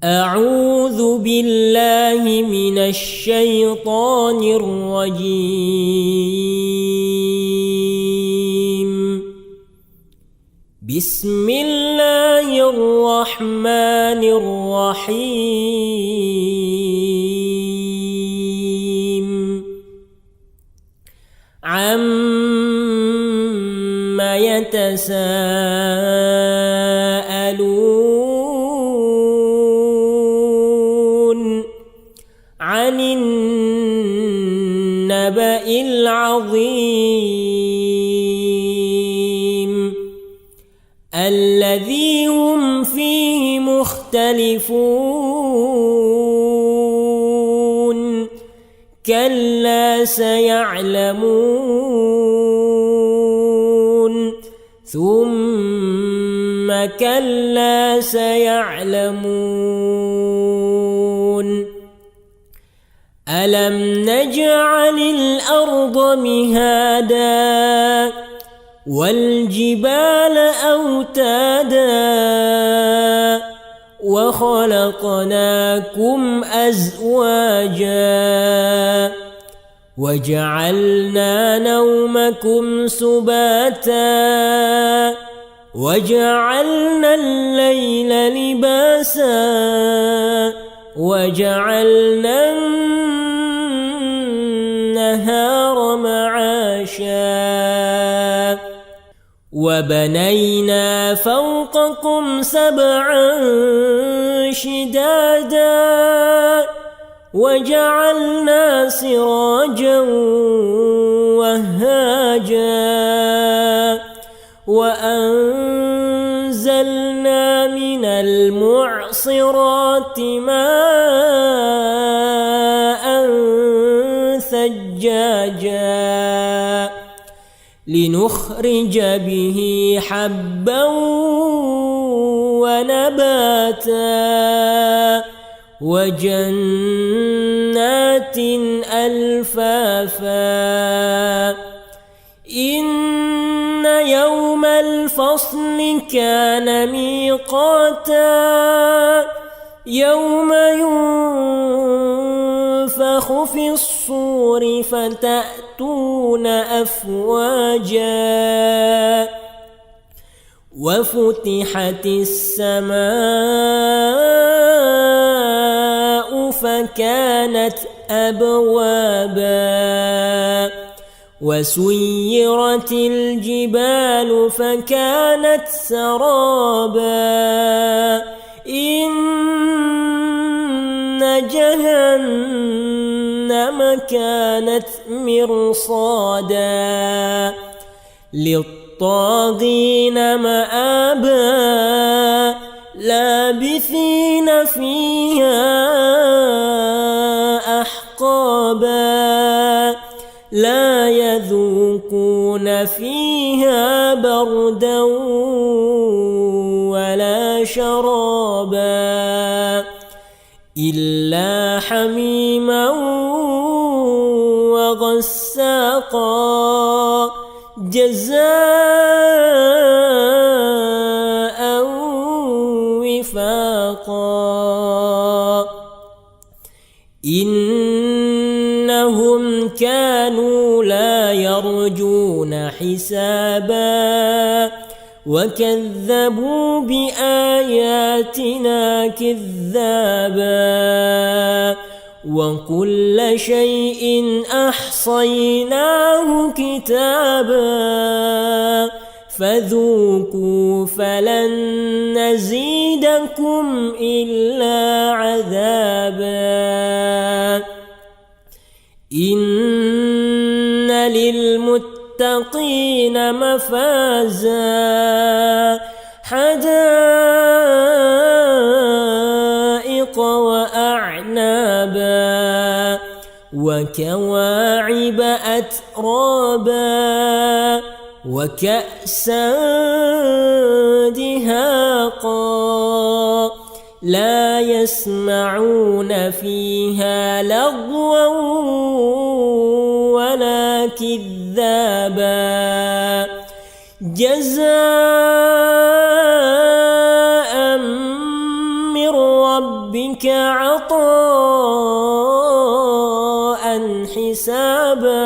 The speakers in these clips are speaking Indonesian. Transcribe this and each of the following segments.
أعوذ بالله من الشيطان الرجيم. بسم الله الرحمن الرحيم. عَمَّ يتساءلون عن النبأ العظيم الذي هم فيه مختلفون كلا سيعلمون ثم كلا سيعلمون ألم نجعل الأرض مهادا والجبال أوتادا وخلقناكم أزواجا وجعلنا نومكم سباتا وجعلنا الليل لباسا وجعلنا النهار معاشا وبنينا فوقكم سبعا شدادا وجعلنا سراجا وهاجا وأنزلنا من المعصرات ماء ثجاجا لنخرج به حبا ونباتا وجنات ألفافا إن يوم الفصل كان ميقاتا يوم ينفخ في الصور فتأتون أفواجا وفتحت السماء فكانت أبوابا وسيرت الجبال فكانت سرابا إن جهنم كانت مرصادا للطاغين مآبا لابثين فيها أحقابا لا يذوقون فيها بردا ولا شرابا إلا حميما وغساقا جزاء وفاقا إنهم كانوا لا يرجون حسابا وكذبوا بآياتنا كذابا وكل شيء أحصيناه كتابا فذوقوا فلن نزيدكم إلا عذابا إن للمتقين مفازا حدائق وأعنابا وكواعب أترابا وكأسا دهاقا لا يسمعون فيها لغوا ولا كذابا جزاء من رب ربك عطاء حسابا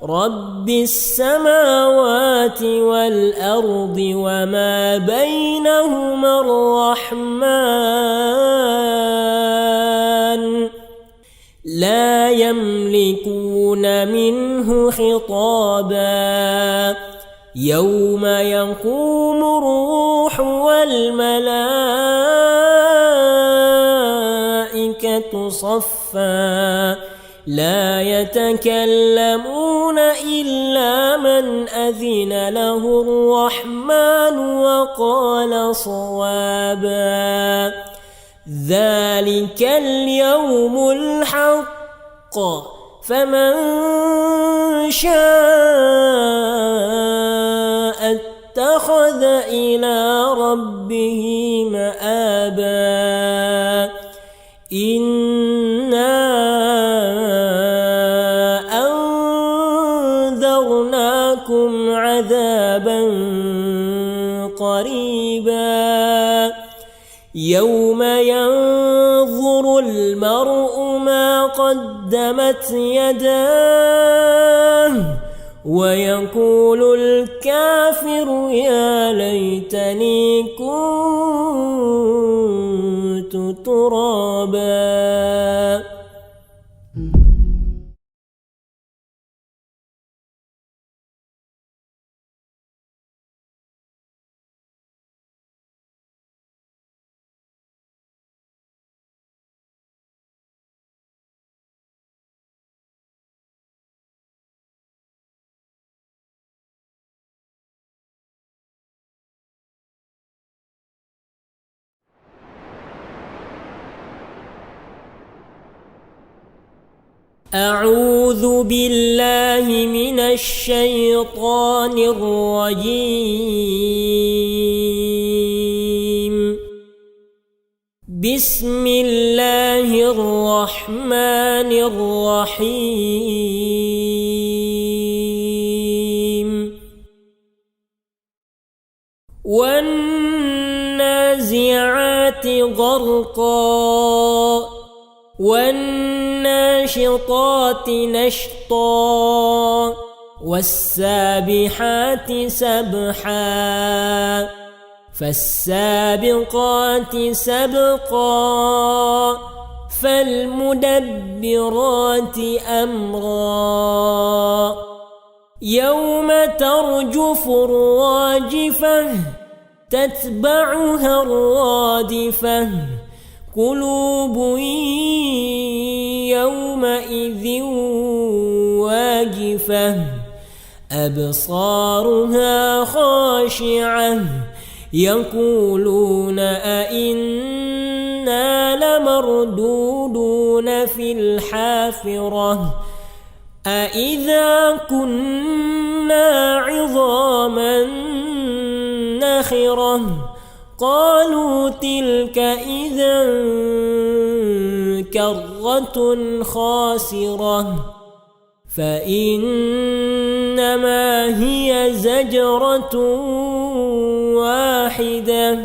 رب السماوات والأرض وما بينهما الرحمن لا يملكون منه خطابا يوم يقوم الروح والملائكة صفا لا يتكلمون إلا من أذن له الرحمن وقال صوابا ذلك اليوم الحق فمن شاء اتخذ إلى ربه مآبا إنا أنذرناكم عذابا قريبا يوم ينظر المرء ما قدمت يداه ويقول الكافر يا ليتني كنت ترابا. أعوذ بالله من الشيطان الرجيم بسم الله الرحمن الرحيم والنازعات غرقا والناشطات نشطا والسابحات سبحا فالسابقات سبقا فالمدبرات أمرا يوم ترجف الراجفة تتبعها الرادفة قلوب يومئذ واجفة أبصارها خاشعة يقولون أئنا لمردودون في الحافرة أئذا كنا عظاما نخرة قالوا تلك إذا كرة خاسرة فإنما هي زجرة واحدة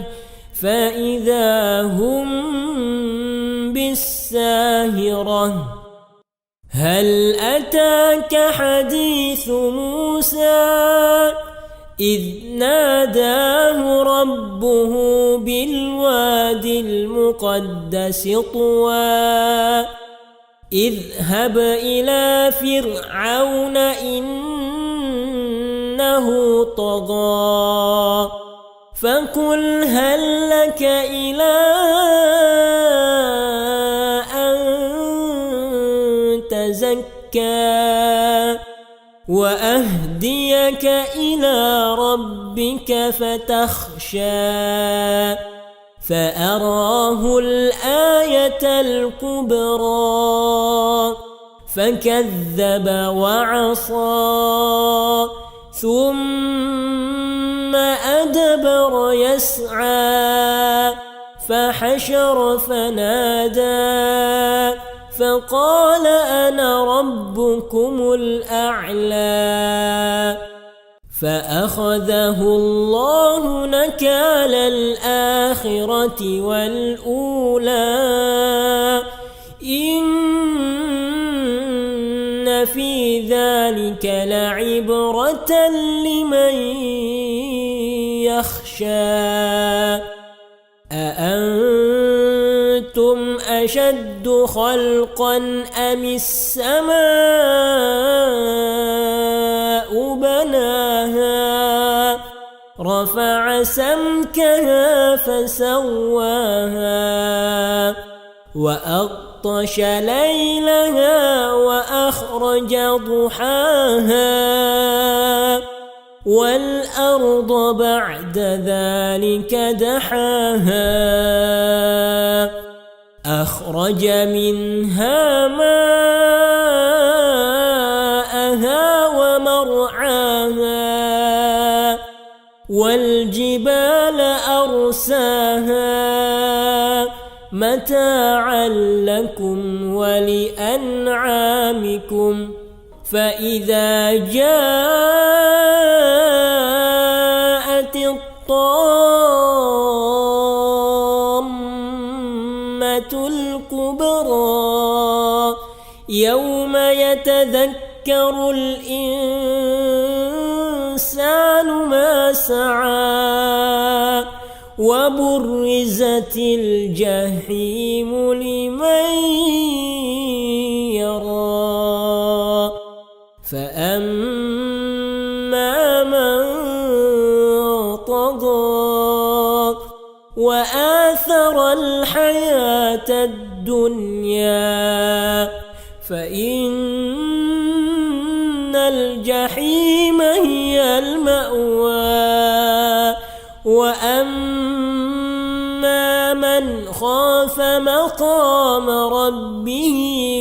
فإذا هم بالساهرة هل أتاك حديث موسى إذ ناداه ربه بالواد المقدس طوى اذهب إلى فرعون إنه طغى فقل هل لك إلى أن تزكى وأهديك إلى ربك فتخشى فأراه الآية الكبرى فكذب وعصى ثم أدبر يسعى فحشر فنادى فقال أنا ربكم الأعلى فأخذه الله نكال الآخرة والأولى إن في ذلك لعبرة لمن يخشى أأنتم أشد خلقا أم السماء بناها رفع سمكها فسواها وأغطش ليلها وأخرج ضحاها والأرض بعد ذلك دحاها أخرج منها ماءها ومرعاها والجبال أرساها متاعا لكم ولأنعامكم فإذا جاءت الطامة الكبرى يوم يتذكر الإنسان ما سعى وبرزت الجحيم لمن يرى فأما من طغى وآثر الحياة الدنيا فإن الجحيم هي المأوى وأما من خاف مقام ربه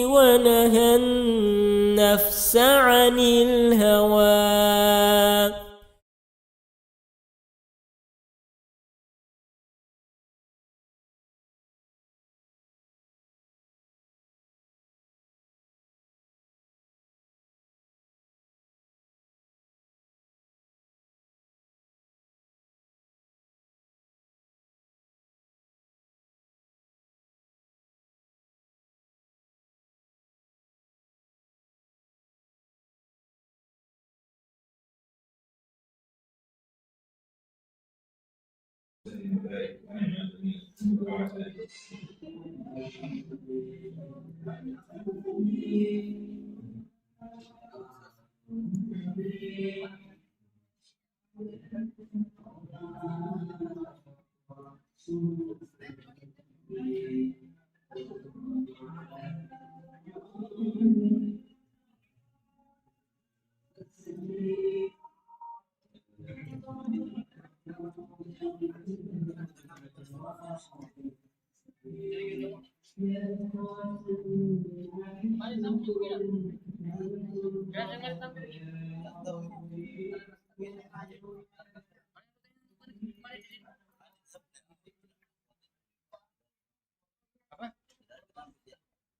ونهى النفس عن الهوى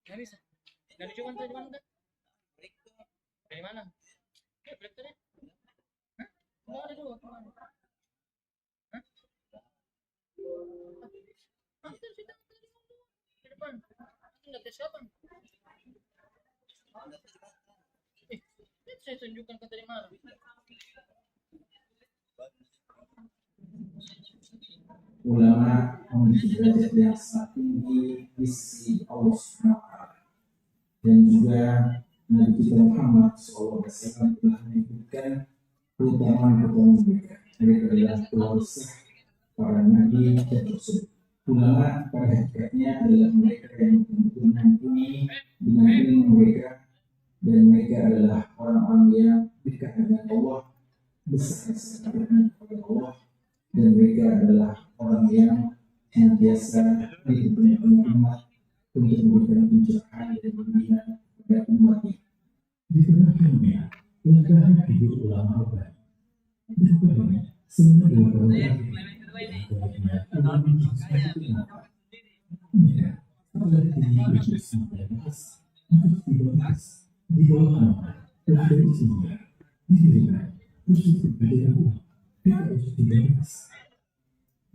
Nggak bisa. Dari cuman tuh cuman enggak. Dari mana? Ya, break tadi. Hah? Enggak ada dua. Kemana? Hah? Itu situ di depan. Enggak tes kapan? Ini saya tunjukkan ke dari mana. Ulama memiliki derajat yang sangat tinggi di sisi Allah SWT dan juga Nabi kita Muhammad SAW telah menyebutkan keutamaan mereka. Mereka adalah pewaris para nabi dan rasul. Ulama pada hakikatnya adalah mereka yang betul-betul mumpuni dengan ilmu mereka dan mereka adalah orang-orang yang dekat dengan Allah, besar sekali kepada Allah, dan mereka adalah orang yang senantiasa diberi umat untuk memberikan pencerahan dan pembinaan kepada umatnya. Di tengah dunia, langkahnya hidup ulama baik. Dan padanya, semua dua orang akhirnya ulama yang sudah dikenal. Ya, pada ini itu sampai bahas untuk dibahas di bawah nama dan dari sini didirikan khusus berbeda PKU 13.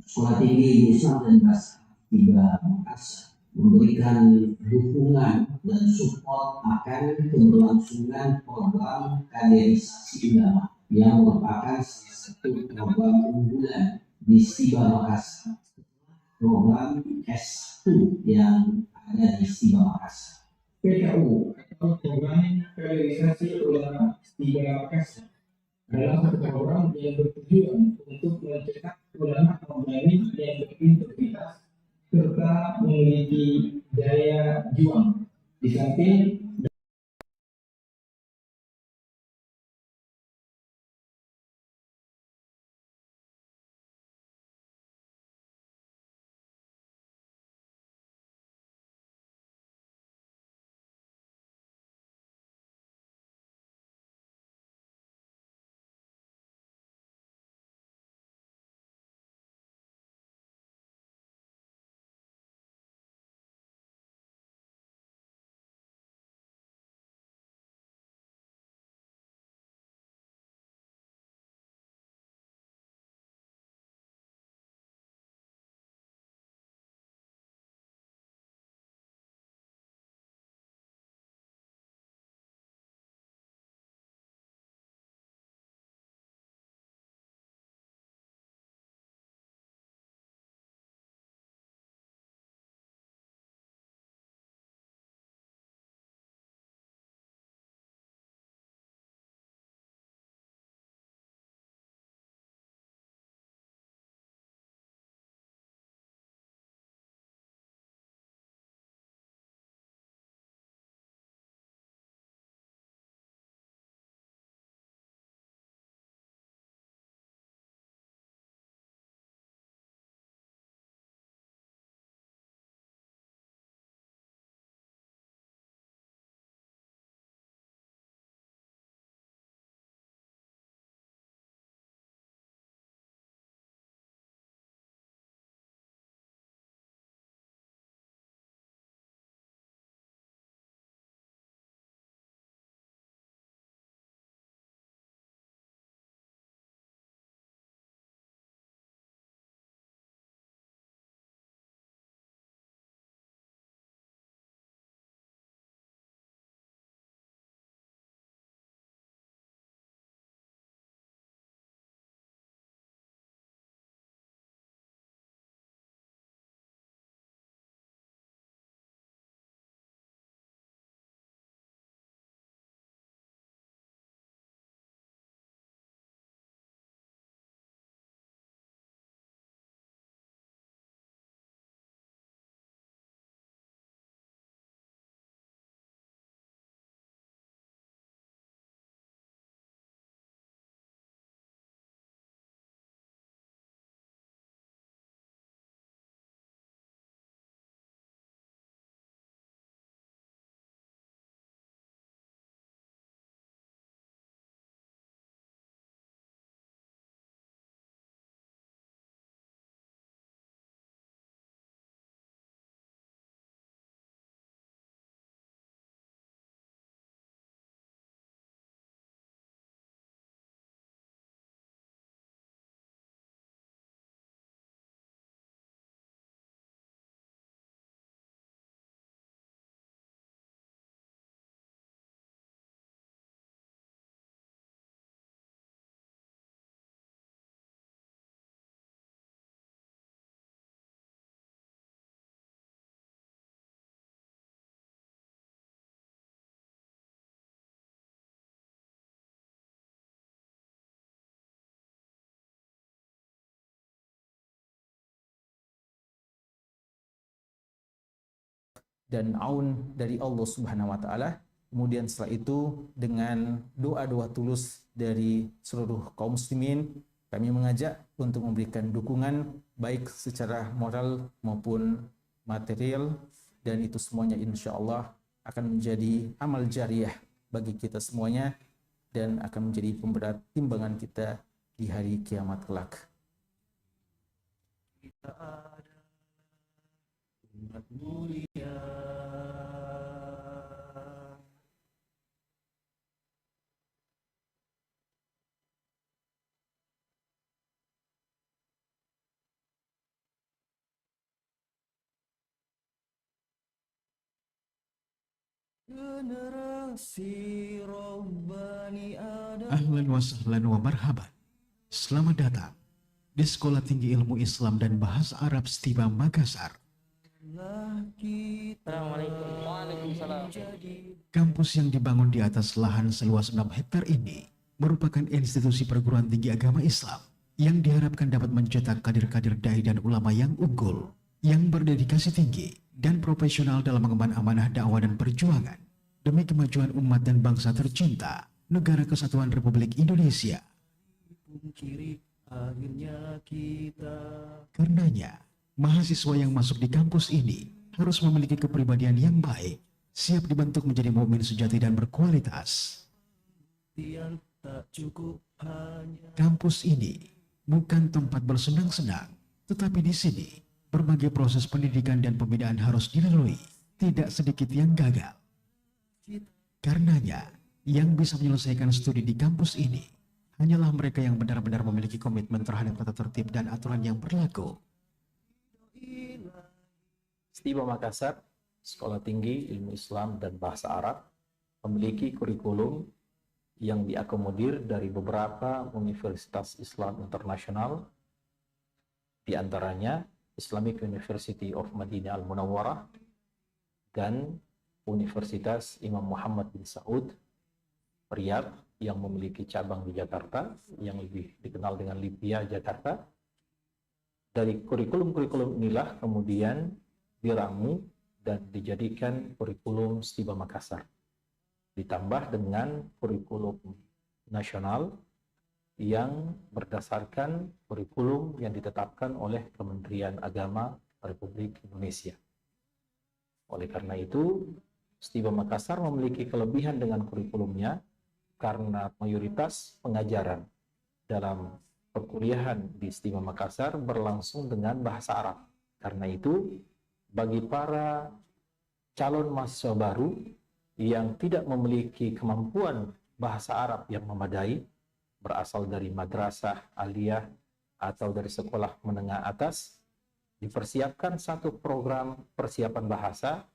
Sekolah Tinggi Islam dan Bahasa 3 Makassar memberikan dukungan dan support akan keberlangsungan program kaderisasi ulama yang merupakan salah satu program unggulan di STIBA Makassar, program S2 yang ada di STIBA Makassar. PKU atau program kaderisasi ulama STIBA Makassar adalah satu program yang bertujuan untuk mencetak ulama Rabbani yang berintegritas serta memiliki daya juang. Di samping dan aun dari Allah Subhanahu wa taala. Kemudian setelah itu dengan doa-doa tulus dari seluruh kaum muslimin, kami mengajak untuk memberikan dukungan baik secara moral maupun material, dan itu semuanya insya Allah akan menjadi amal jariah bagi kita semuanya dan akan menjadi pemberat timbangan kita di hari kiamat kelak. Kita ada umat mulia. Ahlan wa sahlan wa marhaban. Selamat datang di Sekolah Tinggi Ilmu Islam dan Bahasa Arab Stiva Makassar. Assalamualaikum. Waalaikumsalam. Kampus yang dibangun di atas lahan seluas 6 hektar ini merupakan institusi perguruan tinggi agama Islam yang diharapkan dapat mencetak kader-kader dai dan ulama yang unggul, yang berdedikasi tinggi dan profesional dalam mengemban amanah dakwah dan perjuangan demi kemajuan umat dan bangsa tercinta, Negara Kesatuan Republik Indonesia. Karenanya, mahasiswa yang masuk di kampus ini harus memiliki kepribadian yang baik, siap dibentuk menjadi mukmin sejati dan berkualitas. Kampus ini bukan tempat bersenang-senang, tetapi di sini berbagai proses pendidikan dan pembinaan harus dilalui, tidak sedikit yang gagal. Karenanya, yang bisa menyelesaikan studi di kampus ini hanyalah mereka yang benar-benar memiliki komitmen terhadap tata tertib dan aturan yang berlaku. Stiva Makassar, Sekolah Tinggi Ilmu Islam dan Bahasa Arab, memiliki kurikulum yang diakomodir dari beberapa universitas Islam internasional, di antaranya Islamic University of Madinah Al-Munawwarah dan Universitas Imam Muhammad bin Saud Riyadh yang memiliki cabang di Jakarta yang lebih dikenal dengan Libya Jakarta. Dari kurikulum-kurikulum inilah kemudian diramu dan dijadikan kurikulum Stiva Makassar, ditambah dengan kurikulum nasional yang berdasarkan kurikulum yang ditetapkan oleh Kementerian Agama Republik Indonesia. Oleh karena itu, Stiva Makassar memiliki kelebihan dengan kurikulumnya karena mayoritas pengajaran dalam perkuliahan di Stiva Makassar berlangsung dengan bahasa Arab. Karena itu, bagi para calon mahasiswa baru yang tidak memiliki kemampuan bahasa Arab yang memadai, berasal dari madrasah, aliyah, atau dari sekolah menengah atas, dipersiapkan satu program persiapan bahasa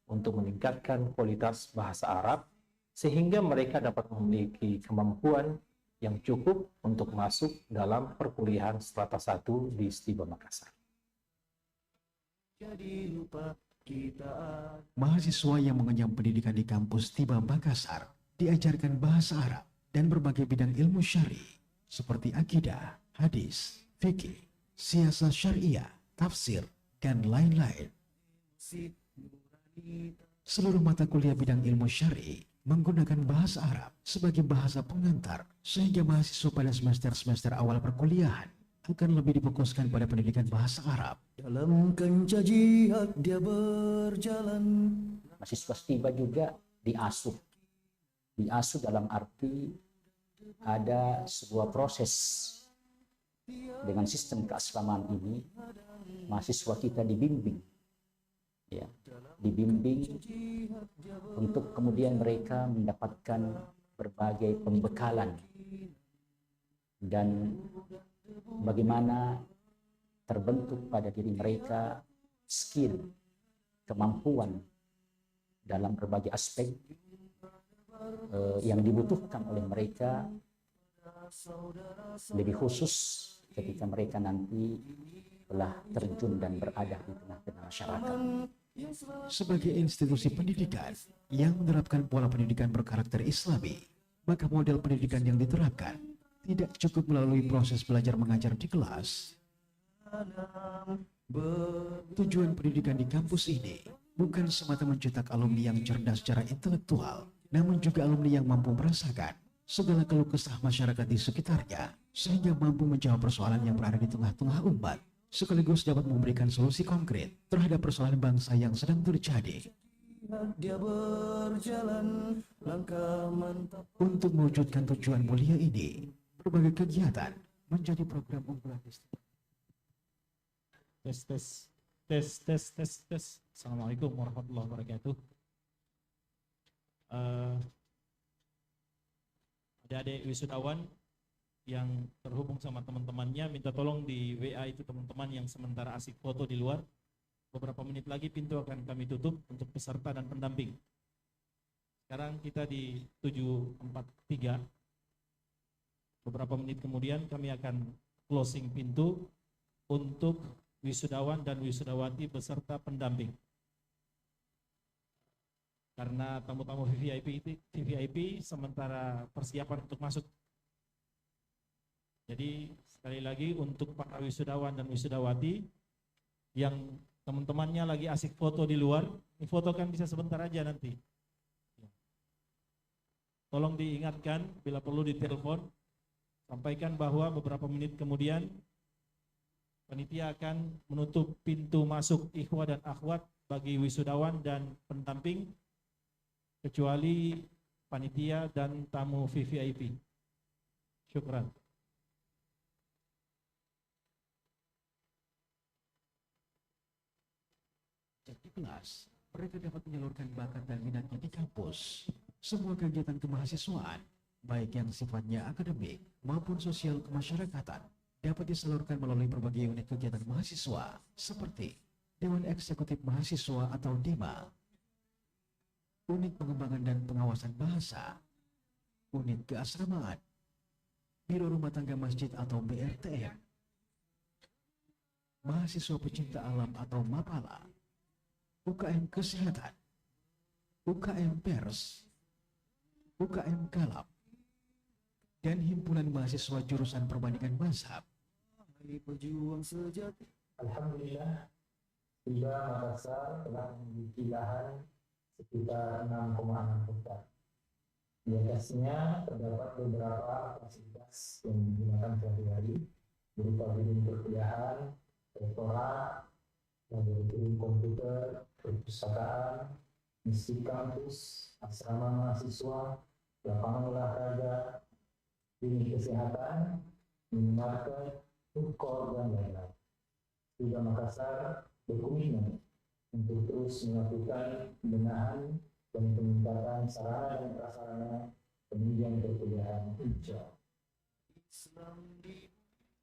untuk meningkatkan kualitas bahasa Arab, sehingga mereka dapat memiliki kemampuan yang cukup untuk masuk dalam perkuliahan strata 1 di Stiva Makassar. Mahasiswa yang mengenyam pendidikan di kampus Stiva Makassar diajarkan bahasa Arab dan berbagai bidang ilmu syar'i seperti akidah, hadis, fikih, siasat syariah, tafsir, dan lain-lain. Seluruh mata kuliah bidang ilmu syar'i menggunakan bahasa Arab sebagai bahasa pengantar, sehingga mahasiswa pada semester-semester awal perkuliahan akan lebih difokuskan pada pendidikan bahasa Arab. Dalam kancah jihad dia berjalan. Mahasiswa Stiva juga diasuh dalam arti ada sebuah proses. Dengan sistem keislaman ini, mahasiswa kita dibimbing untuk kemudian mereka mendapatkan berbagai pembekalan dan bagaimana terbentuk pada diri mereka skill, kemampuan dalam berbagai aspek yang dibutuhkan oleh mereka, lebih khusus ketika mereka nanti telah terjun dan berada di tengah-tengah masyarakat. Sebagai institusi pendidikan yang menerapkan pola pendidikan berkarakter Islami, maka model pendidikan yang diterapkan tidak cukup melalui proses belajar mengajar di kelas. Tujuan pendidikan di kampus ini bukan semata mencetak alumni yang cerdas secara intelektual, namun juga alumni yang mampu merasakan segala keluh kesah masyarakat di sekitarnya, sehingga mampu menjawab persoalan yang berada di tengah-tengah umat, sekaligus dapat memberikan solusi konkret terhadap persoalan bangsa yang sedang terjadi. Dia berjalan langkah mantap. Untuk mewujudkan tujuan mulia ini, berbagai kegiatan menjadi program unggulan Stiva. Tes. Assalamualaikum warahmatullahi wabarakatuh. Adik-adik wisudawan yang terhubung sama teman-temannya, minta tolong di WA itu teman-teman yang sementara asik foto di luar. Beberapa menit lagi pintu akan kami tutup untuk peserta dan pendamping. Sekarang kita di 7.43. Beberapa menit kemudian kami akan closing pintu untuk wisudawan dan wisudawati beserta pendamping. Karena tamu-tamu VVIP sementara persiapan untuk masuk. Jadi sekali lagi untuk para wisudawan dan wisudawati yang teman-temannya lagi asik foto di luar, ini foto kan bisa sebentar aja nanti. Tolong diingatkan bila perlu ditelepon, sampaikan bahwa beberapa menit kemudian panitia akan menutup pintu masuk ikhwah dan akhwat bagi wisudawan dan pendamping kecuali panitia dan tamu VVIP. Syukran. Di kelas, mereka dapat menyalurkan bakat dan minatnya di kampus. Semua kegiatan kemahasiswaan, baik yang sifatnya akademik maupun sosial kemasyarakatan, dapat disalurkan melalui berbagai unit kegiatan mahasiswa seperti Dewan Eksekutif Mahasiswa atau DEMA, Unit Pengembangan dan Pengawasan Bahasa, Unit Keasramaan, Biro Rumah Tangga Masjid atau BRTM, Mahasiswa Pecinta Alam atau MAPALA, UKM Kesehatan, UKM Pers, UKM Kalap, dan Himpunan Mahasiswa Jurusan Perbandingan Mazhab. Pejuang sejati. Alhamdulillah, tiba Makassar telah memiliki lahan sekitar 6,6 hektar. Di atasnya terdapat beberapa fasilitas yang digunakan sehari-hari, berupa gedung perkuliahan, rektorat, laboratorium komputer, perpustakaan, masjid kampus, asrama mahasiswa, lapangan olahraga, klinik kesehatan, minimarket, food court, dan lain-lain. Tiba Makassar berkomitmen untuk terus melakukan pembenahan dan peningkatan sarana dan prasarana penunjang perkuliahan hijau.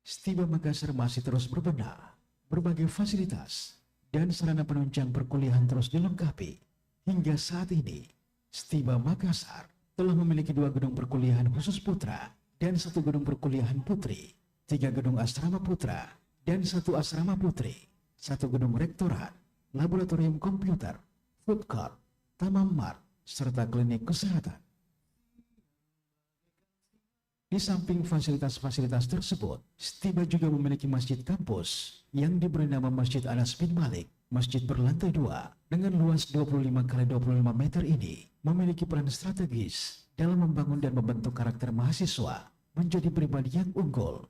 Stiba Makassar masih terus berbenah. Berbagai fasilitas dan sarana penunjang perkuliahan terus dilengkapi. Hingga saat ini, Stiba Makassar telah memiliki 2 gedung perkuliahan khusus putra dan 1 gedung perkuliahan putri, 3 gedung asrama putra dan 1 asrama putri, 1 gedung rektorat, laboratorium komputer, food court, taman mart, serta klinik kesehatan. Di samping fasilitas-fasilitas tersebut, Stiba juga memiliki masjid kampus yang diberi nama Masjid Anas bin Malik. Masjid berlantai 2 dengan luas 25 x 25 meter ini memiliki peran strategis dalam membangun dan membentuk karakter mahasiswa menjadi pribadi yang unggul.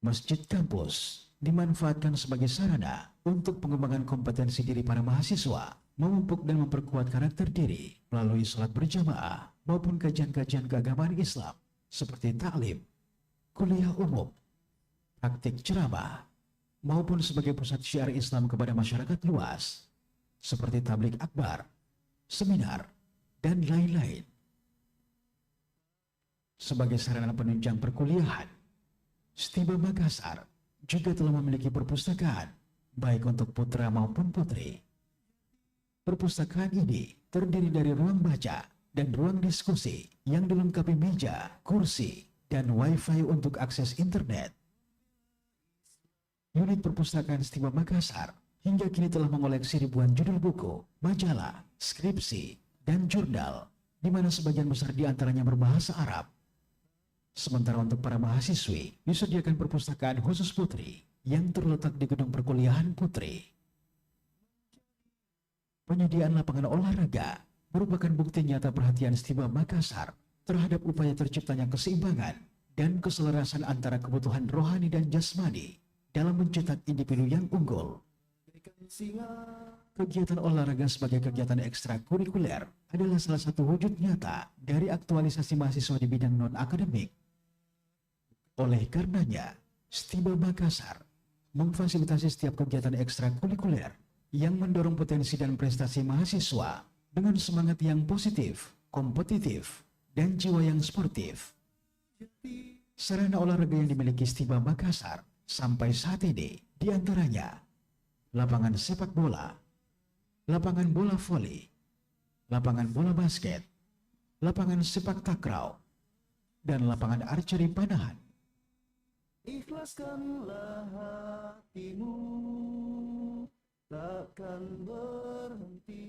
Masjid kampus dimanfaatkan sebagai sarana untuk pengembangan kompetensi diri para mahasiswa, memupuk dan memperkuat karakter diri melalui sholat berjamaah maupun kajian-kajian keagamaan Islam seperti taklim, kuliah umum, praktik ceramah, maupun sebagai pusat syiar Islam kepada masyarakat luas seperti tabligh akbar, seminar, dan lain-lain. Sebagai sarana penunjang perkuliahan, Stiba Makassar juga telah memiliki perpustakaan baik untuk putra maupun putri. Perpustakaan ini terdiri dari ruang baca dan ruang diskusi yang dilengkapi meja, kursi, dan wifi untuk akses internet. Unit perpustakaan Stiba Makassar hingga kini telah mengoleksi ribuan judul buku, majalah, skripsi, dan jurnal, di mana sebagian besar di antaranya berbahasa Arab. Sementara untuk para mahasiswi, disediakan perpustakaan khusus putri yang terletak di gedung perkuliahan putri. Penyediaan lapangan olahraga merupakan bukti nyata perhatian Stiba Makassar terhadap upaya terciptanya keseimbangan dan keselarasan antara kebutuhan rohani dan jasmani dalam mencetak individu yang unggul. Kegiatan olahraga sebagai kegiatan ekstrakurikuler adalah salah satu wujud nyata dari aktualisasi mahasiswa di bidang non-akademik. Oleh karenanya, Stiba Makassar memfasilitasi setiap kegiatan ekstrakurikuler yang mendorong potensi dan prestasi mahasiswa dengan semangat yang positif, kompetitif, dan jiwa yang sportif. Sarana olahraga yang dimiliki Stiba Makassar sampai saat ini diantaranya lapangan sepak bola, lapangan bola voli, lapangan bola basket, lapangan sepak takraw, dan lapangan archery panahan. Ikhlaskanlah hatimu, takkan berhenti.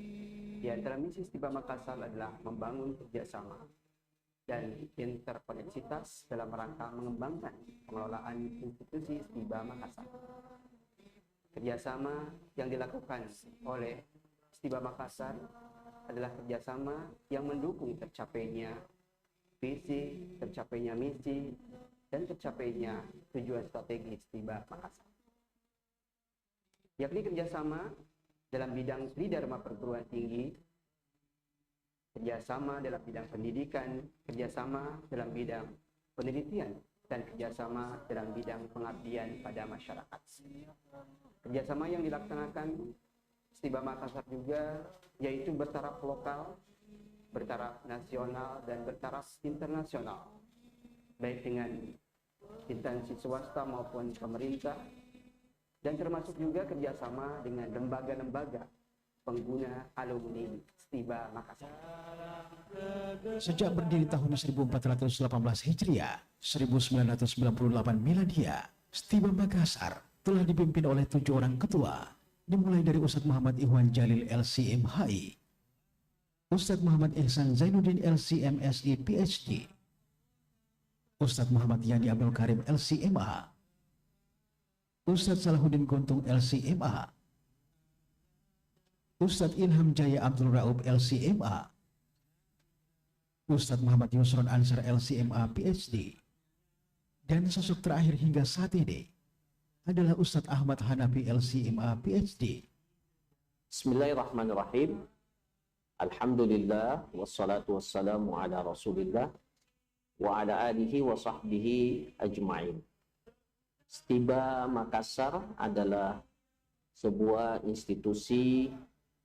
Di antara misi Stiba Makassar adalah membangun kerjasama dan interkoneksitas dalam rangka mengembangkan pengelolaan institusi Stiba Makassar. Kerjasama yang dilakukan oleh Stiba Makassar adalah kerjasama yang mendukung tercapainya visi, tercapainya misi, dan tercapainya tujuan strategis Stiba Makassar, yakni kerjasama dalam bidang tridharma perguruan tinggi, kerjasama dalam bidang pendidikan, kerjasama dalam bidang penelitian, dan kerjasama dalam bidang pengabdian pada masyarakat. Kerjasama yang dilaksanakan Stiba Makassar juga yaitu bertaraf lokal, bertaraf nasional, dan bertaraf internasional, baik dengan instansi swasta maupun pemerintah, dan termasuk juga kerjasama dengan lembaga-lembaga pengguna alumni Stiba Makassar. Sejak berdiri tahun 1418 Hijriah, 1998 Miladia, Stiba Makassar telah dipimpin oleh 7 orang ketua, dimulai dari Ustadz Muhammad Ikhwan Jalil LCMHI, Ustadz Muhammad Ihsan Zainuddin LCMSI PhD, Ustadz Muhammad Yani Abdul Karim LCMA, Ustadz Salahuddin Guntung LCMA, Ustadz Ilham Jaya Abdul Raub LCMA, Ustadz Muhammad Yusron Ansar LCMA PhD, dan sosok terakhir hingga saat ini adalah Ustadz Ahmad Hanafi LCMA PhD. Bismillahirrahmanirrahim. Alhamdulillah wassalatu wassalamu ala Rasulillah wa ala alihi wa sahbihi ajma'in. Stiba Makassar adalah sebuah institusi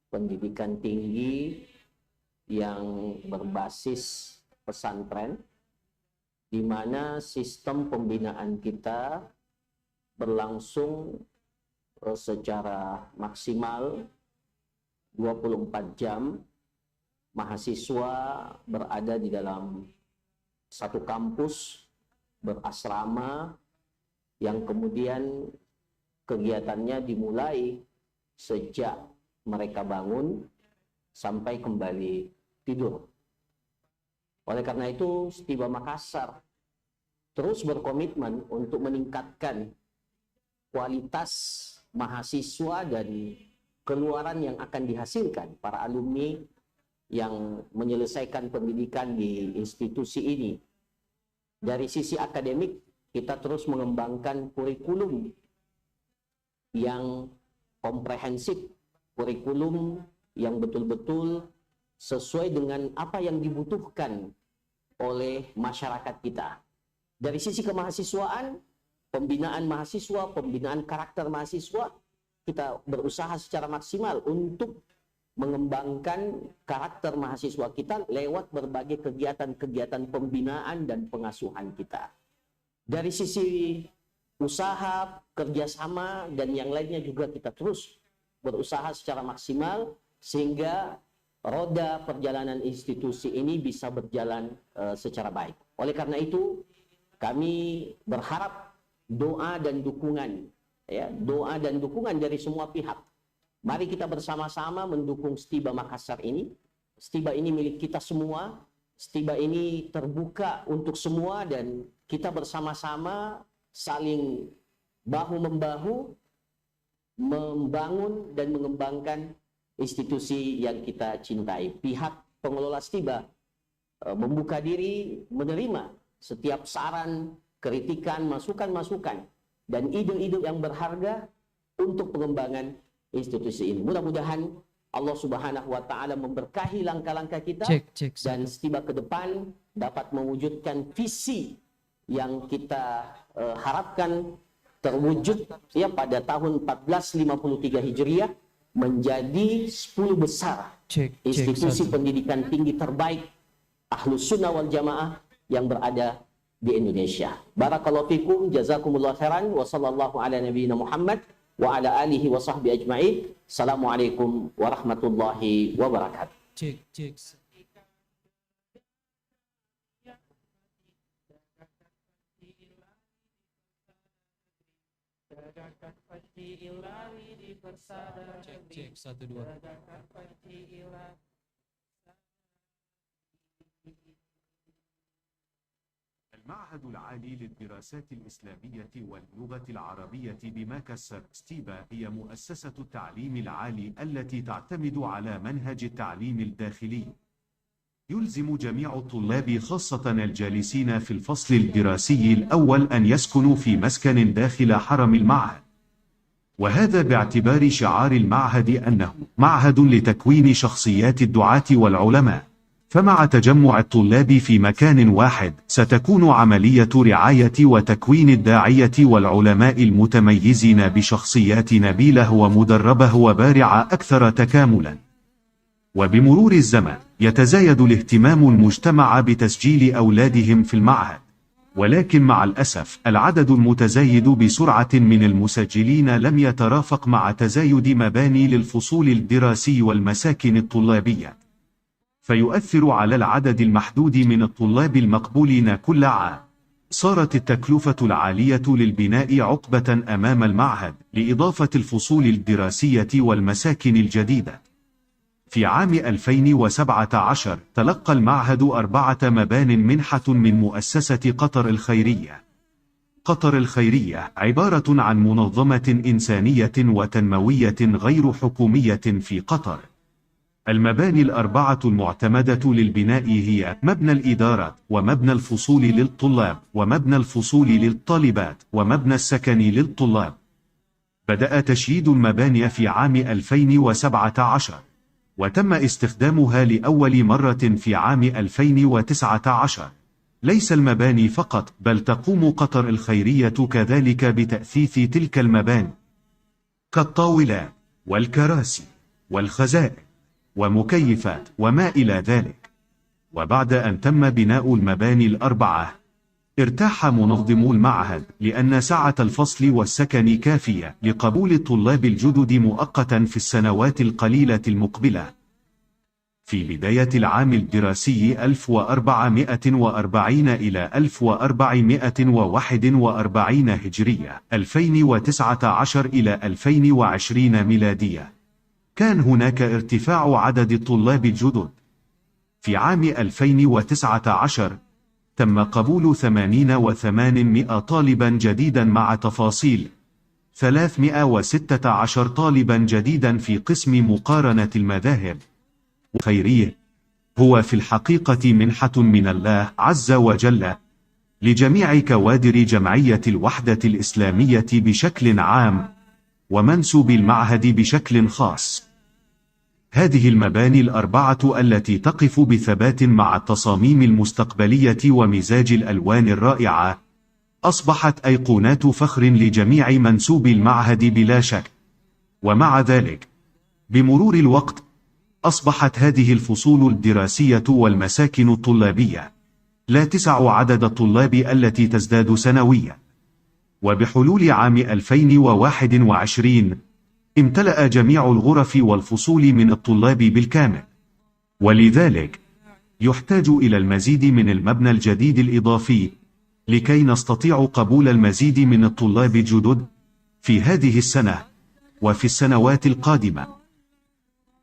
pendidikan tinggi yang berbasis pesantren, di mana sistem pembinaan kita berlangsung secara maksimal 24 jam. Mahasiswa berada di dalam satu kampus berasrama yang kemudian kegiatannya dimulai sejak mereka bangun sampai kembali tidur. Oleh karena itu, Stiba Makassar terus berkomitmen untuk meningkatkan kualitas mahasiswa dan keluaran yang akan dihasilkan para alumni yang menyelesaikan pendidikan di institusi ini. Dari sisi akademik, kita terus mengembangkan kurikulum yang komprehensif, kurikulum yang betul-betul sesuai dengan apa yang dibutuhkan oleh masyarakat kita. Dari sisi kemahasiswaan, pembinaan mahasiswa, pembinaan karakter mahasiswa, kita berusaha secara maksimal untuk mengembangkan karakter mahasiswa kita lewat berbagai kegiatan-kegiatan pembinaan dan pengasuhan kita. Dari sisi usaha, kerjasama, dan yang lainnya juga kita terus berusaha secara maksimal sehingga roda perjalanan institusi ini bisa berjalan secara baik. Oleh karena itu, kami berharap doa dan dukungan, ya, doa dan dukungan dari semua pihak. Mari kita bersama-sama mendukung Stiba Makassar ini. Stiba ini milik kita semua. Stiba ini terbuka untuk semua dan kita bersama-sama saling bahu-membahu membangun dan mengembangkan institusi yang kita cintai. Pihak pengelola Stiba membuka diri menerima setiap saran, kritikan, masukan-masukan, dan ide-ide yang berharga untuk pengembangan institusi ini. Mudah-mudahan Allah Subhanahu wa Ta'ala memberkahi langkah-langkah kita dan Stiba ke depan dapat mewujudkan visi yang kita harapkan terwujud ya pada tahun 1453 Hijriah menjadi 10 besar institusi pendidikan tinggi terbaik Ahlus Sunnah wal Jamaah yang berada di Indonesia. Barakallahu fikum, jazakumullah khairan, wa sallallahu ala nabiyyina Muhammad wa ala alihi wa sahbihi ajma'in. Assalamualaikum warahmatullahi wabarakatuh. Cek. Cek 1 2. المعهد العالي للدراسات الإسلامية واللغة العربية بماكسر ستيبا هي مؤسسة التعليم العالي التي تعتمد على منهج التعليم الداخلي. يلزم جميع الطلاب خاصة الجالسين في الفصل الدراسي الأول أن يسكنوا في مسكن داخل حرم المعهد، وهذا باعتبار شعار المعهد أنه معهد لتكوين شخصيات الدعاة والعلماء. فمع تجمع الطلاب في مكان واحد ستكون عملية رعاية وتكوين الداعية والعلماء المتميزين بشخصيات نبيلة ومدربة وبارعة أكثر تكاملا. وبمرور الزمن يتزايد الاهتمام المجتمع بتسجيل أولادهم في المعهد، ولكن مع الأسف العدد المتزايد بسرعة من المسجلين لم يترافق مع تزايد مباني للفصول الدراسي والمساكن الطلابية، فيؤثر على العدد المحدود من الطلاب المقبولين كل عام. صارت التكلفة العالية للبناء عقبة أمام المعهد لإضافة الفصول الدراسية والمساكن الجديدة. في عام 2017 تلقى المعهد 4 مبان منحة من مؤسسة قطر الخيرية. قطر الخيرية عبارة عن منظمة إنسانية وتنموية غير حكومية في قطر. المباني 4 المعتمدة للبناء هي مبنى الإدارة، ومبنى الفصول للطلاب، ومبنى الفصول للطالبات، ومبنى السكن للطلاب. بدأ تشييد المباني في عام 2017، وتم استخدامها لأول مرة في عام 2019. ليس المباني فقط، بل تقوم قطر الخيرية كذلك بتأثيث تلك المباني كالطاولات والكراسي والخزائن ومكيفات وما إلى ذلك. وبعد أن تم بناء المباني 4 ارتاح منظمو المعهد لأن سعة الفصل والسكن كافية لقبول الطلاب الجدد مؤقتا في السنوات القليلة المقبلة. في بداية العام الدراسي 1440 إلى 1441 هجرية 2019 إلى 2020 ميلادية كان هناك ارتفاع عدد الطلاب الجدد. في عام 2019 تم قبول 88 طالبا جديدا مع تفاصيل 316 طالبا جديدا في قسم مقارنة المذاهب. خيرية هو في الحقيقة منحة من الله عز وجل لجميع كوادر جمعية الوحدة الإسلامية بشكل عام ومنسوب المعهد بشكل خاص. هذه المباني 4 التي تقف بثبات مع التصاميم المستقبلية ومزاج الألوان الرائعة أصبحت أيقونات فخر لجميع منسوب المعهد بلا شك. ومع ذلك بمرور الوقت أصبحت هذه الفصول الدراسية والمساكن الطلابية لا تسع عدد الطلاب التي تزداد سنويا. وبحلول عام 2021 امتلأ جميع الغرف والفصول من الطلاب بالكامل، ولذلك يحتاج إلى المزيد من المبنى الجديد الإضافي لكي نستطيع قبول المزيد من الطلاب الجدد في هذه السنة وفي السنوات القادمة.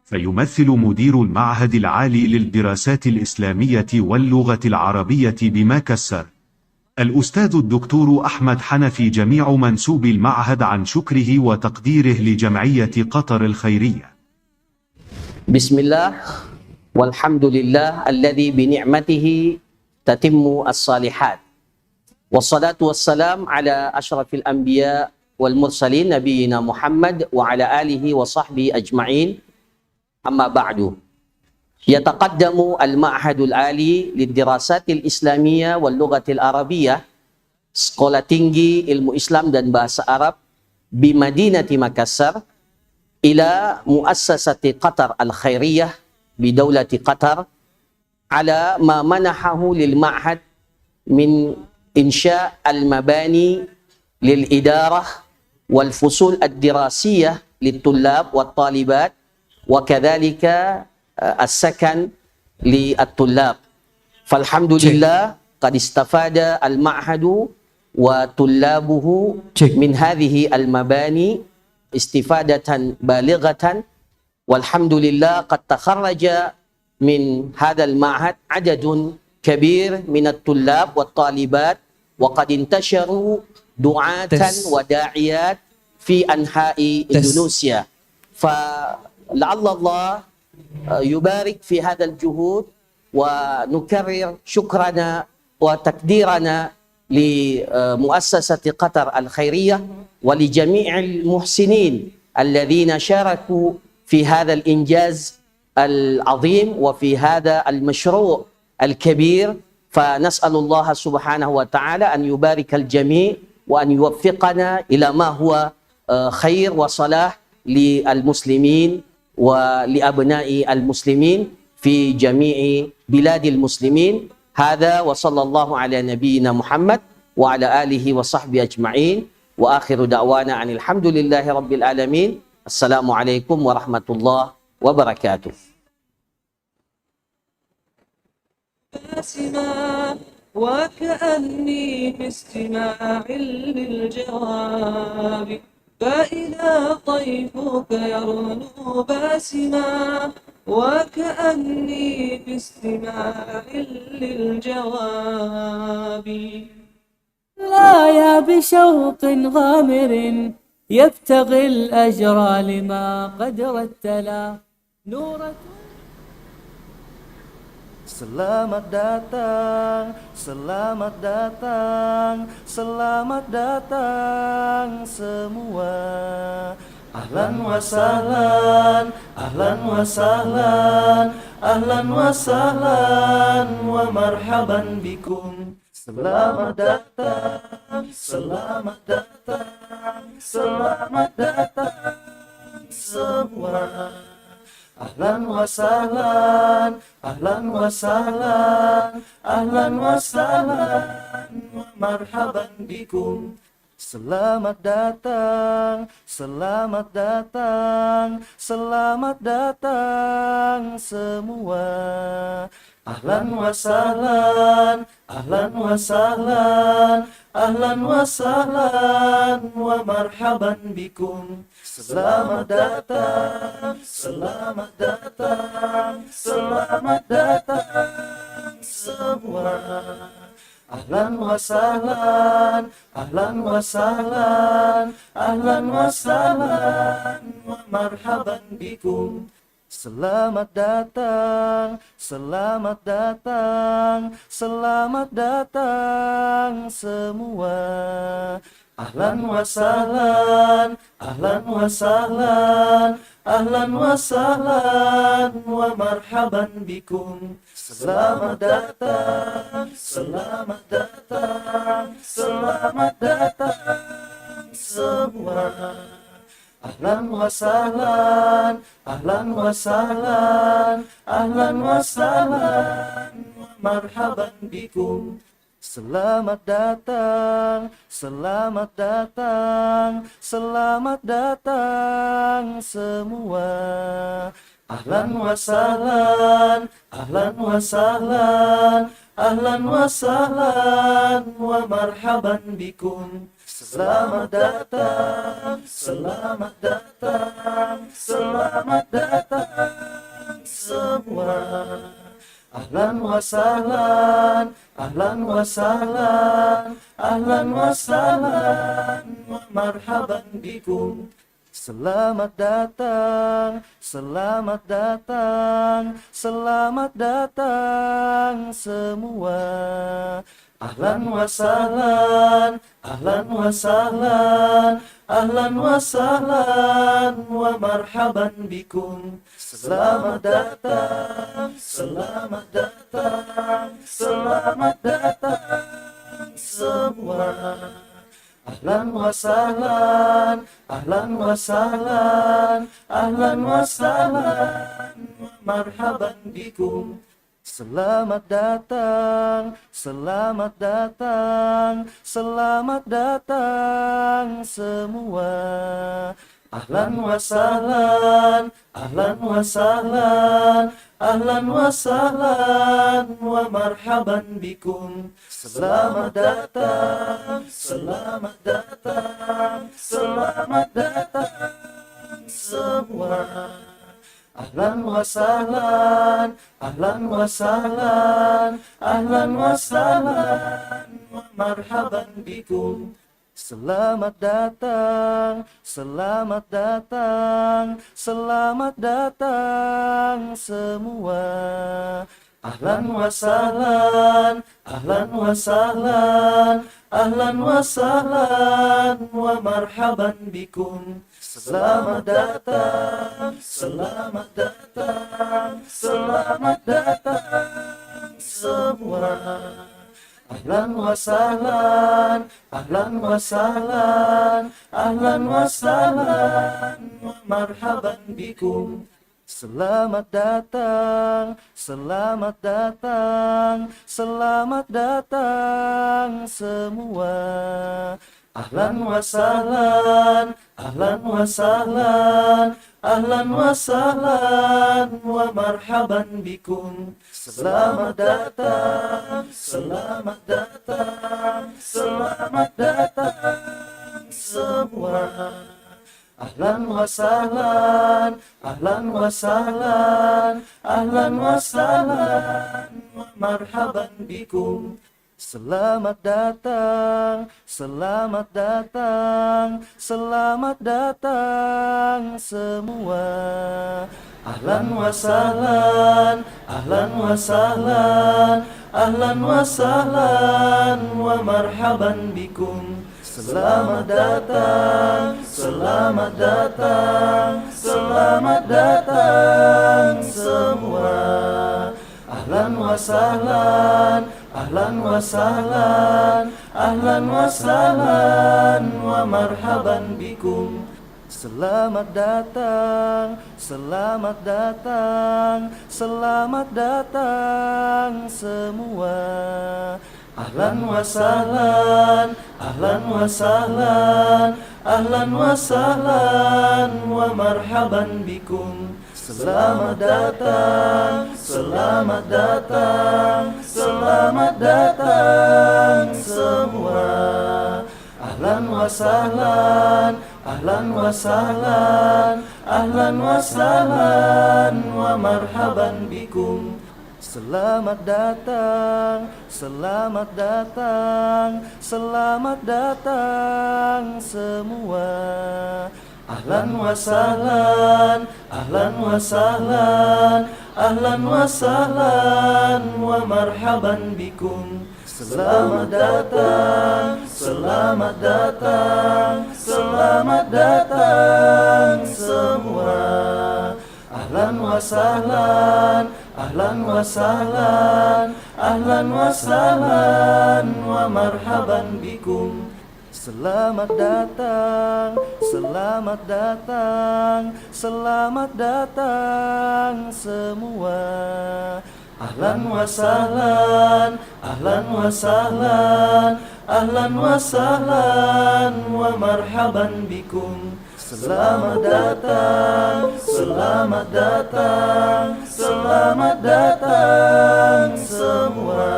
فيمثل مدير المعهد العالي للدراسات الإسلامية واللغة العربية بماكسر الأستاذ الدكتور أحمد حنفي جميع منسوب المعهد عن شكره وتقديره لجمعية قطر الخيرية. بسم الله والحمد لله الذي بنعمته تتم الصالحات، والصلاة والسلام على أشرف الأنبياء والمرسلين نبينا محمد وعلى آله وصحبه أجمعين. أما بعد، يتقدم المعهد العالي للدراسات الإسلامية واللغة العربية Sekolah Tinggi Ilmu Islam dan Bahasa Arab بمدينة مكسر إلى مؤسسة قطر الخيرية بدولة قطر على ما منحه للمعهد من إنشاء المباني للإدارة والفصول الدراسية للطلاب والطالبات، وكذلك as-sakan li-at-tullab. Falhamdulillah qad istafada al-ma'hadu wa tullabuhu min hadhihi al-mabani istifadatan balighatan. Walhamdulillah qad takharraja min hadzal ma'had adadun kabir min at-tullab wat-talibat wa qad intasharu du'atan wa da'iyat fi anha'i Indonesia. Fa la'alla Allah yubarik fi hadzal juhud wa nukarrir syukrana wa takdirana li muassasati Qatar al-Khairiyah wa li jami'il muhsinin alladhina syaraku في هذا الإنجاز العظيم وفي هذا المشروع الكبير. فنسأل الله سبحانه وتعالى أن يبارك الجميع وأن يوفقنا إلى ما هو خير وصلاح للمسلمين ولأبناء المسلمين في جميع بلاد المسلمين. هذا وصلى الله على نبينا محمد وعلى آله وصحبه أجمعين وآخر دعوانا عن الحمد لله رب العالمين. Assalamualaikum warahmatullahi wabarakatuh. وكأني باستماع للجواب فإذا طيفك يرنو باسما وكأني باستماع للجواب لا يا بشوق غامر يبتغي الأجر لما قد رتلا نورة. Selamat datang, selamat datang, selamat datang semua. Ahlan wa sahlan, ahlan wa sahlan, ahlan wa sahlan wa marhaban bikum. Selamat datang, selamat datang, selamat datang semua. Ahlan wa sahlan, ahlan wa sahlan, ahlan wa sahlan wa marhaban bikum. Selamat datang, selamat datang, selamat datang semua. Ahlan wa sahlan, ahlan wa sahlan, ahlan wa sahlan wa marhaban bikum. Selamat datang, selamat datang, selamat datang semua. Ahlan wa sahlan, ahlan wa sahlan, ahlan wa sahlan wa marhaban bikum. Selamat datang, selamat datang, selamat datang semua. Ahlan wa sahlan, ahlan wa sahlan, ahlan wa sahlan wa marhaban bikum. Selamat datang, selamat datang, selamat datang semua. Ahlan wa sahlan, ahlan wa sahlan, ahlan wa sahlan wa marhaban bikum. Selamat datang, selamat datang, selamat datang semua. Ahlan wa sahlan, ahlan wa sahlan, ahlan wa sahlan wa marhaban bikum. Selamat datang, selamat datang, selamat datang semua. Ahlan wa sahlan, ahlan wa sahlan, ahlan wa sahlan wa marhaban bikum. Selamat datang, selamat datang, selamat datang semua. Ahlan wa sahlan, ahlan wa sahlan, ahlan wa sahlan wa marhaban bikum. Selamat datang, selamat datang, selamat datang semua. Ahlan wa sahlan, ahlan wa sahlan, ahlan wa sahlan wa marhaban bikum. Selamat datang, selamat datang, selamat datang semua. ahlan wa sahlan, ahlan wa sahlan, ahlan wa sahlan wa marhaban bikum. Selamat datang, selamat datang, selamat datang semua. Ahlan wa sahlan, ahlan wa sahlan, ahlan wa sahlan wa marhaban bikum. Selamat datang, selamat datang, selamat datang semua. Ahlan wa sahlan, ahlan wa sahlan, ahlan wa sahlan wa marhaban bikum. Selamat datang, selamat datang, selamat datang semua. Ahlan wa sahlan, ahlan wa sahlan, ahlan wa sahlan wa marhaban bikum. Selamat datang, selamat datang, selamat datang semua. Ahlan wa sahlan, ahlan wa sahlan, ahlan wa sahlan wa marhaban bikum. Selamat datang, selamat datang, selamat datang semua. Ahlan wa sahlan, ahlan wa sahlan, ahlan wa sahlan wa marhaban bikum. Selamat datang, selamat datang, selamat datang semua. Ahlan wa sahlan, ahlan wa sahlan, ahlan wa sahlan wa marhaban bikum. Selamat datang, selamat datang, selamat datang semua. Ahlan wa sahlan, ahlan wa sahlan, ahlan wa sahlan wa marhaban bikum. Selamat datang, selamat datang, selamat datang semua. Ahlan wa sahlan, ahlan wa sahlan, ahlan wa sahlan wa marhaban bikum. Selamat datang, selamat datang, selamat datang semua. Ahlan wa sahlan, ahlan wa sahlan, ahlan wa sahlan wa marhaban bikum. Selamat datang, selamat datang, selamat datang semua. Ahlan wa sahlan, ahlan wa sahlan, ahlan wa sahlan wa marhaban bikum. Selamat datang, selamat datang, selamat datang semua. Ahlan wa sahlan, ahlan wa sahlan, ahlan wa sahlan wa marhaban bikum. Selamat datang, selamat datang, selamat datang semua. Ahlan wa sahlan, ahlan wa sahlan, ahlan wa sahlan wa marhaban bikum. Selamat datang, selamat datang, selamat datang semua.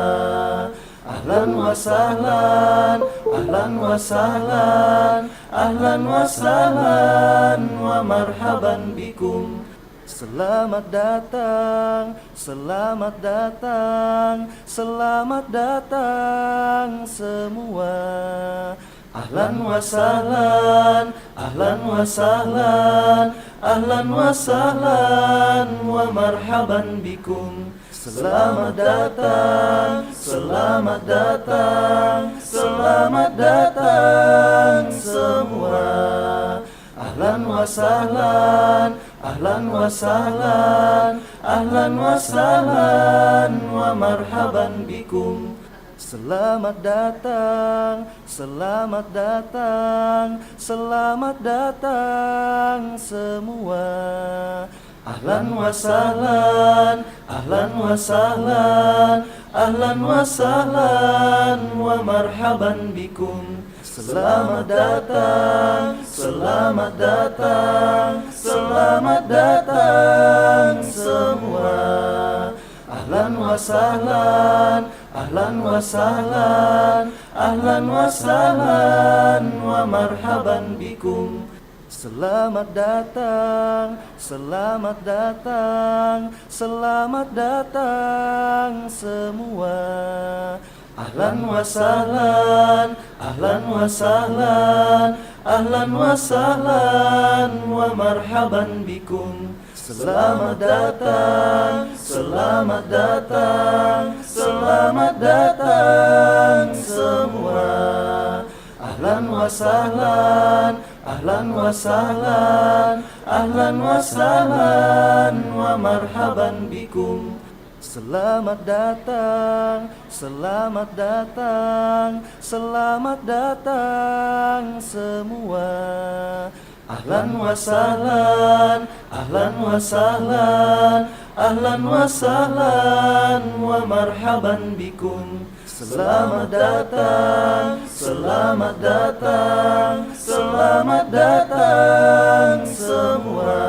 Ahlan wa sahlan, ahlan wa sahlan, ahlan wa sahlan wa marhaban bikum. Selamat datang, selamat datang, selamat datang semua. Ahlan wa sahlan, ahlan wa sahlan, ahlan wa sahlan wa marhaban bikum. Selamat datang, selamat datang, selamat datang semua. Ahlan wa sahlan, ahlan wa sahlan, ahlan wa sahlan wa marhaban bikum. Selamat datang, selamat datang, selamat datang semua. ahlan wa sahlan, ahlan wa sahlan, ahlan wa sahlan wa marhaban bikum. Selamat datang, selamat datang, selamat datang semua. Ahlan wa sahlan, ahlan wa sahlan, ahlan wa sahlan wa marhaban bikum. Selamat datang, selamat datang, selamat datang semua. Ahlan wa sahlan, ahlan wa sahlan, ahlan wa sahlan wa marhaban bikum. Selamat datang, selamat datang, selamat datang semua. Ahlan wa sahlan, ahlan wa sahlan, ahlan wa sahlan wa marhaban bikum. Selamat datang, selamat datang, selamat datang semua. Ahlan wa sahlan, ahlan wa sahlan, ahlan wa sahlan wa marhaban bikum. Selamat datang, selamat datang, selamat datang semua.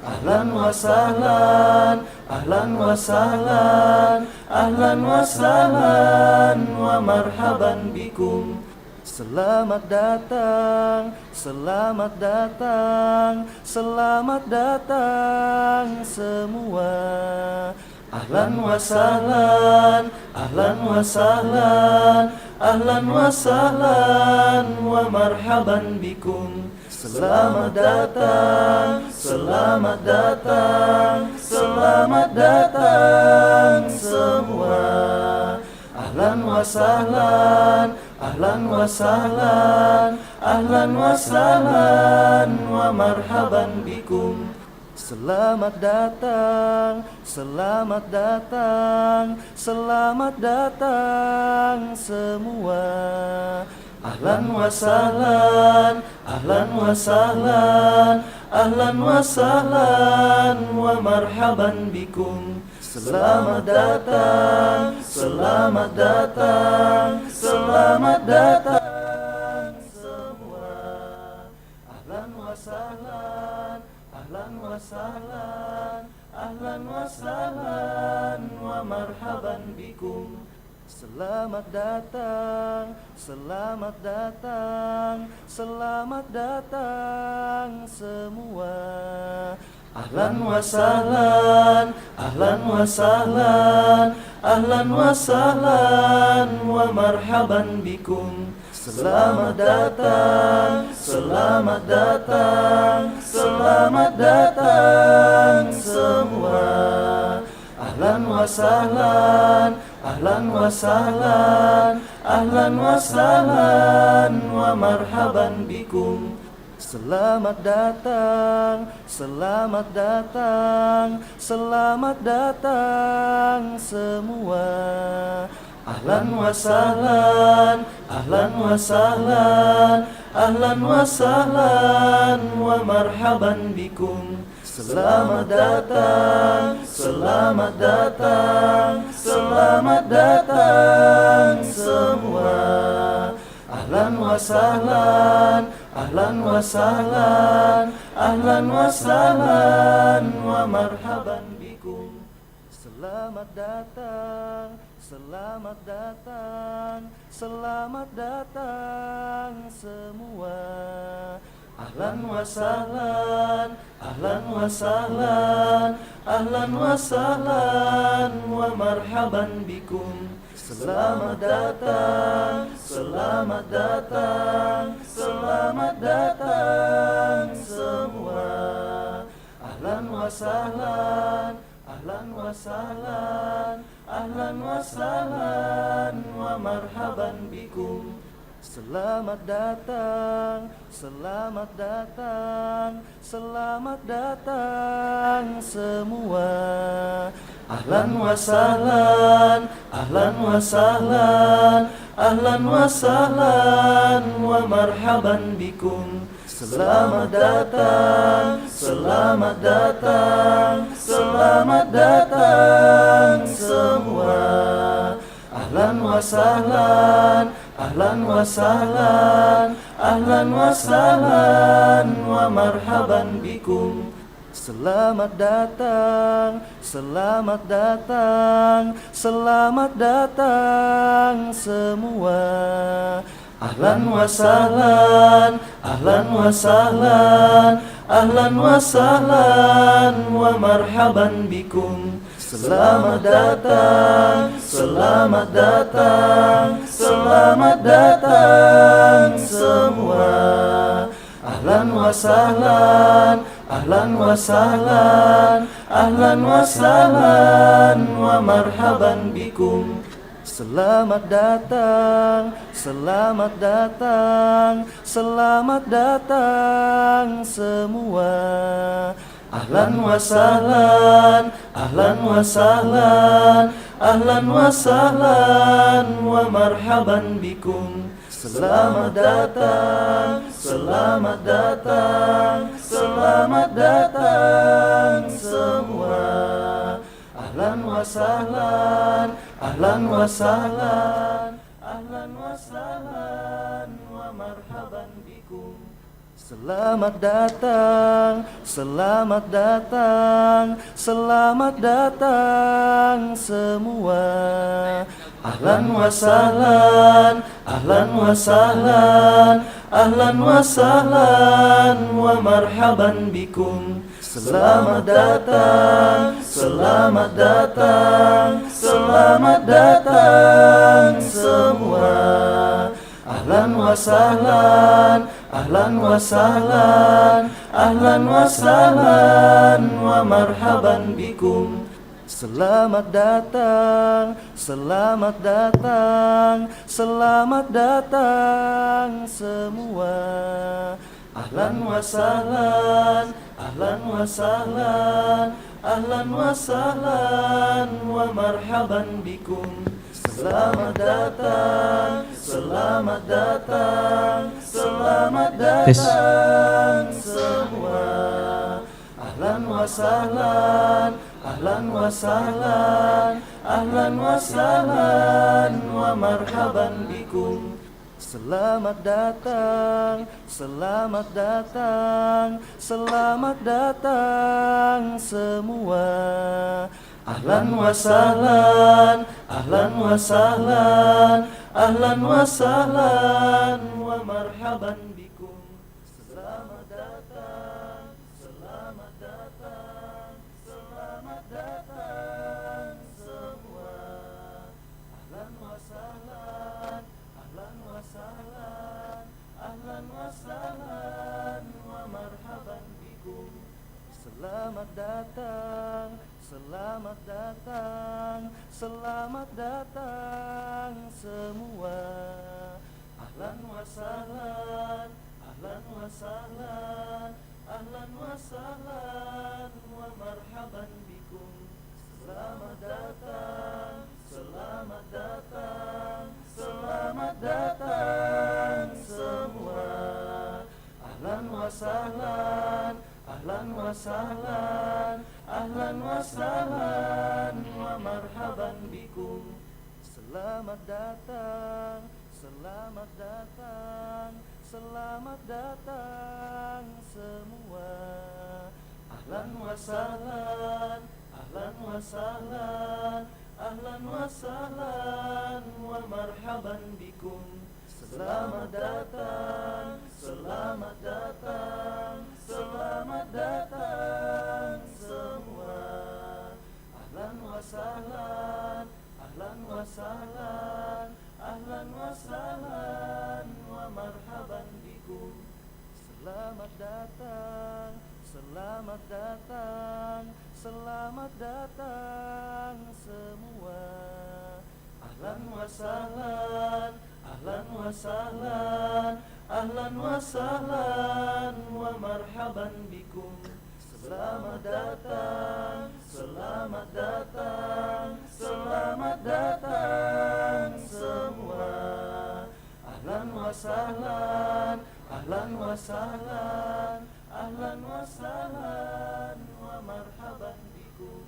Ahlan wa sahlan, ahlan wa sahlan, ahlan wa sahlan wa marhaban bikum. Selamat datang, selamat datang, selamat datang semua. Ahlan wa sahlan, ahlan wa sahlan, ahlan wa sahlan wa marhaban bikum. Selamat datang, selamat datang, selamat datang semua. Ahlan wa sahlan, ahlan wa sahlan, ahlan wa sahlan wa marhaban bikum. Selamat datang, selamat datang, selamat datang semua. Ahlan wa sahlan, ahlan wa sahlan, ahlan wa sahlan wa marhaban bikum. Selamat datang, selamat datang, selamat datang semua. Ahlan wa sahlan, ahlan wa sahlan, ahlan wa sahlan wa marhaban bikum. Selamat datang, selamat datang, selamat datang semua. Ahlan wa sahlan, ahlan wa sahlan, ahlan wa sahlan wa marhaban bikum. Selamat datang, selamat datang, selamat datang semua. Ahlan wa sahlan, ahlan wa sahlan, ahlan wa sahlan wa marhaban bikum. Selamat datang, selamat datang, selamat datang semua. Ahlan wa sahlan, ahlan wa sahlan, ahlan wa sahlan wa marhaban bikum. Selamat datang, selamat datang, selamat datang semua. Ahlan wa sahlan, ahlan wa sahlan, ahlan wa sahlan wa marhaban bikum. Selamat datang, selamat datang, selamat datang semua. Ahlan wa sahlan, ahlan wa sahlan, ahlan wa sahlan wa marhaban bikum. Selamat datang, selamat datang, selamat datang semua. Ahlan wa sahlan, ahlan wa sahlan, ahlan wa sahlan wa marhaban bikum. Selamat datang, selamat datang, selamat datang semua. Ahlan wa sahlan, ahlan wa sahlan, ahlan wa sahlan wa marhaban bikum. Selamat datang, selamat datang, selamat datang semua. Ahlan wa sahlan, ahlan wa sahlan, ahlan wa sahlan wa marhaban bikum. Selamat datang, selamat datang, selamat datang semua. Ahlan wa sahlan, ahlan wa sahlan, ahlan wa sahlan wa marhaban bikum. Selamat datang, selamat datang, selamat datang semua. Ahlan wa sahlan, ahlan wa sahlan, ahlan wa sahlan wa marhaban bikum. Selamat datang, selamat datang, selamat datang semua. Ahlan wa sahlan, ahlan wa sahlan, ahlan wa sahlan wa marhaban bikum. Selamat datang, selamat datang, selamat datang semua. Ahlan wa sahlan, ahlan wa sahlan, ahlan wa sahlan wa marhaban bikum. Selamat datang, selamat datang, selamat datang semua. Ahlan wa sahlan, ahlan wa sahlan, ahlan wa sahlan wa marhaban bikum. Selamat datang, selamat datang, selamat datang semua. Ahlan wa sahlan, ahlan wa sahlan, ahlan wa sahlan wa marhaban bikum. Selamat datang, selamat datang, selamat datang semua. Ahlan wa sahlan, ahlan wa sahlan, ahlan wa sahlan wa marhaban bikum. Selamat datang, selamat datang, selamat datang semua. Ahlan wa sahlan, ahlan wa sahlan, ahlan wa sahlan wa marhaban bikum. Selamat datang, selamat datang, selamat datang semua. Ahlan wa sahlan, ahlan wa sahlan, ahlan wa sahlan wa marhaban bikum. Selamat datang, selamat datang, selamat datang semua. Ahlan wa sahlan, ahlan wa sahlan, ahlan wa sahlan wa marhaban bikum. Selamat datang, selamat datang, selamat datang semua. Ahlan wa sahlan, ahlan wa sahlan, ahlan wa sahlan wa marhaban bikum. Selamat datang, selamat datang, selamat datang semua. Ahlan wa sahlan, ahlan wa sahlan, ahlan wa sahlan wa marhaban bikum. Selamat datang, selamat datang, selamat datang semua. Ahlan wa sahlan, ahlan wa sahlan, ahlan wa sahlan wa marhaban bikum. Selamat datang, selamat datang, selamat datang semua. Ahlan wa sahlan, ahlan wa sahlan, ahlan wa sahlan wa marhaban bikum. Selamat datang, selamat datang, selamat datang semua. Ahlan wa sahlan, ahlan wa sahlan, ahlan wa sahlan wa marhaban bikum. Selamat datang, selamat datang, selamat datang semua. Ahlan wa sahlan, ahlan wa sahlan, ahlan wa sahlan wa marhaban bikum.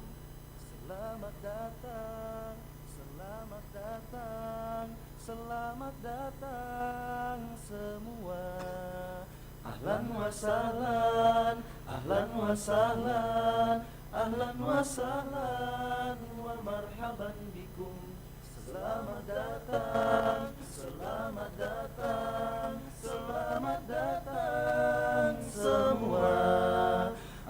Selamat datang, selamat datang, selamat datang semua. Ahlan wa sahlan, ahlan wa sahlan, ahlan wa sahlan wa marhaban bikum. Selamat datang, selamat datang, selamat datang semua.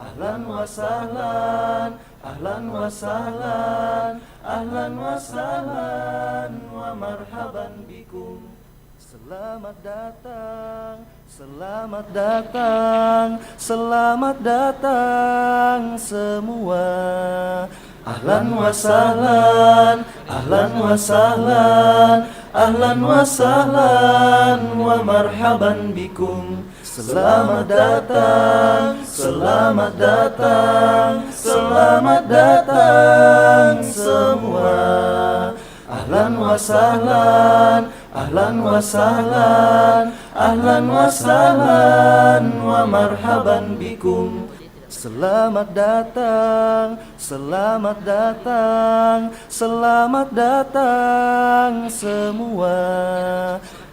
Ahlan wa sahlan, ahlan wa sahlan, ahlan wa sahlan wa marhaban bikum. Selamat datang, selamat datang, selamat datang semua. Ahlan wa sahlan, ahlan wa sahlan, ahlan wa sahlan wa marhaban bikum. Selamat datang, selamat datang, selamat datang semua. Ahlan wa sahlan, ahlan wa sahlan, ahlan wa sahlan wa marhaban bikum. Selamat datang, selamat datang, selamat datang semua.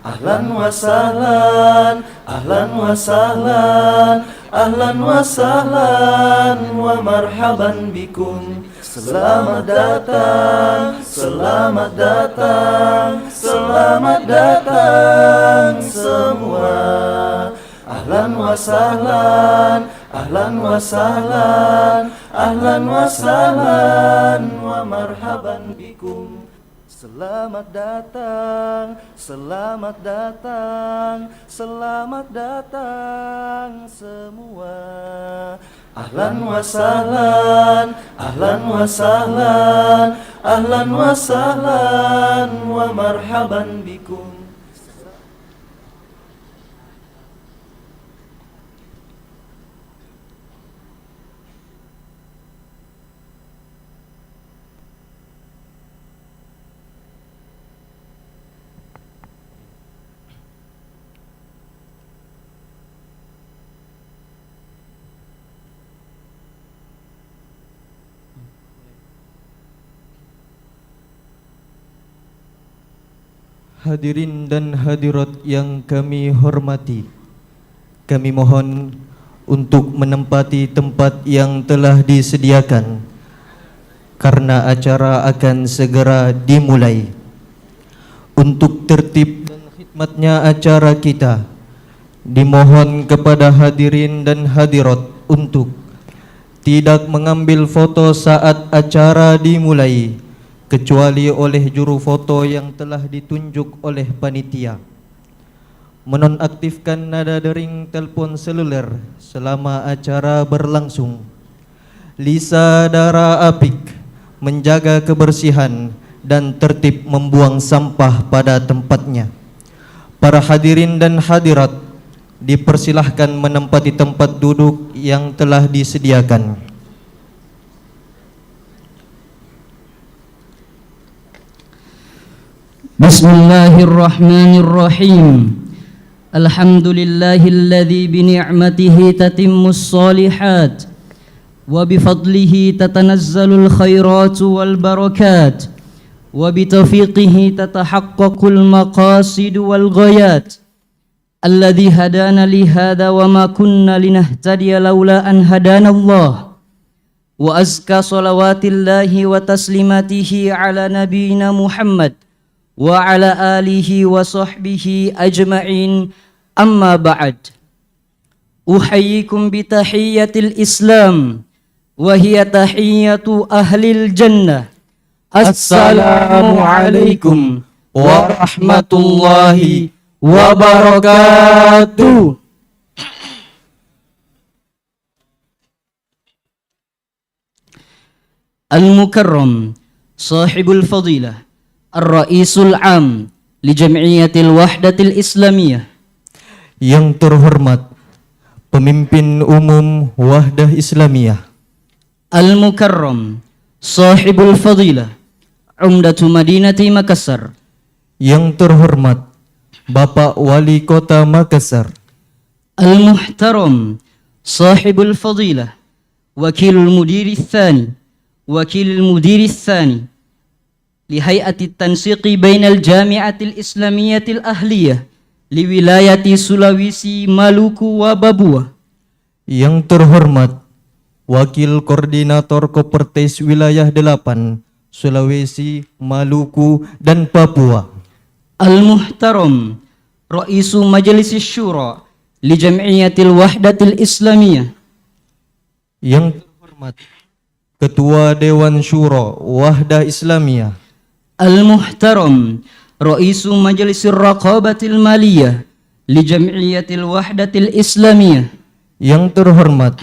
Ahlan wa sahlan, ahlan wa sahlan, ahlan wa sahlan wa marhaban bikum. Selamat datang, selamat datang, selamat datang semua. Ahlan wa sahlan, ahlan wa sahlan, ahlan wa sahlan wa marhaban bikum. Selamat datang, selamat datang, selamat datang semua. Ahlan wa sahlan, ahlan wa sahlan, ahlan wa sahlan wa marhaban bikum. Hadirin dan hadirat yang kami hormati, kami mohon untuk menempati tempat yang telah disediakan karena acara akan segera dimulai. Untuk tertib dan khidmatnya acara kita, dimohon kepada hadirin dan hadirat untuk tidak mengambil foto saat acara dimulai kecuali oleh juru foto yang telah ditunjuk oleh panitia. Menonaktifkan nada dering telpon seluler selama acara berlangsung. Lisa Dara Apik menjaga kebersihan dan tertib membuang sampah pada tempatnya. Para hadirin dan hadirat dipersilahkan menempati tempat duduk yang telah disediakan. Bismillahirrahmanirrahim. Alhamdulillahilladzi bini'matihi tatimmus shalihat wa bifadlihi tatanazzalul khairatu wal barakat wa bitaufiqihi tatahaqqaqul maqasid wal ghayat. Alladzi hadana li hadza wa ma kunna linahtadiya laula an hadana Allah. Wa azka salawatillahi wa taslimatihi ala nabiyyina Muhammad wa ala alihi wa sahbihi ajma'in, amma ba'd. Uhayyikum bitahiyyatil Islam wa hiya tahiyyatu ahlil jannah. Assalamu alaikum warahmatullahi wabarakatuh. Al-Mukarram Sahibul Fadilah Ar-Ra'isul Am li Jam'iyatil Wahdatil Islamiyah. Yang terhormat Pemimpin Umum Wahdah Islamiyah. Al-Mukarram Sahibul Fadilah Umdatu Madinati Makassar. Yang terhormat Bapak Wali Kota Makassar. المحترم صاحب الفضيلة وكيل المدير الثاني لهيئة التنسيق بين الجامعة الإسلامية الأهلية لولاية سولawesi, Maluku, Papua. Yang terhormat Wakil Koordinator Kopertes Wilayah 8 Sulawesi, Maluku, dan Papua. Al-Muhtaram Raisu Majelis Syura li Jam'iyatil Wahdatil Islamiyah. Yang terhormat Ketua Dewan Syura Wahdah Islamiyah. Al-Muhtaram Raisu Majelis Raqabatil Maliyah li Jam'iyatil Wahdatil Islamiyah. Yang terhormat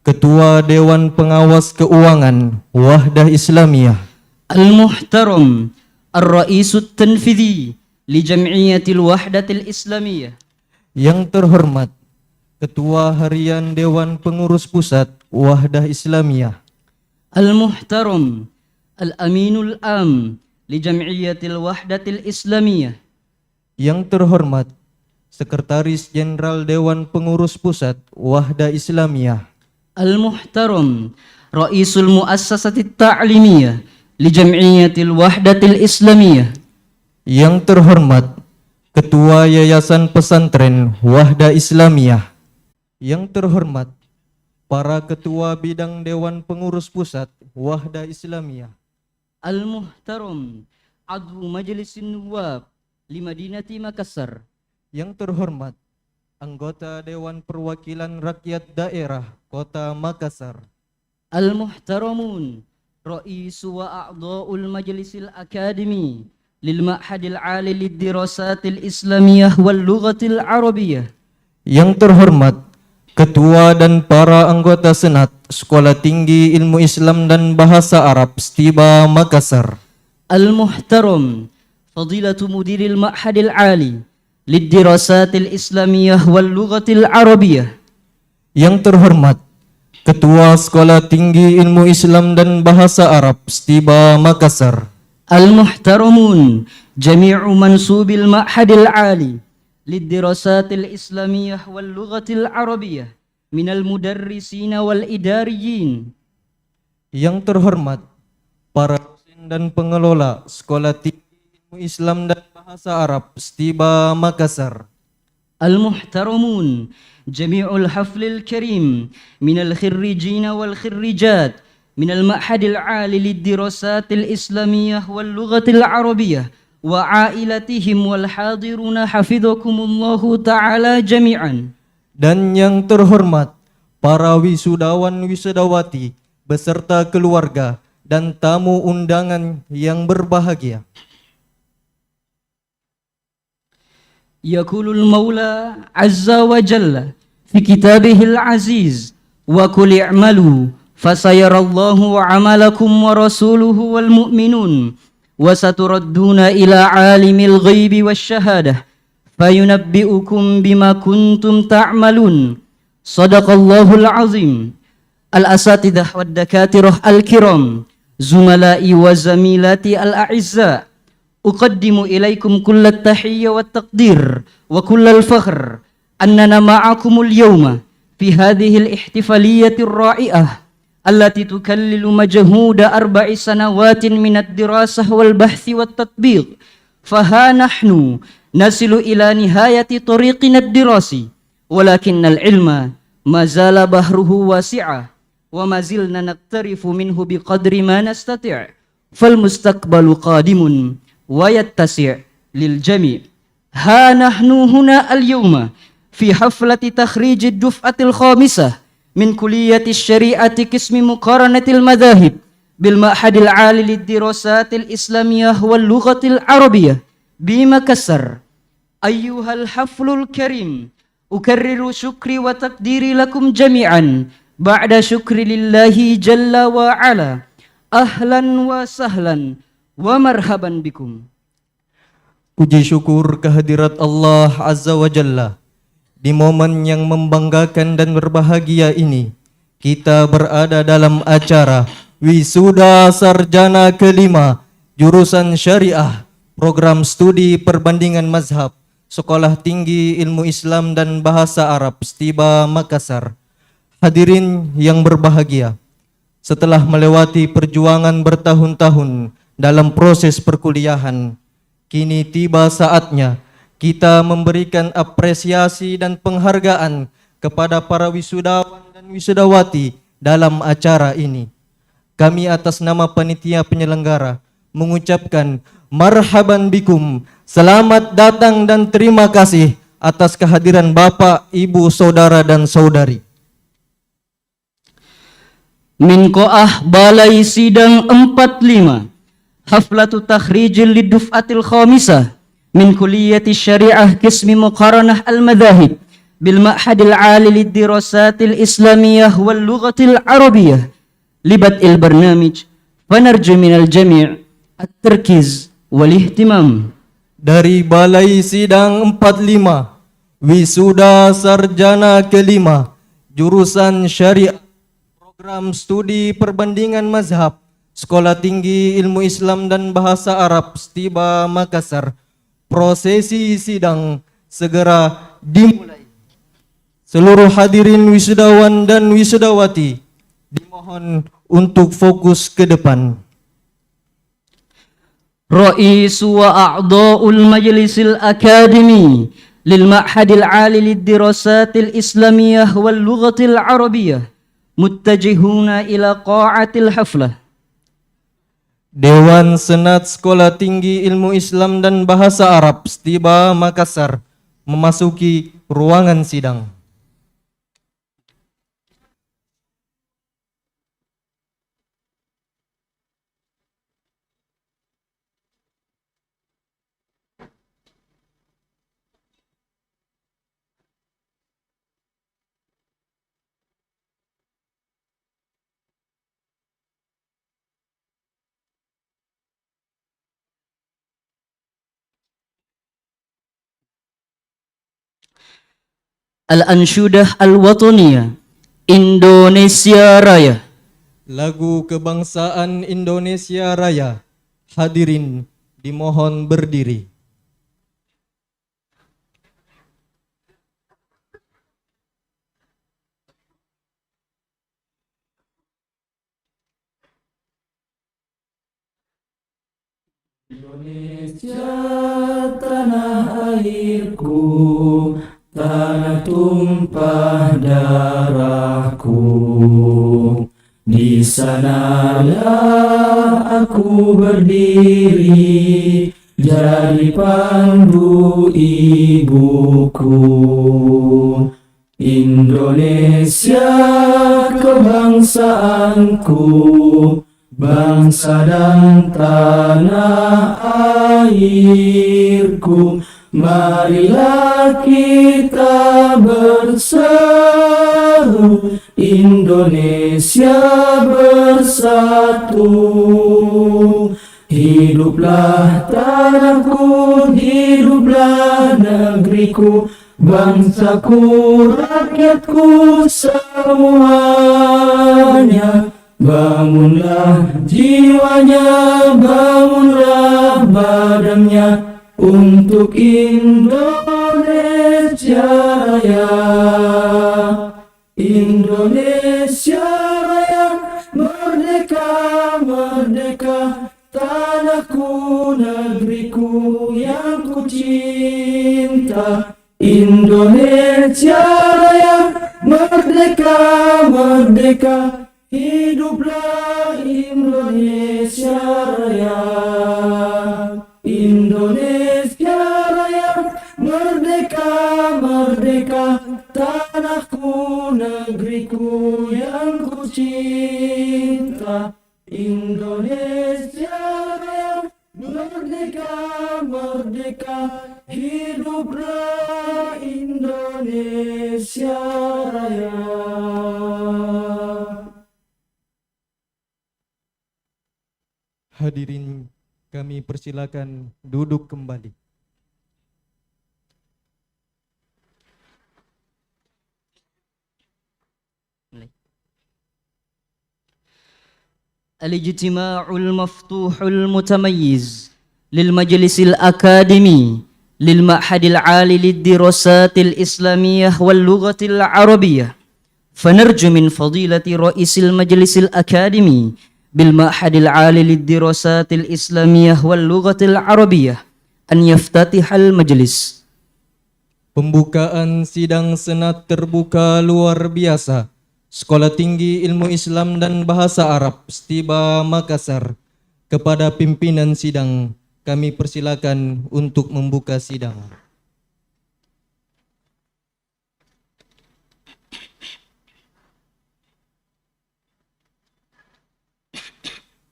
Ketua Dewan Pengawas Keuangan Wahdah Islamiyah. Al-Muhtaram Ar-Raisut Tanfidhi li Jam'iyatil Wahdatil Islamiyah. Yang terhormat Ketua Harian Dewan Pengurus Pusat Wahdah Islamiyah. Al-Muhtaram Al-Aminul Am li Jam'iyatil Wahdatil Islamiyah. Yang terhormat Sekretaris Jenderal Dewan Pengurus Pusat Wahdah Islamiyah. Al-Muhtaram Raisul Muassasatit Ta'limiyah li Jam'iyatil Wahdatil Islamiyah. Yang terhormat Ketua Yayasan Pesantren Wahdah Islamiyah. Yang terhormat para Ketua Bidang Dewan Pengurus Pusat Wahdah Islamiyah. Al-Muhtaram Adwu Majlisin Nuwab li Madinati Makassar. Yang terhormat anggota Dewan Perwakilan Rakyat Daerah Kota Makassar. Al-Muhtaramun Raisu wa A'dha'ul Majlisil Akademi lil Ma'hadil 'Ali lid-Dirasatil Islamiyah wal Lughatil Arabiyyah. Yang terhormat Ketua dan para anggota Senat Sekolah Tinggi Ilmu Islam dan Bahasa Arab STIBA Makassar. Al-Muhtaram Fadilatu Mudiril Ma'hadil 'Ali lid-Dirasatil Islamiyah wal Lughatil Arabiyyah. Yang terhormat Ketua Sekolah Tinggi Ilmu Islam dan Bahasa Arab STIBA Makassar. Al-Muhtaramun Jami'u Mansubil Ma'hadil 'Ali lid-Dirasatil Islamiyah wal Lughatil Arabiyyah minal mudarrisina wal idariyin. Yang terhormat para dosen dan pengelola Sekolah Tinggi Ilmu Islam dan Bahasa Arab STIBA Makassar. Al-Muhtaramun Jami'ul Haflil Karim minal khirrijina wal khirrijat minal Ma'hadil 'Ali lid-Dirasatil Islamiyah wal Lughatil Arabiyyah wa 'ailatihim wal hadiruna hafidhakumullahu ta'ala jami'an. Dan yang terhormat para wisudawan wisudawati beserta keluarga dan tamu undangan yang berbahagia. Yaqulul Maula Azza wa Jalla fi kitabihil aziz wa qul i'malu fasayarallahu amalakum wa rasuluhu wal mu'minun wa saturadduna ila alimil ghaibi wasyahadah fayunabbi'ukum bima kuntum ta'malun. Sadaqallahul azim. Al-asatidah wad dakatirah al-kiram zumala'i wa zamilati al-a'izza. أقدم إليكم كل التحية والتقدير وكل الفخر أننا معكم اليوم في هذه الاحتفالية الرائعة التي تكلل مجهود 4 سنوات من الدراسة والبحث والتطبيق. فها نحن نصل إلى نهاية طريقنا الدراسي ولكن العلم ما زال بحره واسعا وما زلنا نقترف منه بقدر ما نستطيع فالمستقبل قادم ويتسع للجميع. ها نحن هنا اليوم في حفلة تخريج الدفعة الخامسة من كلية الشريعة قسم مقارنة المذاهب بالمعهد العالي للدراسات الإسلامية واللغة العربية بمكسر. أيها الحفل الكريم أكرر شكري وتقديري لكم جميعا بعد شكر لله جل وعلا. أهلا وسهلا ومرحبا بكم. Puji syukur kehadirat Allah Azza wa Jalla. Di momen yang membanggakan dan berbahagia ini, kita berada dalam acara Wisuda Sarjana kelima Jurusan Syariah Program Studi Perbandingan Mazhab Sekolah Tinggi Ilmu Islam dan Bahasa Arab STIBA Makassar. Hadirin yang berbahagia, setelah melewati perjuangan bertahun-tahun dalam proses perkuliahan, kini tiba saatnya kita memberikan apresiasi dan penghargaan kepada para wisudawan dan wisudawati dalam acara ini. Kami atas nama panitia penyelenggara mengucapkan marhaban bikum, selamat datang dan terima kasih atas kehadiran Bapak, Ibu, Saudara dan Saudari. Min Qo'ah Balai Sidang 45 Haflatu Takhrijil Liduf'atil Khamisah Min Kulliyati Syariah Qismi Muqaranah Al-Madhahib Bil Ma'hadil Ali Lidirasatil Islamiyah Wal Lughatil Arabiyah Libat'il Barnamij Fanarju minal jami' At-Tarkiz Wal-Ihtimam. Dari Balai Sidang 45, Wisuda Sarjana kelima, Jurusan Syariah, Program Studi Perbandingan Mazhab, Sekolah Tinggi Ilmu Islam dan Bahasa Arab STIBA Makassar. Prosesi sidang segera dimulai. Seluruh hadirin wisudawan dan wisudawati dimohon untuk fokus ke depan. Ra'isu wa a'dha'ul majlisil akademi lil ma'hadil 'ali lidirasatil islamiyah wal lughatil arabiyyah muttajihuna ila qa'atil haflah. Dewan Senat Sekolah Tinggi Ilmu Islam dan Bahasa Arab STIBA Makassar memasuki ruangan sidang. Al-Anshudah Al-Wataniyah Indonesia Raya. Lagu Kebangsaan Indonesia Raya. Hadirin dimohon berdiri. Indonesia tanah airku, tanah tumpah darahku. Di sanalah aku berdiri, jadi pandu ibuku. Indonesia kebangsaanku, bangsa dan tanah airku. Marilah kita berseru, Indonesia bersatu. Hiduplah tanahku, hiduplah negeriku, bangsaku, rakyatku semuanya. Bangunlah jiwanya, bangunlah badannya, untuk Indonesia Raya. Indonesia Raya, merdeka, merdeka, tanahku, negeriku yang ku cinta. Indonesia Raya, merdeka, merdeka, hiduplah Indonesia Raya. Indonesia Raya, merdeka, merdeka, tanahku, negeriku yang ku cinta. Indonesia Raya, merdeka, merdeka, hiduplah Indonesia Raya. Hadirin, kami persilakan duduk kembali. Al-Ijtima'ul Maftuhul Mutamayyiz lil Majlisil Akademi للمعهد العالي للدراسات الإسلامية واللغة العربية، فنرجو من فضيلة رئيس المجلس الأكاديمي بالمعهد العالي للدراسات الإسلامية واللغة العربية أن يفتتح المجلس. Pembukaan sidang senat terbuka luar biasa Sekolah Tinggi Ilmu Islam dan Bahasa Arab Stiba Makassar. Kepada pimpinan sidang, kami persilakan untuk membuka sidang.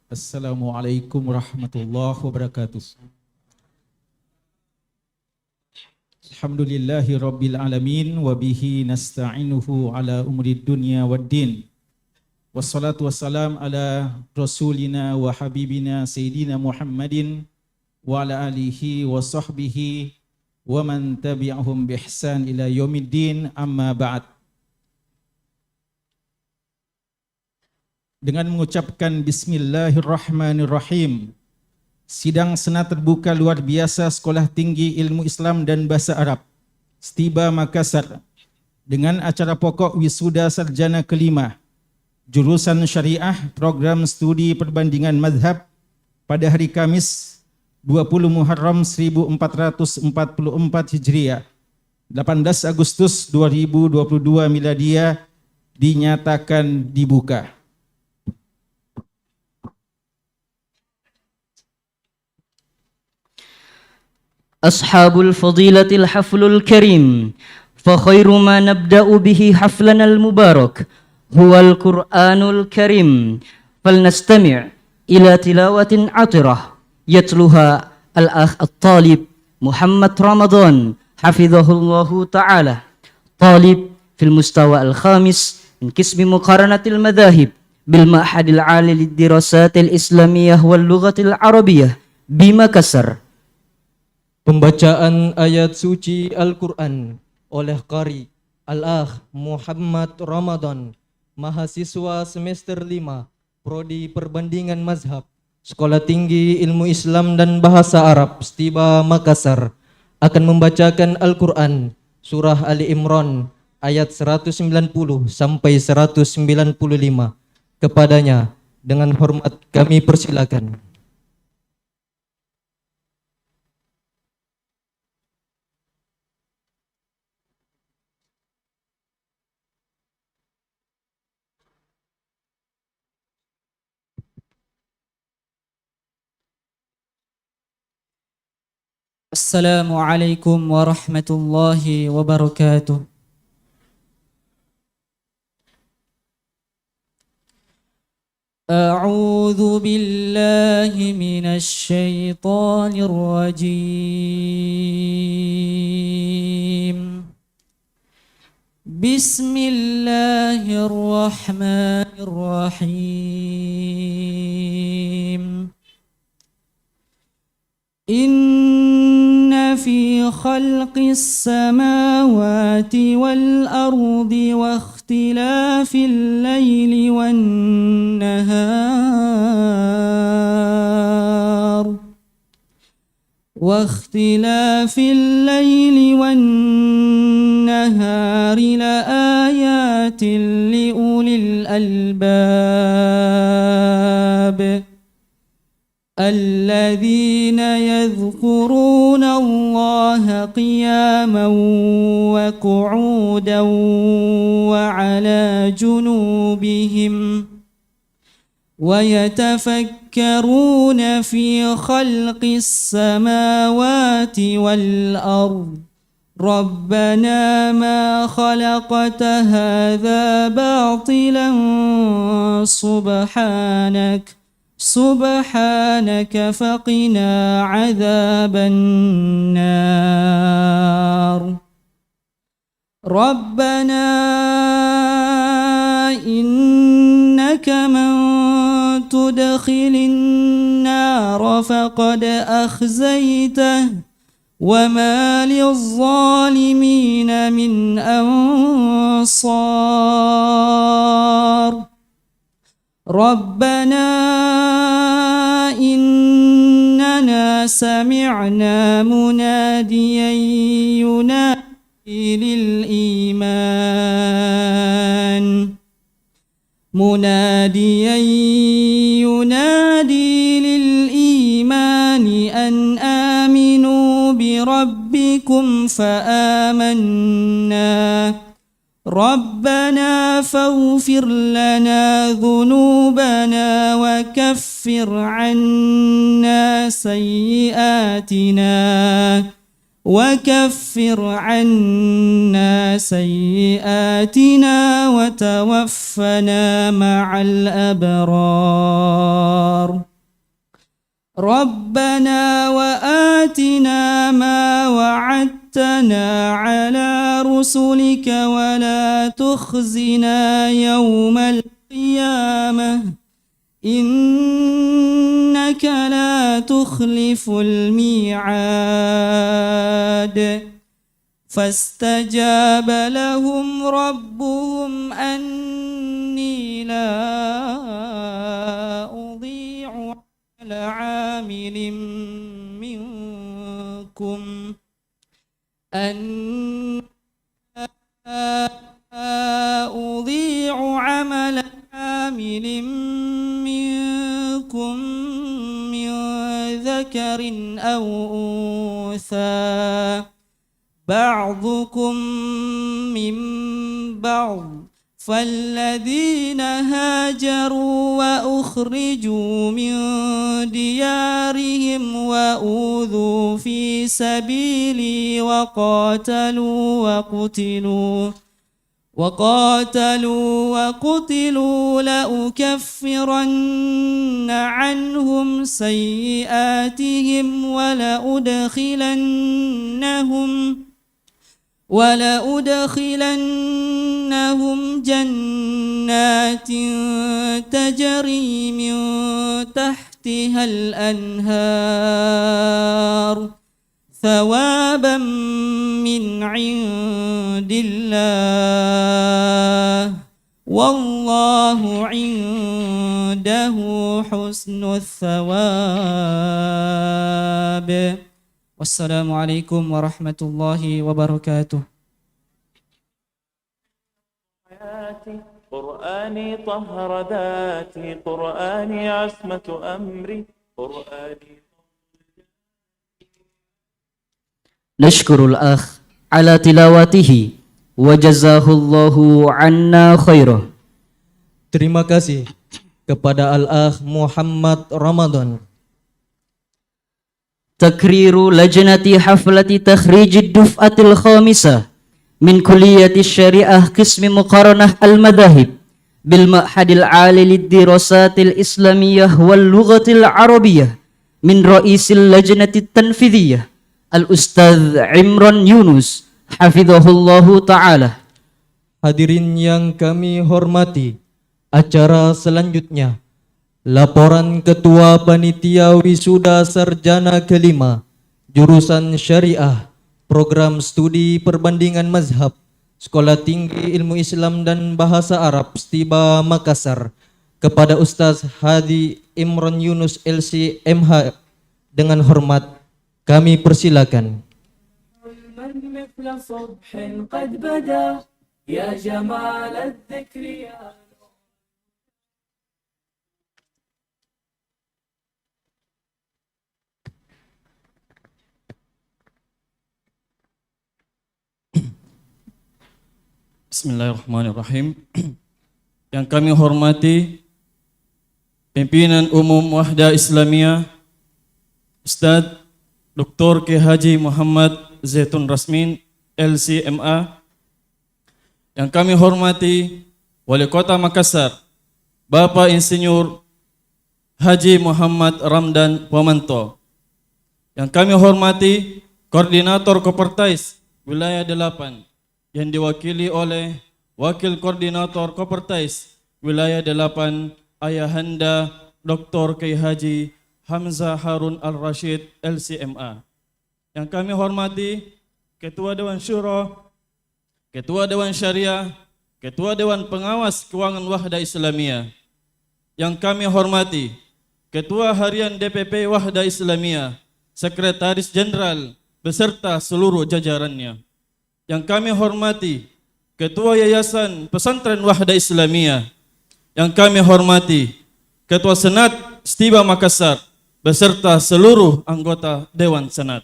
Assalamualaikum warahmatullahi wabarakatuh. Alhamdulillahi rabbil alamin wa bihi nasta'inuhu ala umri dunya waddin. Wassalatu wassalam ala rasulina wa habibina sayyidina Muhammadin wa ala alihi wa sahbihi wa man tabi'ahum bi ihsan ila yaumiddin, amma ba'd. Dengan mengucapkan bismillahirrahmanirrahim, sidang senat terbuka luar biasa Sekolah Tinggi Ilmu Islam dan Bahasa Arab Stiba Makassar dengan acara pokok wisuda sarjana kelima jurusan syariah program studi perbandingan mazhab pada hari Kamis 20 Muharram 1444 Hijriah 18 Agustus 2022 Miladiah dinyatakan dibuka. أصحاب الفضيلة الحفل الكريم، فخير ما نبدأ به حفلنا المبارك هو القرآن الكريم، فلنستمع إلى تلاوة عطرة يتلوها الأخ الطالب محمد رمضان حفظه الله تعالى، طالب في المستوى الخامس من قسم مقارنة المذاهب بالمعهد العالي للدراسات الإسلامية واللغة العربية بمكسر. Pembacaan ayat suci Al-Quran oleh Qari Al-Akh Muhammad Ramadan, mahasiswa semester 5 Prodi Perbandingan Mazhab Sekolah Tinggi Ilmu Islam dan Bahasa Arab Stiba Makassar, akan membacakan Al-Quran Surah Ali Imran ayat 190 sampai 195. Kepadanya dengan hormat kami persilakan. Assalamualaikum warahmatullahi wabarakatuh. A'udzu billahi minasy syaithanir rajim. Bismillahirrahmanirrahim. Inna fi khalqis samawati wal ardi wa ikhtilafil laili wan nahar la ayatin li ulil albab الذين يذكرون الله قياما وقعودا وعلى جنوبهم ويتفكرون في خلق السماوات والأرض ربنا ما خلقت هذا باطلا سبحانك فقنا عذاب النار ربنا إنك من تدخل النار فقد أخزيته وما للظالمين من أنصار ربنا إننا ربنا سمعنا مناديا ينادي للإيمان أن آمنوا بربكم فآمنا ربنا فاغفر لنا ذنوبنا وكفر عنا سيئاتنا وتوفنا مع الأبرار ربنا وآتنا ما وعدتنا على رسلك ولا تخزنا يوم القيامة إنك لا تخلف الميعاد فاستجاب لهم ربهم أني لا أضيع على عامل منكم أضيع عمل عامل منكم من ذكر أو أنثى بعضكم من بعض فالذين هاجروا وأخرجوا من ديارهم وأوذوا في سبيلي وقاتلوا لأكفرن عنهم سيئاتهم ولأدخلنهم جنات تجري من تحتها الأنهار ثوابا من عند الله والله عنده حسن الثواب والسلام عليكم ورحمة الله وبركاته. قرآني طهر ذاتي قرآني عصمة أمري قرآني. نشكر الأخ على تلاوته وجزاه الله عنا خيرا. Terima kasih kepada Al-Akh Muhammad Ramadan. تكرير لجنة حفلة تخريج الدفعة الخامسة من كلية الشريعة قسم مقارنة المذاهب بالمعهد العالي للدراسات الإسلامية واللغة العربية من رئيس اللجنة التنفيذية الأستاذ عمران يونس حفظه الله تعالى. Hadirin yang kami hormati, acara selanjutnya laporan Ketua Panitia Wisuda Sarjana kelima Jurusan Syariah Program Studi Perbandingan Mazhab Sekolah Tinggi Ilmu Islam dan Bahasa Arab STIBA Makassar kepada Ustaz Hadi Imran Yunus LC.MH dengan hormat kami persilakan. Bismillahirrahmanirrahim. Yang kami hormati Pimpinan Umum Wahda Islamiyah Ustadz Dr. K. Haji Muhammad Zaitun Rasmin LC.MA. Yang kami hormati Wali Kota Makassar Bapak Insinyur Haji Muhammad Ramdan Wamanto. Yang kami hormati Koordinator Kopertais Wilayah 8 yang diwakili oleh Wakil Koordinator Kopertais Wilayah 8 Ayahanda Dr. K. Haji Hamzah Harun Al-Rashid LC.MA. Yang kami hormati Ketua Dewan Syuro, Ketua Dewan Syariah, Ketua Dewan Pengawas Keuangan Wahda Islamiyah. Yang kami hormati Ketua Harian DPP Wahda Islamiyah, Sekretaris Jenderal beserta seluruh jajarannya. Yang kami hormati Ketua Yayasan Pesantren Wahda Islamiyah, yang kami hormati Ketua Senat Stiba Makassar beserta seluruh anggota Dewan Senat.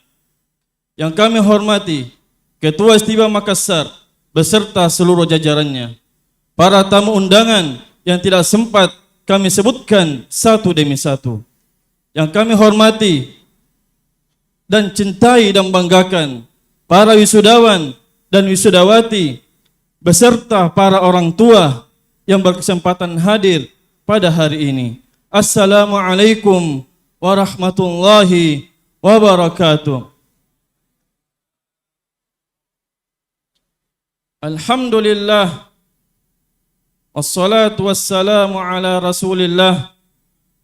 Yang kami hormati Ketua Stiba Makassar beserta seluruh jajarannya. Para tamu undangan yang tidak sempat kami sebutkan satu demi satu. Yang kami hormati dan cintai dan banggakan para wisudawan dan wisudawati beserta para orang tua yang berkesempatan hadir pada hari ini. Assalamualaikum warahmatullahi wabarakatuh. Alhamdulillah, wassalatu wassalamu ala rasulillah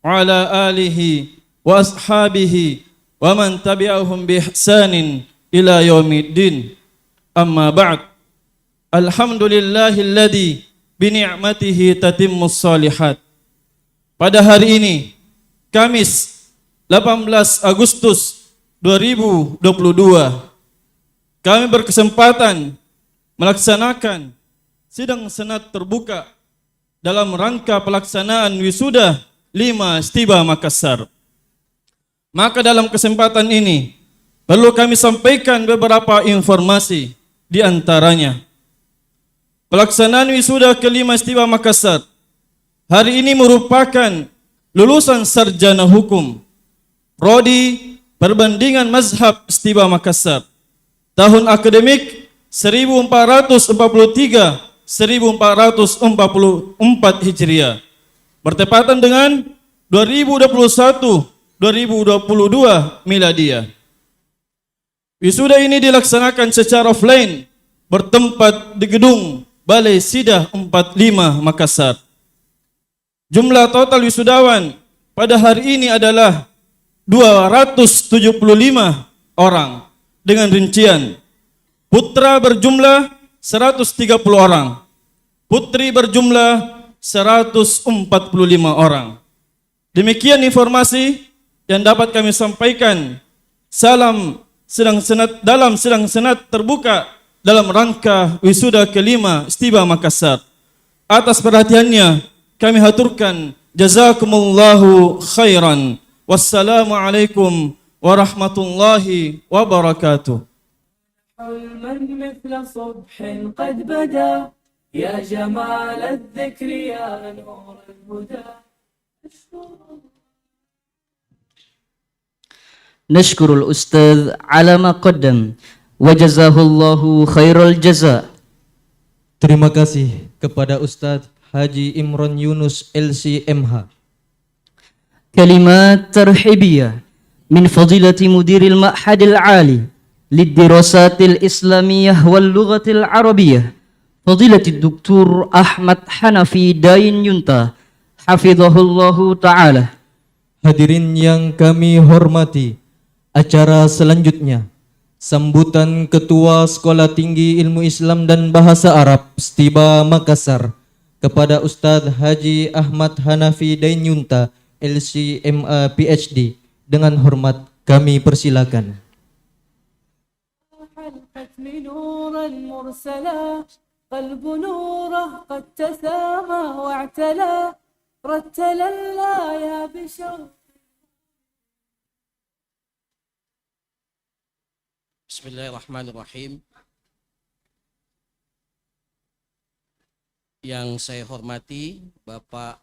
wa ala alihi wa ashabihi wa man tabi'ahum bi ihsanin ila yaumiddin. Amma ba'd. Alhamdulillahilladzi bi ni'matihi tatimmus shalihat. Pada hari ini, Kamis 18 Agustus 2022, kami berkesempatan melaksanakan sidang senat terbuka dalam rangka pelaksanaan wisuda 5 Stiba Makassar. Maka dalam kesempatan ini perlu kami sampaikan beberapa informasi, di antaranya pelaksanaan wisuda ke-5 Stiba Makassar hari ini merupakan lulusan sarjana hukum Prodi Perbandingan Mazhab Stiba Makassar tahun akademik 1443-1444 Hijriah bertepatan dengan 2021-2022 Miladiah. Wisuda ini dilaksanakan secara offline bertempat di gedung Balai Sidah 45 Makassar. Jumlah total wisudawan pada hari ini adalah 275 orang dengan rincian putra berjumlah 130 orang, putri berjumlah 145 orang. Demikian informasi yang dapat kami sampaikan. Salam sidang senat dalam sidang senat terbuka dalam rangka wisuda ke-5 Stiba Makassar. Atas perhatiannya kami haturkan jazakumullahu khairan. Wassalamualaikum warahmatullahi wabarakatuh. حلما مثل صبح قد بدا يا جمال الذكر يا نور الهدى. نشكر الأستاذ على ما قدم وجزاه الله خير الجزاء. Terima kasih kepada Ustadz Haji Imron Yunus LCMH. كلمات ترحيبية من فضيلة مدير المعهد العالي للدراسات الإسلامية واللغة العربية فضيلة الدكتور أحمد حنفي داين ينتا حفظه الله تعالى. Hadirin yang kami hormati, acara selanjutnya sambutan Ketua Sekolah Tinggi Ilmu Islam dan Bahasa Arab Stiba Makassar kepada Ustadz Haji Ahmad Hanafi Dain Yunta LCMA PhD. Dengan hormat kami persilakan. الختم نورا مرسلا قلب نوره قد تسامى واعتلى رتل الآية بشوق. Bismillahirrahmanirrahim. Yang saya hormati Bapak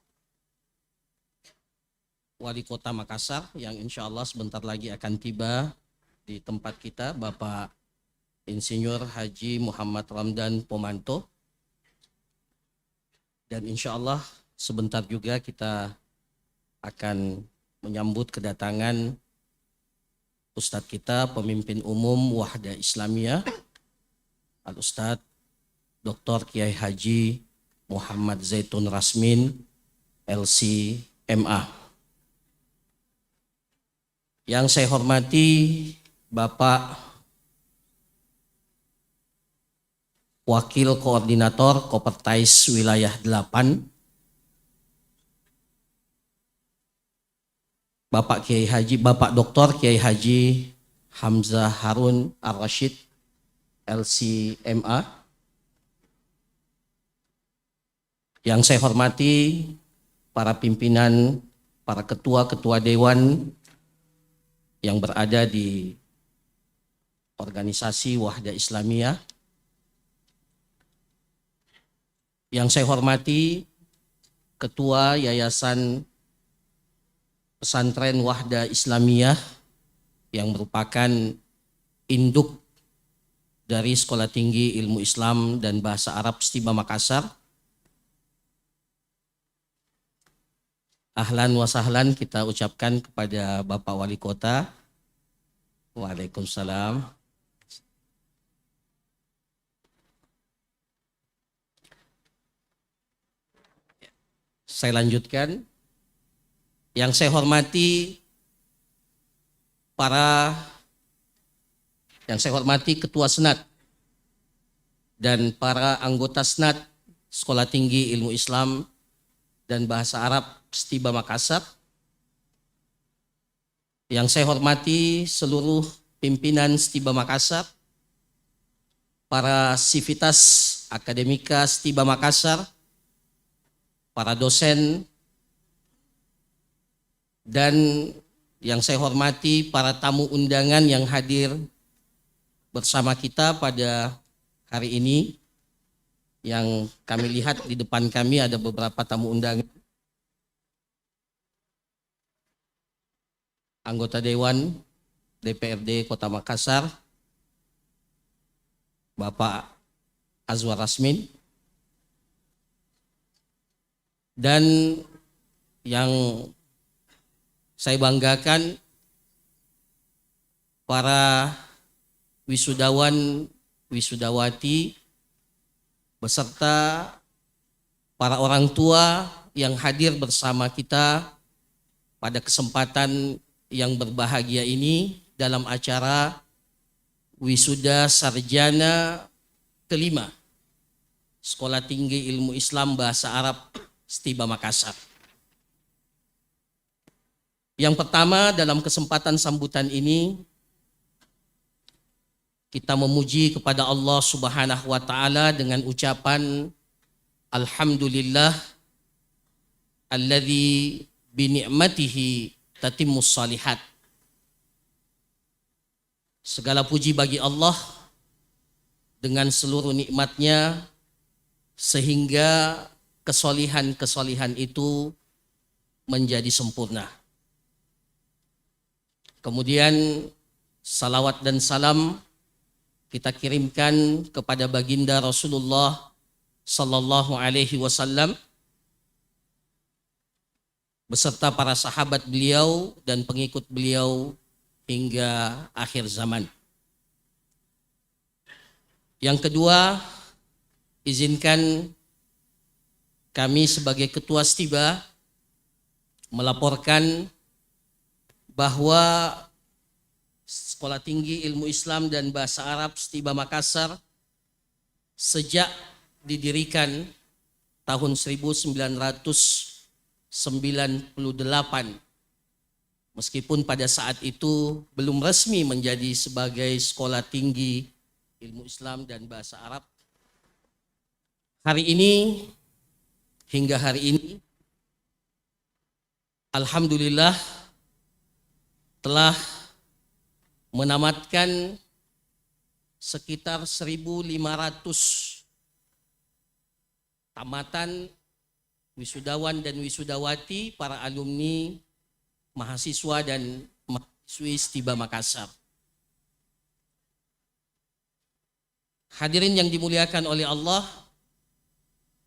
Wali Kota Makassar yang insya Allah sebentar lagi akan tiba di tempat kita, Bapak Insinyur Haji Muhammad Ramdan Pomanto. Dan insya Allah sebentar juga kita akan menyambut kedatangan Ustadz kita, pemimpin umum Wahda Islamiyah, Al-Ustadz Dr. Kiai Haji Muhammad Zaitun Rasmin, LCMA. Yang saya hormati Bapak Wakil Koordinator Kopertais Wilayah 8, Bapak Kiai Haji, Bapak Dr. Kiai Haji Hamzah Harun Ar-Rasyid LCMA. Yang saya hormati para pimpinan, para ketua-ketua dewan yang berada di organisasi Wahda Islamiyah. Yang saya hormati Ketua Yayasan Pesantren Wahda Islamiyah yang merupakan induk dari Sekolah Tinggi Ilmu Islam dan Bahasa Arab Setiba Makassar. Ahlan wa sahlan kita ucapkan kepada Bapak Wali Kota. Waalaikumsalam. Saya lanjutkan. Yang saya hormati Ketua Senat dan para anggota Senat Sekolah Tinggi Ilmu Islam dan Bahasa Arab Setiba Makassar. Yang saya hormati seluruh pimpinan Setiba Makassar, para sivitas akademika Setiba Makassar, para dosen, dan yang saya hormati para tamu undangan yang hadir bersama kita pada hari ini. Yang kami lihat di depan kami ada beberapa tamu undangan. Anggota Dewan DPRD Kota Makassar, Bapak Azwar Rasmin, dan yang saya banggakan para wisudawan, wisudawati, beserta para orang tua yang hadir bersama kita pada kesempatan yang berbahagia ini dalam acara wisuda sarjana kelima Sekolah Tinggi Ilmu Islam Bahasa Arab Setiba Makassar. Yang pertama, dalam kesempatan sambutan ini kita memuji kepada Allah Subhanahu wa taala dengan ucapan alhamdulillah alladzi bi ni'matihi tatimmus shalihat. Segala puji bagi Allah dengan seluruh nikmatnya sehingga kesolihan-kesolihan itu menjadi sempurna. Kemudian salawat dan salam kita kirimkan kepada baginda Rasulullah sallallahu alaihi wasallam beserta para sahabat beliau dan pengikut beliau hingga akhir zaman. Yang kedua, izinkan kami sebagai Ketua Setiba melaporkan bahwa Sekolah Tinggi Ilmu Islam dan Bahasa Arab Setiba Makassar sejak didirikan tahun 1998, meskipun pada saat itu belum resmi menjadi sebagai Sekolah Tinggi Ilmu Islam dan Bahasa Arab, hari ini hingga hari ini alhamdulillah telah menamatkan sekitar 1.500 tamatan wisudawan dan wisudawati, para alumni, mahasiswa dan mahasiswi Setiba Makassar. Hadirin yang dimuliakan oleh Allah,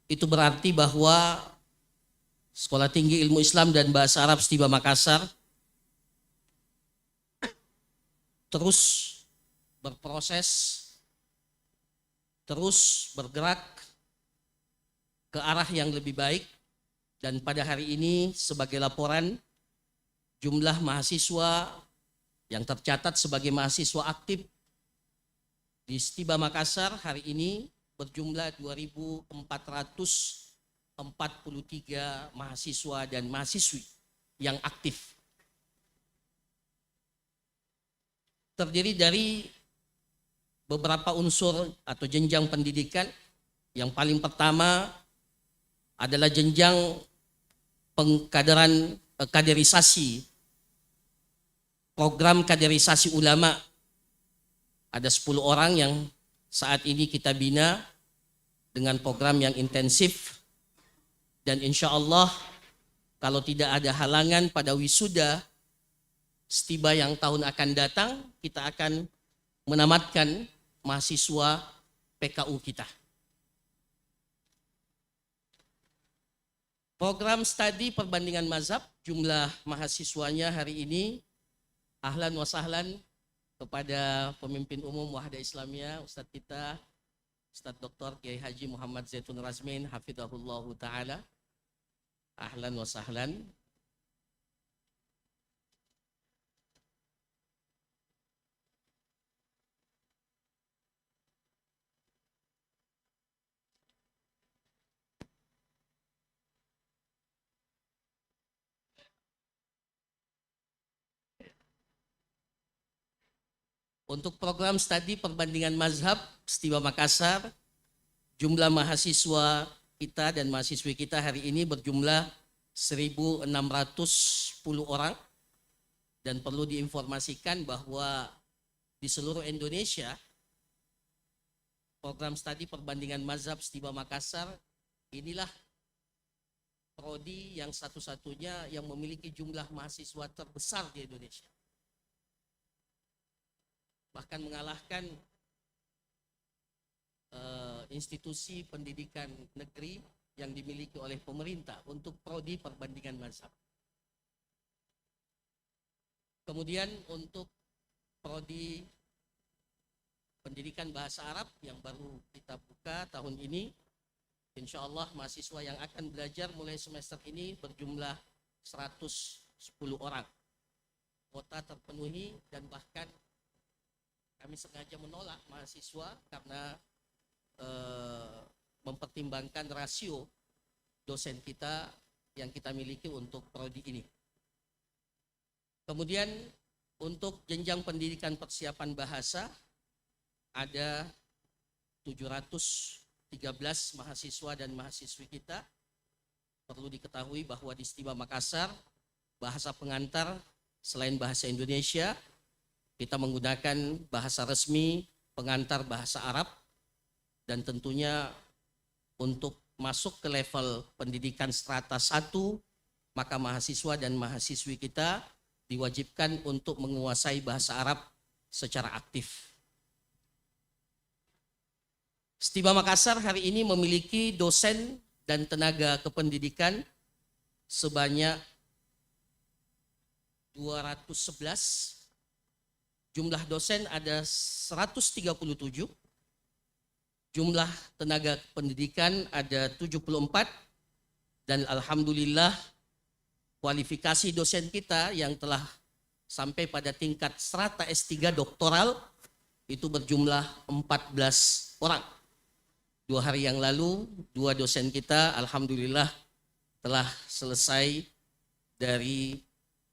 itu berarti bahwa Sekolah Tinggi Ilmu Islam dan Bahasa Arab Setiba Makassar terus berproses, terus bergerak ke arah yang lebih baik, dan pada hari ini sebagai laporan jumlah mahasiswa yang tercatat sebagai mahasiswa aktif di Setiba Makassar hari ini berjumlah 2.443 mahasiswa dan mahasiswi yang aktif. terdiri dari beberapa unsur atau jenjang pendidikan. Yang paling pertama adalah jenjang kaderisasi, program kaderisasi ulama. Ada 10 orang yang saat ini kita bina dengan program yang intensif, dan insya Allah kalau tidak ada halangan pada wisuda STIBA yang tahun akan datang, kita akan menamatkan mahasiswa PKU kita. Program studi perbandingan mazhab, jumlah mahasiswanya hari ini ahlan wa sahlan kepada pemimpin umum Wahda Islamiyah, Ustadz kita, Ustadz Dr. Kiai Haji Muhammad Zaitun Razmin, hafidhahullahu ta'ala. Ahlan wa sahlan. Untuk program studi perbandingan mazhab STIBA Makassar, jumlah mahasiswa kita dan mahasiswi kita hari ini berjumlah 1.610 orang, dan perlu diinformasikan bahwa di seluruh Indonesia program studi perbandingan mazhab STIBA Makassar inilah prodi yang satu-satunya yang memiliki jumlah mahasiswa terbesar di Indonesia. Bahkan mengalahkan institusi pendidikan negeri yang dimiliki oleh pemerintah untuk prodi perbandingan mazhab. Kemudian untuk prodi pendidikan bahasa Arab yang baru kita buka tahun ini, insya Allah mahasiswa yang akan belajar mulai semester ini berjumlah 110 orang. Kuota terpenuhi, dan bahkan kami sengaja menolak mahasiswa karena mempertimbangkan rasio dosen kita yang kita miliki untuk prodi ini. Kemudian untuk jenjang pendidikan persiapan bahasa ada 713 mahasiswa dan mahasiswi kita. Perlu diketahui bahwa di STIBA Makassar bahasa pengantar selain bahasa Indonesia, kita menggunakan bahasa resmi pengantar bahasa Arab, dan tentunya untuk masuk ke level pendidikan strata 1, maka mahasiswa dan mahasiswi kita diwajibkan untuk menguasai bahasa Arab secara aktif. STIBA Makassar hari ini memiliki dosen dan tenaga kependidikan sebanyak 211. Jumlah dosen ada 137, jumlah tenaga pendidikan ada 74, dan alhamdulillah kualifikasi dosen kita yang telah sampai pada tingkat strata S3 doktoral itu berjumlah 14 orang. 2 hari yang lalu 2 dosen kita alhamdulillah telah selesai dari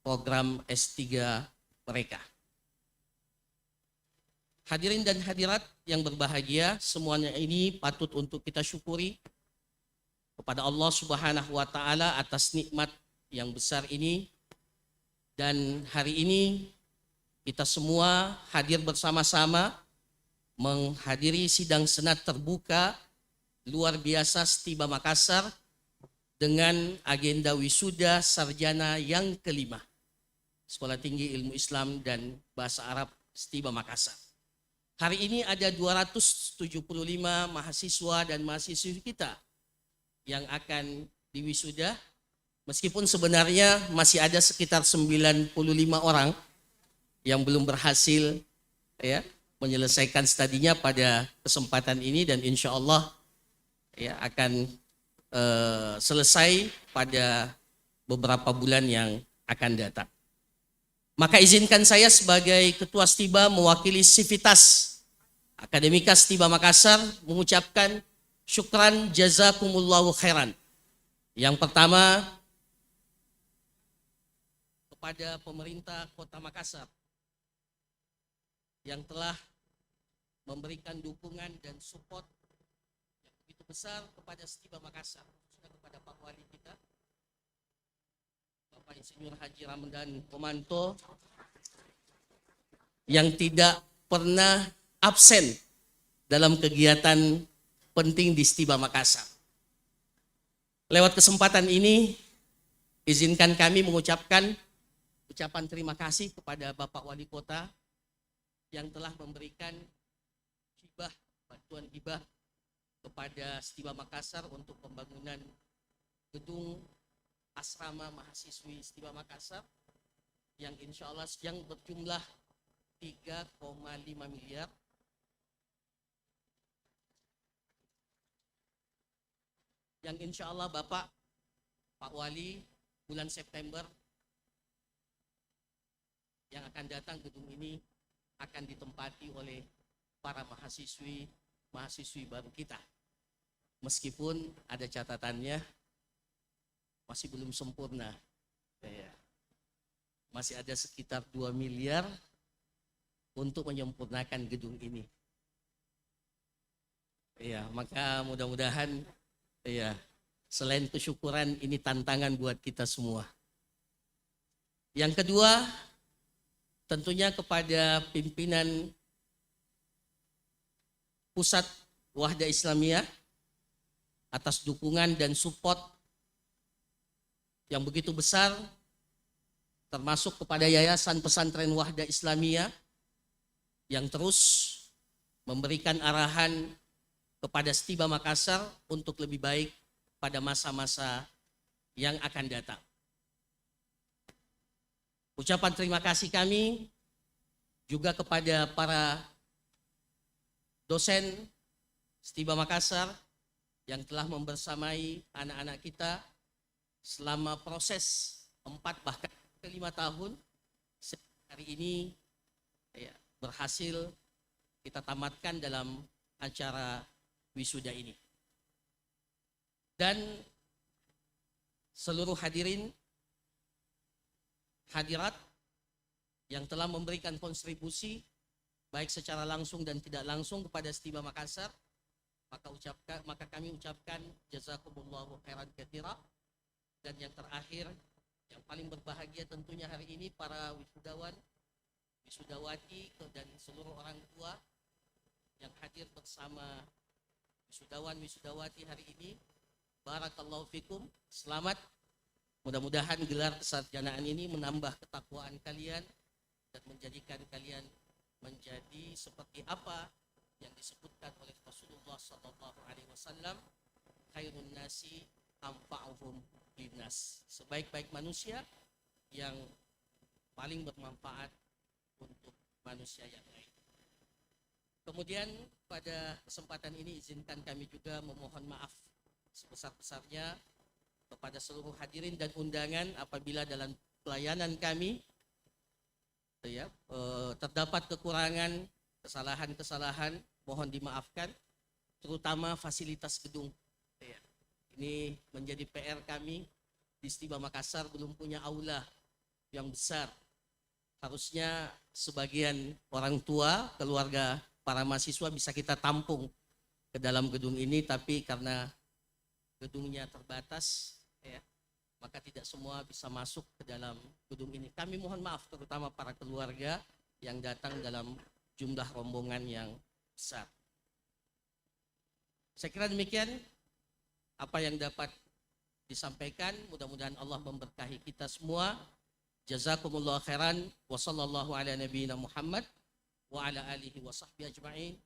program S3 mereka. Hadirin dan hadirat yang berbahagia, semuanya ini patut untuk kita syukuri kepada Allah Subhanahu wa Ta'ala atas nikmat yang besar ini. Dan hari ini kita semua hadir bersama-sama menghadiri sidang senat terbuka luar biasa STIBA Makassar dengan agenda wisuda sarjana yang kelima Sekolah Tinggi Ilmu Islam dan Bahasa Arab STIBA Makassar. Hari ini ada 275 mahasiswa dan mahasiswi kita yang akan diwisuda, meskipun sebenarnya masih ada sekitar 95 orang yang belum berhasil ya menyelesaikan studinya pada kesempatan ini, dan insya Allah ya akan selesai pada beberapa bulan yang akan datang. Maka izinkan saya sebagai Ketua STIBA mewakili Sivitas Akademika STIBA Makassar mengucapkan syukran jazakumullahu khairan. Yang pertama kepada pemerintah Kota Makassar yang telah memberikan dukungan dan support yang begitu besar kepada Stiba Makassar, khususnya kepada Pak Wali kita, Bapak Insinyur Haji Ramdan Pomanto, yang tidak pernah absen dalam kegiatan penting di Stiba Makassar. Lewat kesempatan ini, izinkan kami mengucapkan ucapan terima kasih kepada Bapak Wali Kota yang telah memberikan hibah, bantuan hibah kepada Stiba Makassar untuk pembangunan gedung asrama mahasiswi Stiba Makassar yang insya Allah yang berjumlah 3,5 miliar. Yang insya Allah Pak Wali bulan September yang akan datang, gedung ini akan ditempati oleh para mahasiswi baru kita. Meskipun ada catatannya, masih belum sempurna. Masih ada sekitar 2 miliar untuk menyempurnakan gedung ini. Maka mudah-mudahan selain kesyukuran, ini tantangan buat kita semua. Yang kedua, tentunya kepada pimpinan Pusat Wahda Islamiyah atas dukungan dan support yang begitu besar, termasuk kepada Yayasan Pesantren Wahda Islamiyah yang terus memberikan arahan kepada Stiba Makassar untuk lebih baik pada masa-masa yang akan datang. Ucapan terima kasih kami juga kepada para dosen Stiba Makassar yang telah membersamai anak-anak kita selama proses 4 bahkan 5 tahun. Hari ini berhasil kita tamatkan dalam acara wisuda ini. Dan seluruh hadirat yang telah memberikan kontribusi baik secara langsung dan tidak langsung kepada Stiba Makassar, maka kami ucapkan jazakumullahu khairan katsira. Dan yang terakhir, yang paling berbahagia tentunya hari ini para wisudawan, wisudawati dan seluruh orang tua yang hadir bersama wisudawan wisudawati hari ini. Barakallahu fikum, selamat. Mudah-mudahan gelar kesarjanaan ini menambah ketakwaan kalian dan menjadikan kalian menjadi seperti apa yang disebutkan oleh Rasulullah SAW, khairun nasi anfa'uhum linnas, sebaik-baik manusia yang paling bermanfaat untuk manusia yang lain. Kemudian pada kesempatan ini izinkan kami juga memohon maaf sebesar-besarnya kepada seluruh hadirin dan undangan apabila dalam pelayanan kami terdapat kekurangan, kesalahan-kesalahan, mohon dimaafkan, terutama fasilitas gedung. Ini menjadi PR kami di Stiba Makassar, belum punya aula yang besar. Harusnya sebagian orang tua, keluarga para mahasiswa bisa kita tampung ke dalam gedung ini, tapi karena gedungnya terbatas, maka tidak semua bisa masuk ke dalam gedung ini. Kami mohon maaf terutama para keluarga yang datang dalam jumlah rombongan yang besar. Saya kira demikian apa yang dapat disampaikan. Mudah-mudahan Allah memberkahi kita semua. Jazakumullah khairan wa sallallahu ala nabiyyina Muhammad wa ala alihi wa sahbihi ajma'in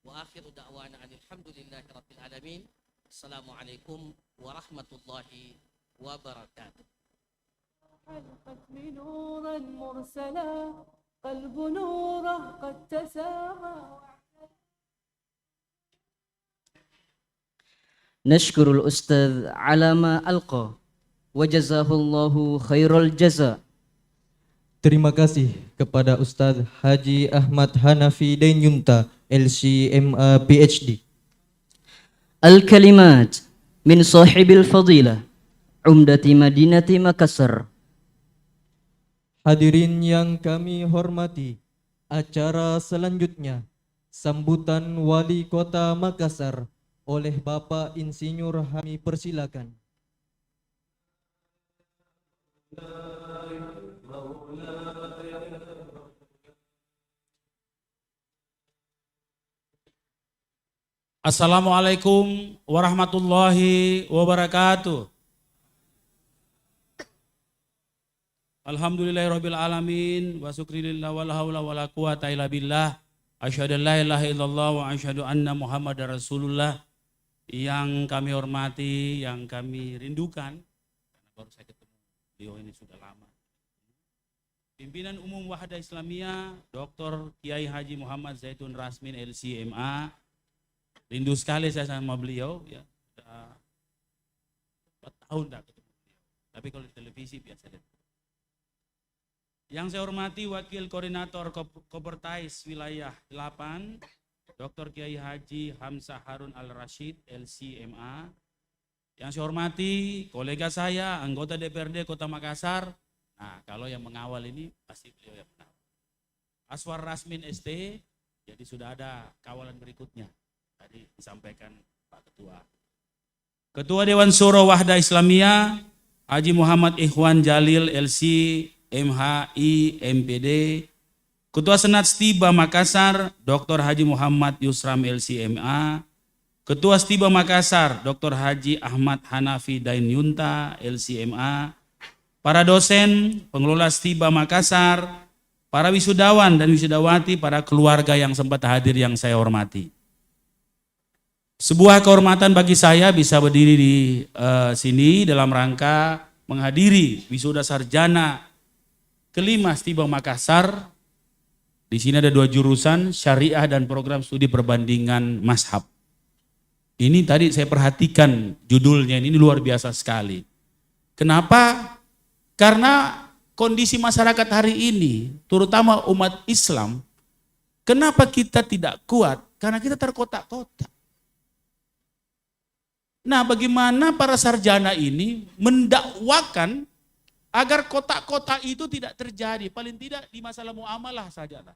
wa akhiru da'wana alhamdulillahi rabbil alamin. Assalamualaikum warahmatullahi wabarakatuh. الختم نورا مرسلا قلب نوره قد تسامى. نشكر الأستاذ على ما ألقى وجزاه الله خير الجزاء. Terima kasih kepada Ustadz Haji Ahmad Hanafi Denyunta, LCMA PhD. الكلمات من صاحب الفضيلة عمدة مدينة مكسر. Hadirin yang kami hormati, Acara selanjutnya, sambutan Wali Kota Makassar oleh Bapak Insinyur Kami persilakan. Assalamualaikum warahmatullahi wabarakatuh. Alhamdulillahirabbil alamin wa syukrilillah wala haula wala quwata illa billah. Asyhadu an la ilaha illallah wa asyhadu anna Muhammadar Rasulullah. Yang kami hormati, yang kami rindukan, karena baru saya ketemu beliau ini sudah lama. Pimpinan Umum Wahda Islamiyah Dr. Kiai Haji Muhammad Zaitun Rasmin LC.MA. Rindu sekali saya sama beliau, ya. Sudah 4 tahun tak ketemu beliau. Tapi kalau di televisi biasa lihat. Yang saya hormati Wakil Koordinator Kopertais Wilayah 8, Dr. Kiai Haji Hamzah Harun Al-Rashid LC.MA. Yang saya hormati kolega saya, anggota DPRD Kota Makassar. Nah, kalau yang mengawal ini pasti beliau yang mengawal. Aswar Rasmin ST, jadi sudah ada kawalan berikutnya. Tadi disampaikan Pak Ketua. Ketua Dewan Syuro Wahda Islamiyah Haji Muhammad Ikhwan Jalil LC MHI MPD. Ketua Senat Stiba Makassar Dr. Haji Muhammad Yusram LC.MA. Ketua Stiba Makassar Dr. Haji Ahmad Hanafi Dain Yunta LC.MA. Para dosen, pengelola Stiba Makassar, para wisudawan dan wisudawati, para keluarga yang sempat hadir yang saya hormati. Sebuah kehormatan bagi saya bisa berdiri di sini dalam rangka menghadiri wisuda sarjana kelima Stiba Makassar. Di sini ada 2 jurusan, syariah dan program studi perbandingan mazhab. Ini tadi saya perhatikan judulnya, ini luar biasa sekali. Kenapa? Karena kondisi masyarakat hari ini, terutama umat Islam, kenapa kita tidak kuat? Karena kita terkotak-kotak. Nah, bagaimana para sarjana ini mendakwakan agar kotak-kotak itu tidak terjadi, paling tidak di masalah muamalah sajalah.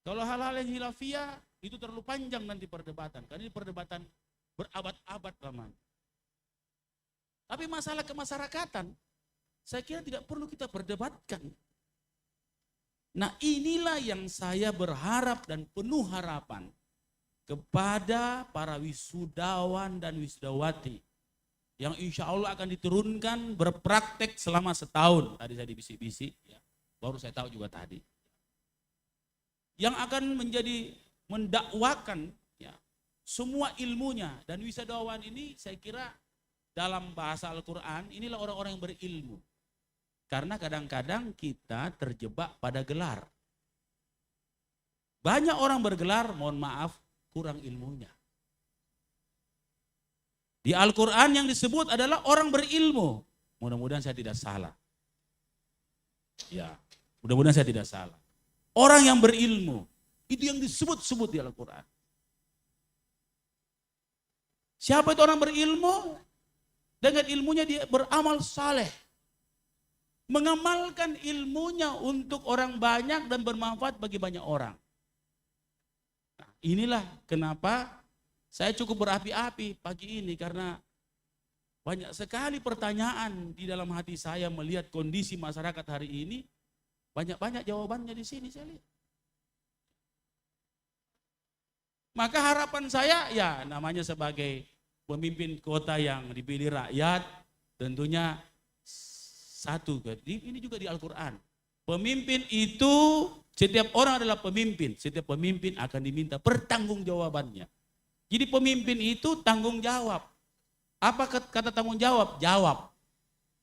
Kalau hal-hal yang khilafiyah itu terlalu panjang nanti perdebatan, karena ini perdebatan berabad-abad lamanya. Tapi masalah kemasyarakatan, saya kira tidak perlu kita perdebatkan. Nah, inilah yang saya berharap dan penuh harapan kepada para wisudawan dan wisudawati yang insya Allah akan diturunkan berpraktek selama setahun. Tadi saya dibisik-bisik, ya. Baru saya tahu juga tadi. Yang akan menjadi mendakwakan, ya, semua ilmunya. Dan wisudawan ini saya kira dalam bahasa Al-Quran inilah orang-orang yang berilmu. Karena kadang-kadang kita terjebak pada gelar. Banyak orang bergelar, mohon maaf, kurang ilmunya. Di Al-Quran yang disebut adalah orang berilmu. Mudah-mudahan saya tidak salah. Ya, mudah-mudahan saya tidak salah. Orang yang berilmu, itu yang disebut-sebut di Al-Quran. Siapa itu orang berilmu? Dengan ilmunya dia beramal saleh. Mengamalkan ilmunya untuk orang banyak dan bermanfaat bagi banyak orang. Nah, inilah kenapa saya cukup berapi-api pagi ini, karena banyak sekali pertanyaan di dalam hati saya melihat kondisi masyarakat hari ini. Banyak-banyak jawabannya di sini saya lihat. Maka harapan saya, ya namanya sebagai pemimpin kota yang dipilih rakyat, tentunya satu, ini juga di Al-Quran. Pemimpin itu, setiap orang adalah pemimpin. Setiap pemimpin akan diminta pertanggungjawabannya. Jadi pemimpin itu tanggung jawab. Apa kata tanggung jawab? Jawab.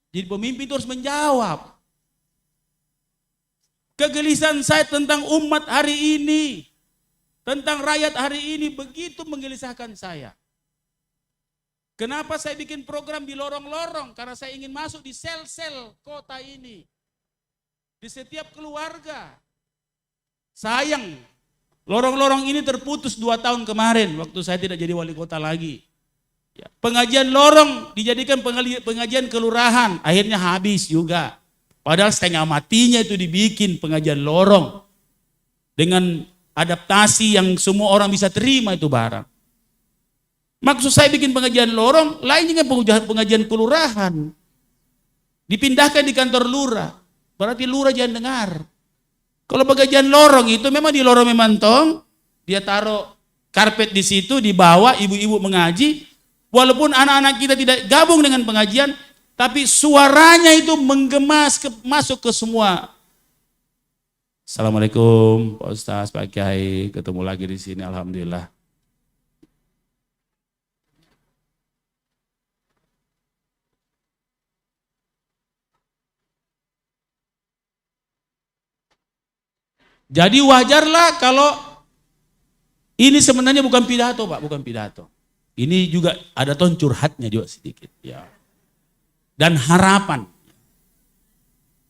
Jadi pemimpin itu harus menjawab. Kegelisahan saya tentang umat hari ini, tentang rakyat hari ini begitu menggelisahkan saya. Kenapa saya bikin program di lorong-lorong? Karena saya ingin masuk di sel-sel kota ini. Di setiap keluarga. Sayang, lorong-lorong ini terputus 2 tahun kemarin waktu saya tidak jadi wali kota lagi. Ya, pengajian lorong dijadikan pengajian kelurahan, akhirnya habis juga. Padahal setengah matinya itu dibikin pengajian lorong. dengan adaptasi yang semua orang bisa terima itu barang. Maksud saya bikin pengajian lorong, lain dengan pengajian kelurahan. Dipindahkan di kantor lurah, berarti lurah jangan dengar. Kalau pengajian lorong itu memang di lorong Memantong, dia taruh karpet di situ, di bawah ibu-ibu mengaji. Walaupun anak-anak kita tidak gabung dengan pengajian, tapi suaranya itu menggemas masuk ke semua. Assalamualaikum Pak Ustaz, Pak Kiai, ketemu lagi di sini, alhamdulillah. Jadi wajarlah kalau ini sebenarnya bukan pidato, Pak, bukan pidato. Ini juga ada ton curhatnya juga sedikit, ya. Dan harapan.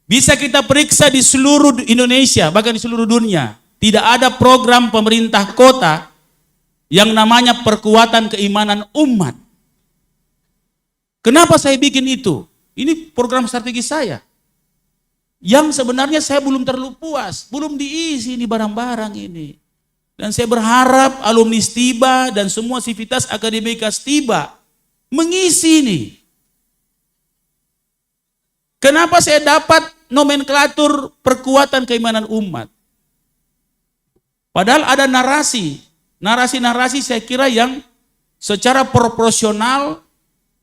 Bisa kita periksa di seluruh Indonesia, bahkan di seluruh dunia, tidak ada program pemerintah kota yang namanya perkuatan keimanan umat. Kenapa saya bikin itu? Ini program strategi saya. Yang sebenarnya saya belum terlalu puas, belum diisi ini barang-barang ini. Dan saya berharap alumni STIBA dan semua sivitas akademika STIBA mengisi ini. Kenapa saya dapat nomenklatur perkuatan keimanan umat? Padahal ada narasi-narasi saya kira yang secara proporsional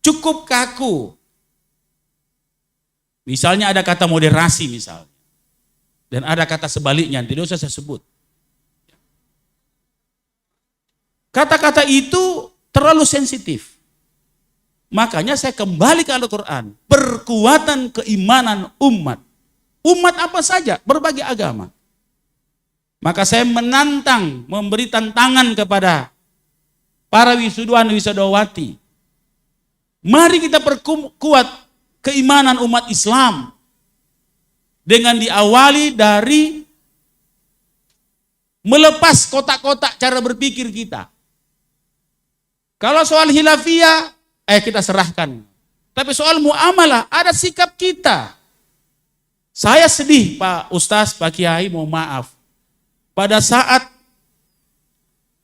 cukup kaku. Misalnya ada kata moderasi misalnya. Dan ada kata sebaliknya, tidak usah saya sebut. Kata-kata itu terlalu sensitif. Makanya saya kembali ke Al-Quran. Perkuatan keimanan umat. Umat apa saja, berbagai agama. Maka saya menantang, memberi tantangan kepada para wisudawan wisudawati. Mari kita perkuat keimanan umat Islam dengan diawali dari melepas kotak-kotak cara berpikir kita. Kalau soal hilafiyah, kita serahkan. Tapi soal muamalah, ada sikap kita. Saya sedih Pak Ustaz, Pak Kiai, mohon maaf. Pada saat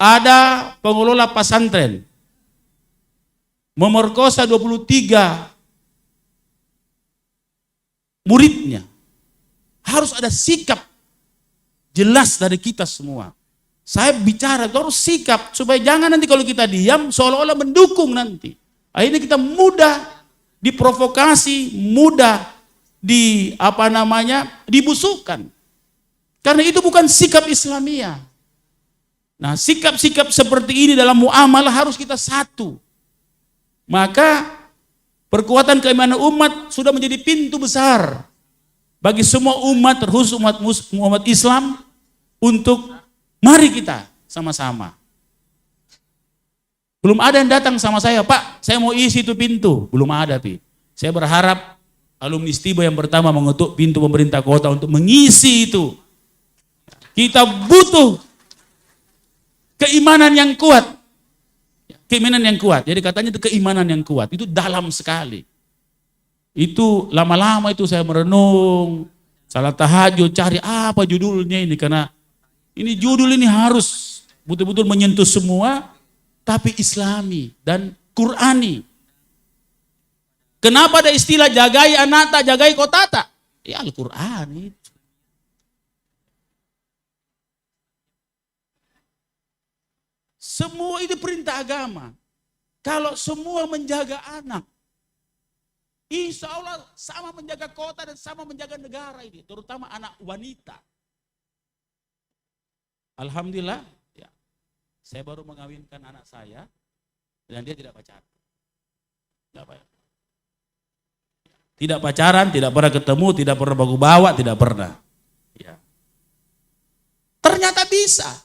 ada pengelola pesantren memerkosa 23 muridnya, harus ada sikap jelas dari kita semua. Saya bicara harus sikap supaya jangan nanti kalau kita diam seolah-olah mendukung nanti. Akhirnya kita mudah diprovokasi, mudah dibusukkan. Karena itu bukan sikap Islamiyah. Nah, sikap-sikap seperti ini dalam muamalah harus kita satu. Maka perkuatan keimanan umat sudah menjadi pintu besar bagi semua umat, terkhusus umat Islam, untuk mari kita sama-sama. Belum ada yang datang sama saya, Pak, saya mau isi itu pintu. Belum ada, Pi. Saya berharap alumni STIBA yang pertama mengetuk pintu pemerintah kota untuk mengisi itu. Kita butuh keimanan yang kuat. Keimanan yang kuat. Jadi katanya itu keimanan yang kuat. Itu dalam sekali. Itu lama-lama itu saya merenung. Salat tahajud, cari apa judulnya ini. Karena ini judul ini harus betul-betul menyentuh semua. Tapi Islami dan Qurani. Kenapa ada istilah jagai anata, jagai kotata? Ya Al-Quran itu. Semua itu perintah agama. Kalau semua menjaga anak, insya Allah sama menjaga kota dan sama menjaga negara ini. Terutama anak wanita. Alhamdulillah, ya, saya baru mengawinkan anak saya dan dia tidak pacaran. Tidak pacaran, tidak pernah ketemu, tidak pernah baku bawa, tidak pernah. Ya. Ternyata bisa.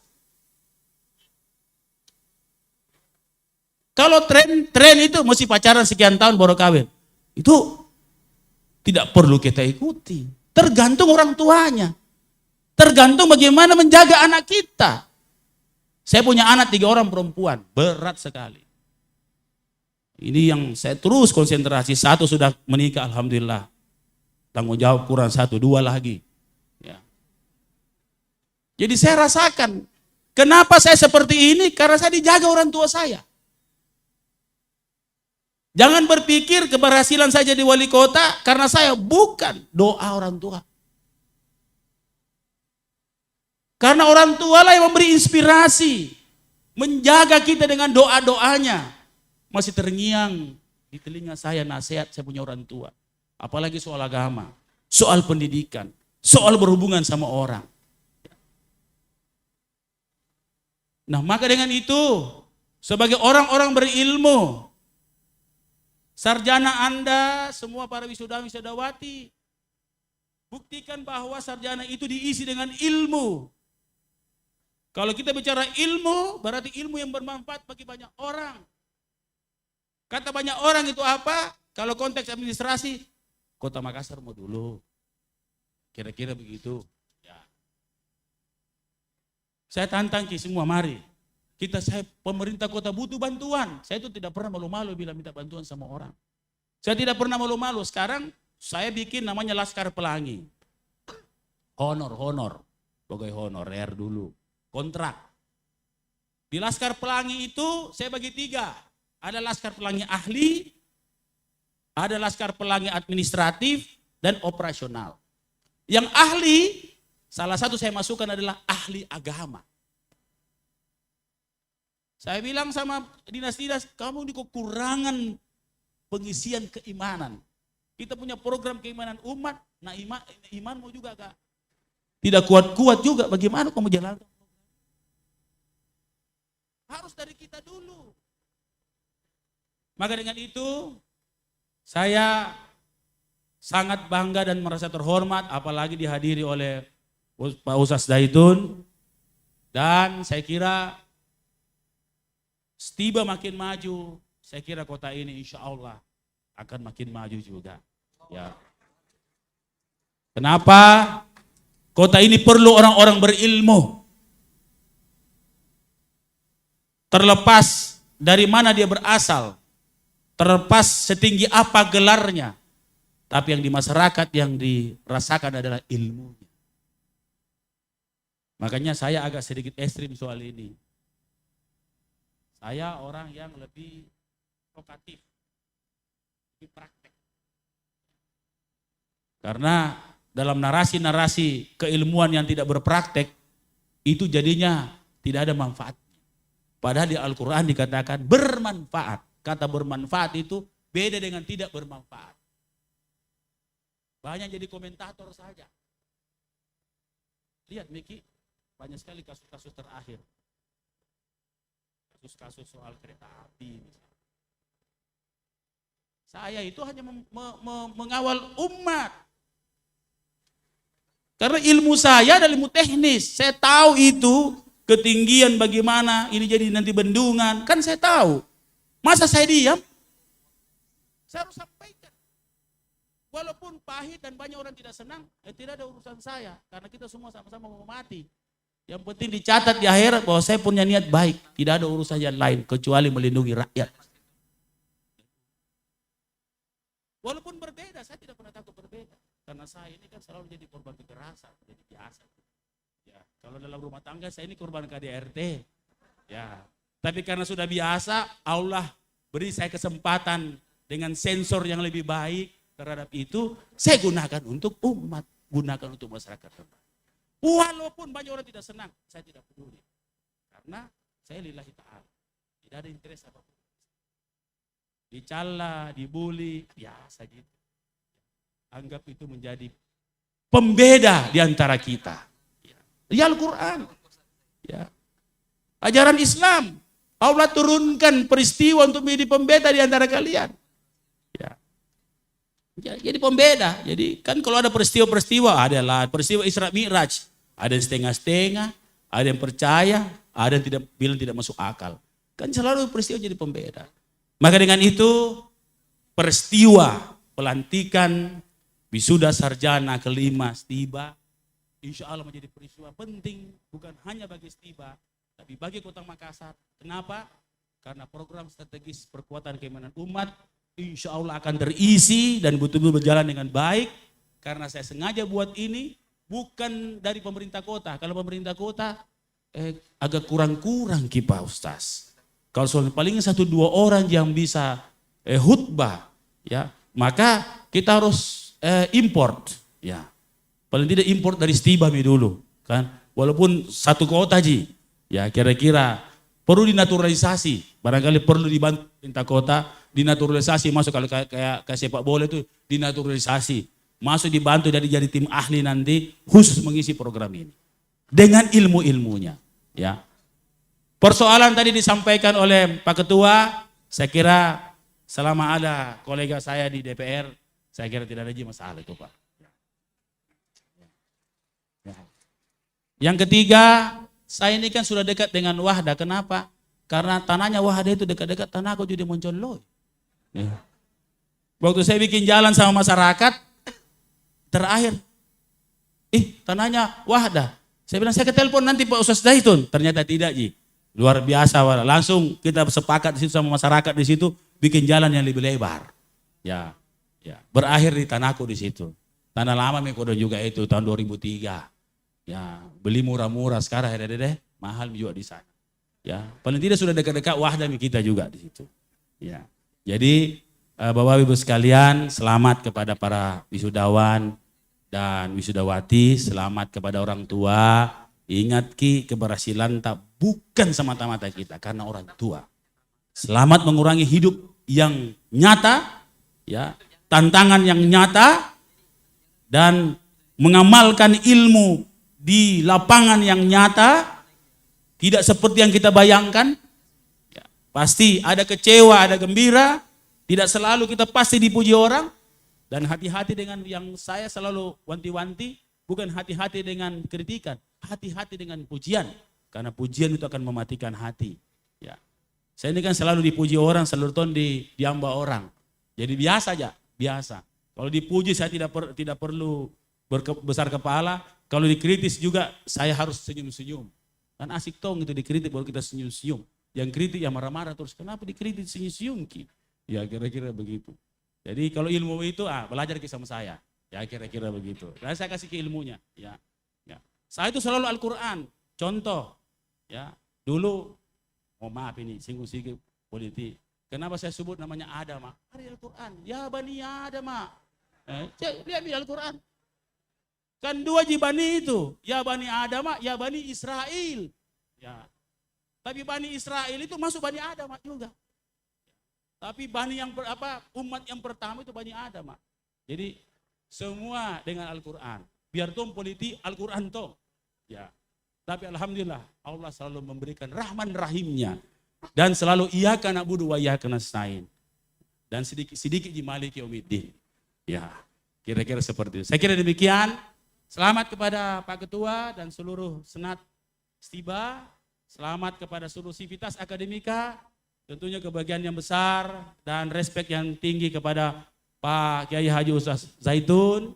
Kalau tren itu mesti pacaran sekian tahun baru kawin. Itu tidak perlu kita ikuti. Tergantung orang tuanya. Tergantung bagaimana menjaga anak kita. Saya punya anak 3 orang perempuan. Berat sekali. Ini yang saya terus konsentrasi. 1 sudah menikah, alhamdulillah. Tanggung jawab kurang 1, 2 lagi. Ya. Jadi saya rasakan, kenapa saya seperti ini? Karena saya dijaga orang tua saya. Jangan berpikir keberhasilan saya jadi wali kota karena saya, bukan, doa orang tua. Karena orang tua lah yang memberi inspirasi, menjaga kita dengan doa-doanya. Masih terngiang di telinga saya nasihat saya punya orang tua. Apalagi soal agama, soal pendidikan, soal berhubungan sama orang. Nah, maka dengan itu, sebagai orang-orang berilmu, sarjana Anda, semua para wisuda-wisudawati, buktikan bahwa sarjana itu diisi dengan ilmu. Kalau kita bicara ilmu, berarti ilmu yang bermanfaat bagi banyak orang. Kata banyak orang itu apa? Kalau konteks administrasi, Kota Makassar mau dulu. Kira-kira begitu. Ya. Saya tantang ke semua, mari. Saya pemerintah kota butuh bantuan. Saya itu tidak pernah malu-malu bila minta bantuan sama orang. Saya tidak pernah malu-malu. Sekarang saya bikin namanya Laskar Pelangi. Honor. Pokoknya honorer dulu. Kontrak. Di Laskar Pelangi itu saya bagi 3. Ada Laskar Pelangi ahli, ada Laskar Pelangi administratif, dan operasional. Yang ahli, salah satu saya masukkan adalah ahli agama. Saya bilang sama dinas-dinas, kamu ini kekurangan pengisian keimanan. Kita punya program keimanan umat, nah imanmu juga Kak. Tidak kuat-kuat juga, bagaimana kamu jalankan? Harus dari kita dulu. Maka dengan itu, saya sangat bangga dan merasa terhormat, apalagi dihadiri oleh Pak Ustaz Zaitun. Dan saya kira, Stiba makin maju, saya kira kota ini insya Allah akan makin maju juga. Ya. Kenapa? Kota ini perlu orang-orang berilmu. Terlepas dari mana dia berasal, terlepas setinggi apa gelarnya, tapi yang di masyarakat yang dirasakan adalah ilmunya. Makanya saya agak sedikit ekstrim soal ini. Saya orang yang lebih provokatif, lebih praktek. Karena dalam narasi-narasi keilmuan yang tidak berpraktek, itu jadinya tidak ada manfaat. Padahal di Al-Quran dikatakan bermanfaat. Kata bermanfaat itu beda dengan tidak bermanfaat. Banyak jadi komentator saja. Lihat Miki, banyak sekali kasus-kasus terakhir. Kasus-kasus soal kereta api. Saya itu hanya mengawal umat. Karena ilmu saya adalah ilmu teknis. Saya tahu itu ketinggian bagaimana ini jadi nanti bendungan. Kan saya tahu. Masa saya diam? Saya harus sampaikan. Walaupun pahit dan banyak orang tidak senang, tidak ada urusan saya. Karena kita semua sama-sama mau mati. Yang penting dicatat di akhirat bahwa saya punya niat baik. Tidak ada urusan yang lain kecuali melindungi rakyat. Walaupun berbeda, saya tidak pernah takut berbeda. Karena saya ini kan selalu jadi korban kekerasan, jadi biasa. Ya, kalau dalam rumah tangga saya ini korban KDRT. Ya, tapi karena sudah biasa, Allah beri saya kesempatan dengan sensor yang lebih baik terhadap itu, saya gunakan untuk umat, gunakan untuk masyarakat. Walaupun banyak orang tidak senang, saya tidak peduli. Karena saya lillahi ta'ala. Tidak ada interest apapun. Dicela, dibully, biasa gitu. Anggap itu menjadi pembeda di antara kita. Ya Al-Quran. Ya. Ajaran Islam. Allah turunkan peristiwa untuk menjadi pembeda di antara kalian. Ya. Jadi pembeda. Jadi kan kalau ada peristiwa-peristiwa, adalah peristiwa Isra Mi'raj. Ada yang setengah-setengah, ada yang percaya, ada yang tidak bilang tidak masuk akal. Kan selalu peristiwa jadi pembeda. Maka dengan itu, peristiwa pelantikan wisuda sarjana kelima Stiba, insya Allah menjadi peristiwa penting, bukan hanya bagi Stiba, tapi bagi Kota Makassar. Kenapa? Karena program strategis perkuatan keimanan umat, insya Allah akan terisi dan betul-betul berjalan dengan baik. Karena saya sengaja buat ini, bukan dari pemerintah kota. Kalau pemerintah kota agak kurang-kurang kita Ustaz. Kalau soalnya paling 1-2 orang yang bisa khutbah, ya, maka kita harus import, ya. Paling tidak import dari Stiba dulu, kan? Walaupun satu kota Ji, ya kira-kira perlu dinaturalisasi. Barangkali perlu dibantu pemerintah kota, dinaturalisasi masuk kalau kayak sepak bola itu dinaturalisasi. Masuk dibantu dari jadi tim ahli nanti khusus mengisi program ini. Dengan ilmu-ilmunya, ya. Persoalan tadi disampaikan oleh Pak Ketua, saya kira selama ada kolega saya di DPR, saya kira tidak ada masalah itu Pak. Yang ketiga, saya ini kan sudah dekat dengan Wahda. Kenapa? Karena tanahnya Wahda itu dekat-dekat tanahku jadi Moncolloy. Ya. Waktu saya bikin jalan sama masyarakat, terakhir, tanahnya Wahda. Saya bilang, saya ke telepon nanti Pak Ustaz Zaitun. Ternyata tidak Ji. Luar biasa, langsung kita sepakat di situ sama masyarakat di situ bikin jalan yang lebih lebar. Ya, ya. Berakhir di tanahku di situ. Tanah lama Mekodo juga itu tahun 2003. Ya, beli murah-murah sekarang mahal juga di sana. Ya, paling tidak sudah dekat-dekat Wahda kita juga di situ. Ya. Jadi Bapak Ibu sekalian, selamat kepada para wisudawan dan wisudawati, selamat kepada orang tua. Ingat keberhasilan tak bukan semata-mata kita karena orang tua. Selamat mengurangi hidup yang nyata, ya, tantangan yang nyata, dan mengamalkan ilmu di lapangan yang nyata, tidak seperti yang kita bayangkan. Ya, pasti ada kecewa, ada gembira, tidak selalu kita pasti dipuji orang. Dan hati-hati dengan yang saya selalu wanti-wanti, bukan hati-hati dengan kritikan, hati-hati dengan pujian. Karena pujian itu akan mematikan hati. Ya. Saya ini kan selalu dipuji orang, selalu diamba orang. Jadi biasa aja, biasa. Kalau dipuji saya tidak perlu besar kepala. Kalau dikritis juga saya harus senyum-senyum. Kan asik tong itu dikritik baru kita senyum-senyum. Yang kritik ya marah-marah terus. Kenapa dikritik senyum-senyum Ki? Ya kira-kira begitu. Jadi kalau ilmu itu belajar sama saya. Ya kira-kira begitu. Dan saya kasih ke ilmunya. Ya. Ya. Saya itu selalu Al-Quran. Contoh. Ya. Dulu, maaf ini singgung-singgung politik. Kenapa saya sebut namanya Adam? Hari Al-Quran. Ya Bani Adam. Lihat di Al-Quran. Kan 2 Bani itu. Ya Bani Adam, ya Bani Israel. Ya. Tapi Bani Israel itu masuk Bani Adam juga. Tapi Bani yang umat yang pertama itu Bani Adam. Jadi semua dengan Al-Quran. Biar tom politik Al-Quran tom. Ya. Tapi alhamdulillah Allah selalu memberikan rahman rahimnya. Dan selalu iyyaka na'budu wa iyyaka nasta'in. Dan sedikit di maliki yaumiddin. Ya. Kira-kira seperti itu. Saya kira demikian. Selamat kepada Pak Ketua dan seluruh Senat Stiba. Selamat kepada seluruh sivitas akademika. Tentunya kebahagiaan yang besar dan respek yang tinggi kepada Pak Kiai Haji Ustaz Zaitun.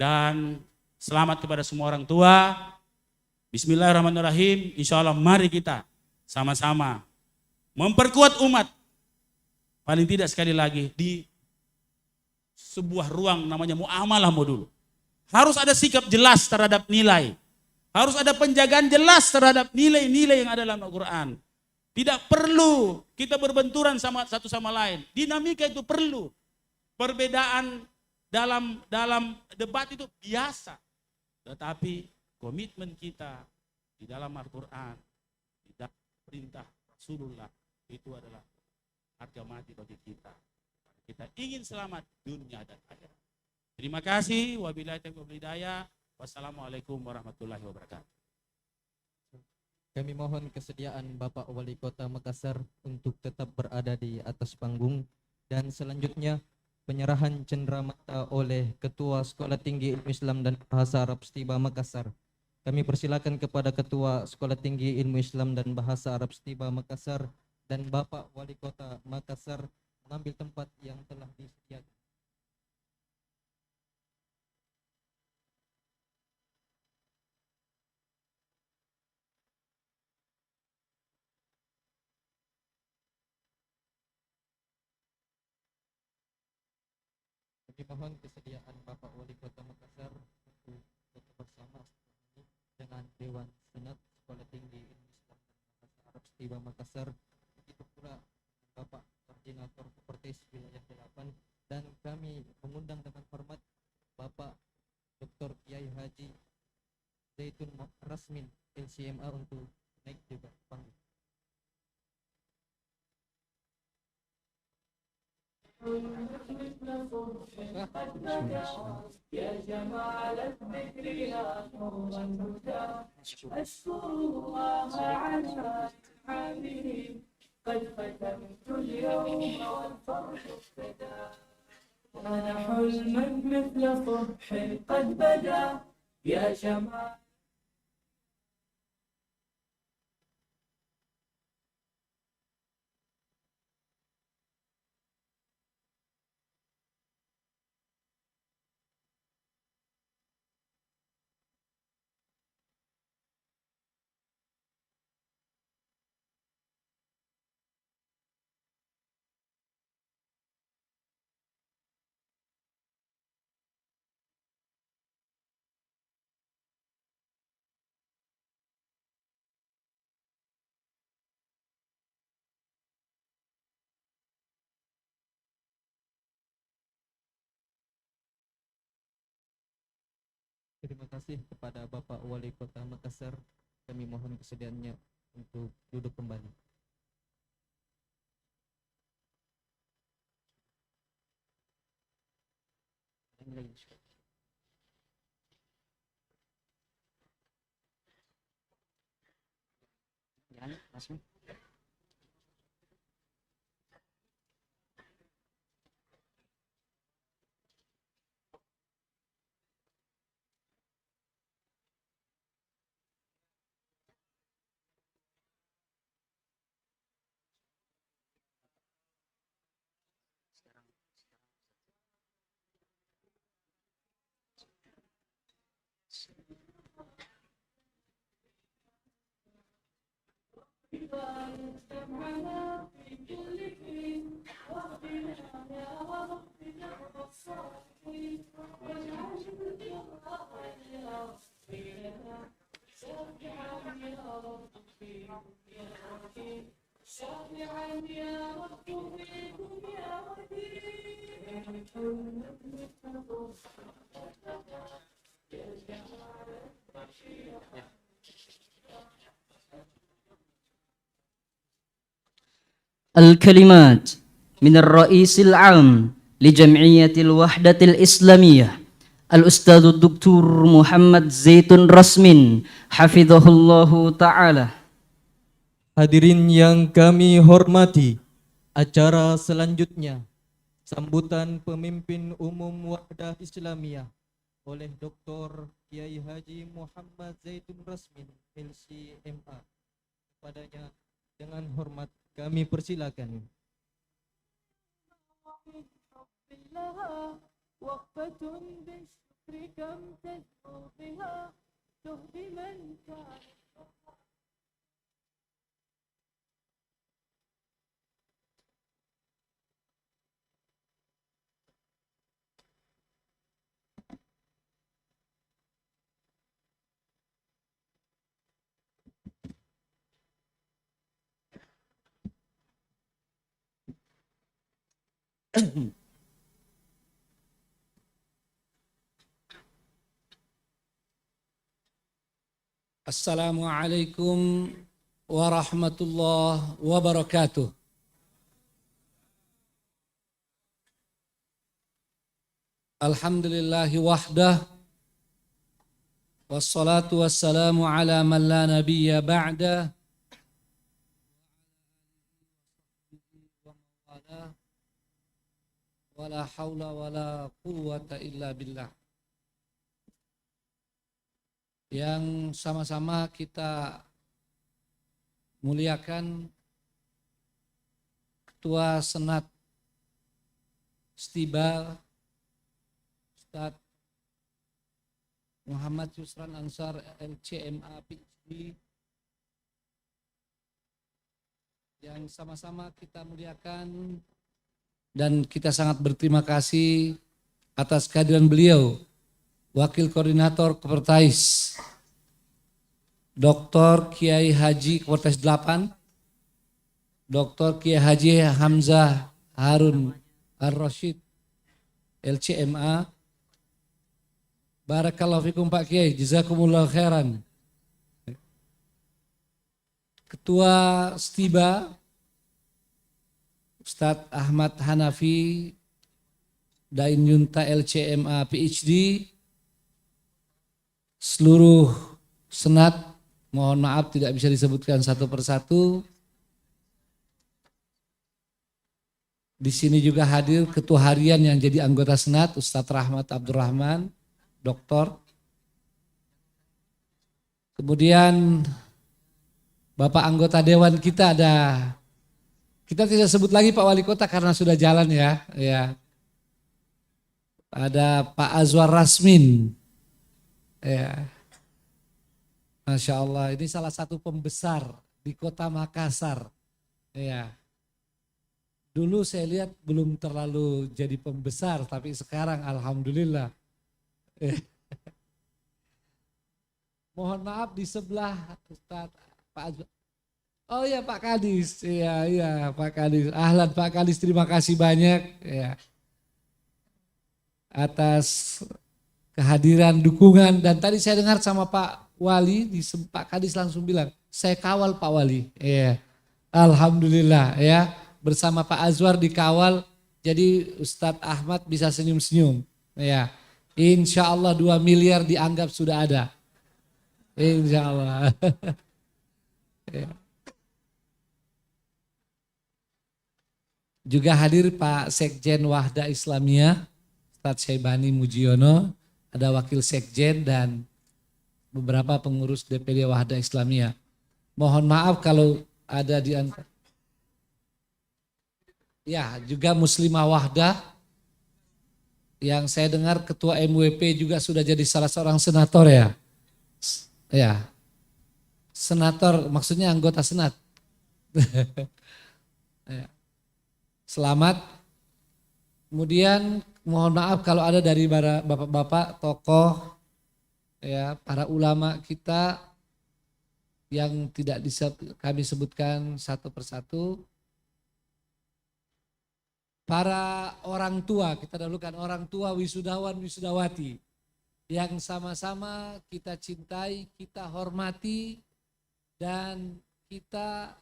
Dan selamat kepada semua orang tua. Bismillahirrahmanirrahim. Insya Allah mari kita sama-sama memperkuat umat. Paling tidak sekali lagi di sebuah ruang namanya muamalah modul. Harus ada sikap jelas terhadap nilai. Harus ada penjagaan jelas terhadap nilai-nilai yang ada dalam Al-Quran. Tidak perlu kita berbenturan sama satu sama lain. Dinamika itu perlu. Perbedaan dalam debat itu biasa. Tetapi komitmen kita di dalam Al-Quran, di dalam perintah Rasulullah, itu adalah harga mati bagi kita. Kita ingin selamat dunia dan akhirat. Terima kasih. Wabillahi taufiq wal hidayah. Wassalamualaikum warahmatullahi wabarakatuh. Kami mohon kesediaan Bapak Wali Kota Makassar untuk tetap berada di atas panggung, dan selanjutnya penyerahan cenderamata oleh Ketua Sekolah Tinggi Ilmu Islam dan Bahasa Arab Stiba Makassar. Kami persilakan kepada Ketua Sekolah Tinggi Ilmu Islam dan Bahasa Arab Stiba Makassar dan Bapak Wali Kota Makassar mengambil tempat yang telah disediakan. Kami mohon kesediaan Bapak Wali Kota Makassar untuk foto bersama dengan Dewan Senat Sekolah Tinggi Ilmu Islam dan Bahasa Arab Stiba Makassar. Begitu pula Bapak Koordinator Kopertis Wilayah 8, dan kami mengundang dengan hormat Bapak Dr. Kiai Haji Zaitun Rasmin LCMA untuk naik juga panggung. يا جمال الذكر يا نور الهدى أشكر الله على إنعامه قد ختمت اليوم والفرح ابتدى كان حلما مثل صبح قد بدا يا جمال. Terima kasih kepada Bapak Wali Kota Makassar. Kami mohon kesediaannya untuk duduk kembali. واجتمعنا في كل حين واهدنا يا ربنا الصالحين واجعل القرآن يا ربي لنا شافعا يا ربي يا ربي شافعا يا رب في الدنيا ودين يا جمال المشيئة. الكلمات من الرئيس العام لجمعية الوحدة الإسلامية الأستاذ الدكتور محمد زيتون رسمين حفظه الله تعالى. Hadirin yang kami hormati, acara selanjutnya sambutan pemimpin umum Wahdah Islamiyah oleh Dr. Kiai Haji Muhammad Zaitun Rasmin LCMA. Kepadanya dengan hormat kami persilakan. وقفة بالشكر كم تجدو بها تهدي من كان Assalamualaikum warahmatullahi wabarakatuh. Alhamdulillahi wahdah, wassalatu wassalamu ala man la nabiyya ba'da, wala hawla wala quwwata illa billah. Yang sama-sama kita muliakan Ketua Senat Stiba Ustadz Muhammad Yusran Ansar LCMA PhD, yang sama-sama kita muliakan dan kita sangat berterima kasih atas kehadiran beliau Wakil Koordinator Kopertais Dr. Kiai Haji Kopertais 8, Dr. Kiai Haji Hamzah Harun Ar-Rasyid LCMA. Barakallahu fikum Pak Kiai, jazakumullah khairan. Ketua Stiba Ustadz Ahmad Hanafi Dain Yunta LCMA PhD, seluruh senat, mohon maaf tidak bisa disebutkan satu persatu. Di sini juga hadir ketua harian yang jadi anggota senat Ustadz Rahmat Abdurrahman, doktor. Kemudian Bapak anggota dewan kita kita tidak sebut lagi Pak Wali Kota karena sudah jalan ya. Ada Pak Azwar Rasmin. Ya. Masya Allah, ini salah satu pembesar di Kota Makassar. Ya. Dulu saya lihat belum terlalu jadi pembesar, tapi sekarang alhamdulillah. Mohon maaf di sebelah Ustadz Pak Azwar. Oh ya Pak Kadis, iya Pak Kadis. Ahlan Pak Kadis, terima kasih banyak ya atas kehadiran, dukungan, dan tadi saya dengar sama Pak Wali, Pak Kadis langsung bilang, saya kawal Pak Wali. Ya, alhamdulillah ya, bersama Pak Azwar dikawal, jadi Ustadz Ahmad bisa senyum-senyum. Ya, insya Allah 2 miliar dianggap sudah ada. Insya Allah. Ya. Juga hadir Pak Sekjen Wahda Islamiyah, Ustadz Syaibani Mujiono, ada Wakil Sekjen dan beberapa pengurus DPD Wahda Islamiyah. Mohon maaf kalau ada di antara. Ya, juga Muslimah Wahda, yang saya dengar Ketua MWP juga sudah jadi salah seorang senator ya. Ya, senator maksudnya anggota senat. Ya. Selamat. Kemudian mohon maaf kalau ada dari bapak-bapak tokoh ya, para ulama kita yang tidak bisa kami sebutkan satu persatu. Para orang tua, kita dahulukan orang tua, wisudawan, wisudawati yang sama-sama kita cintai, kita hormati, dan kita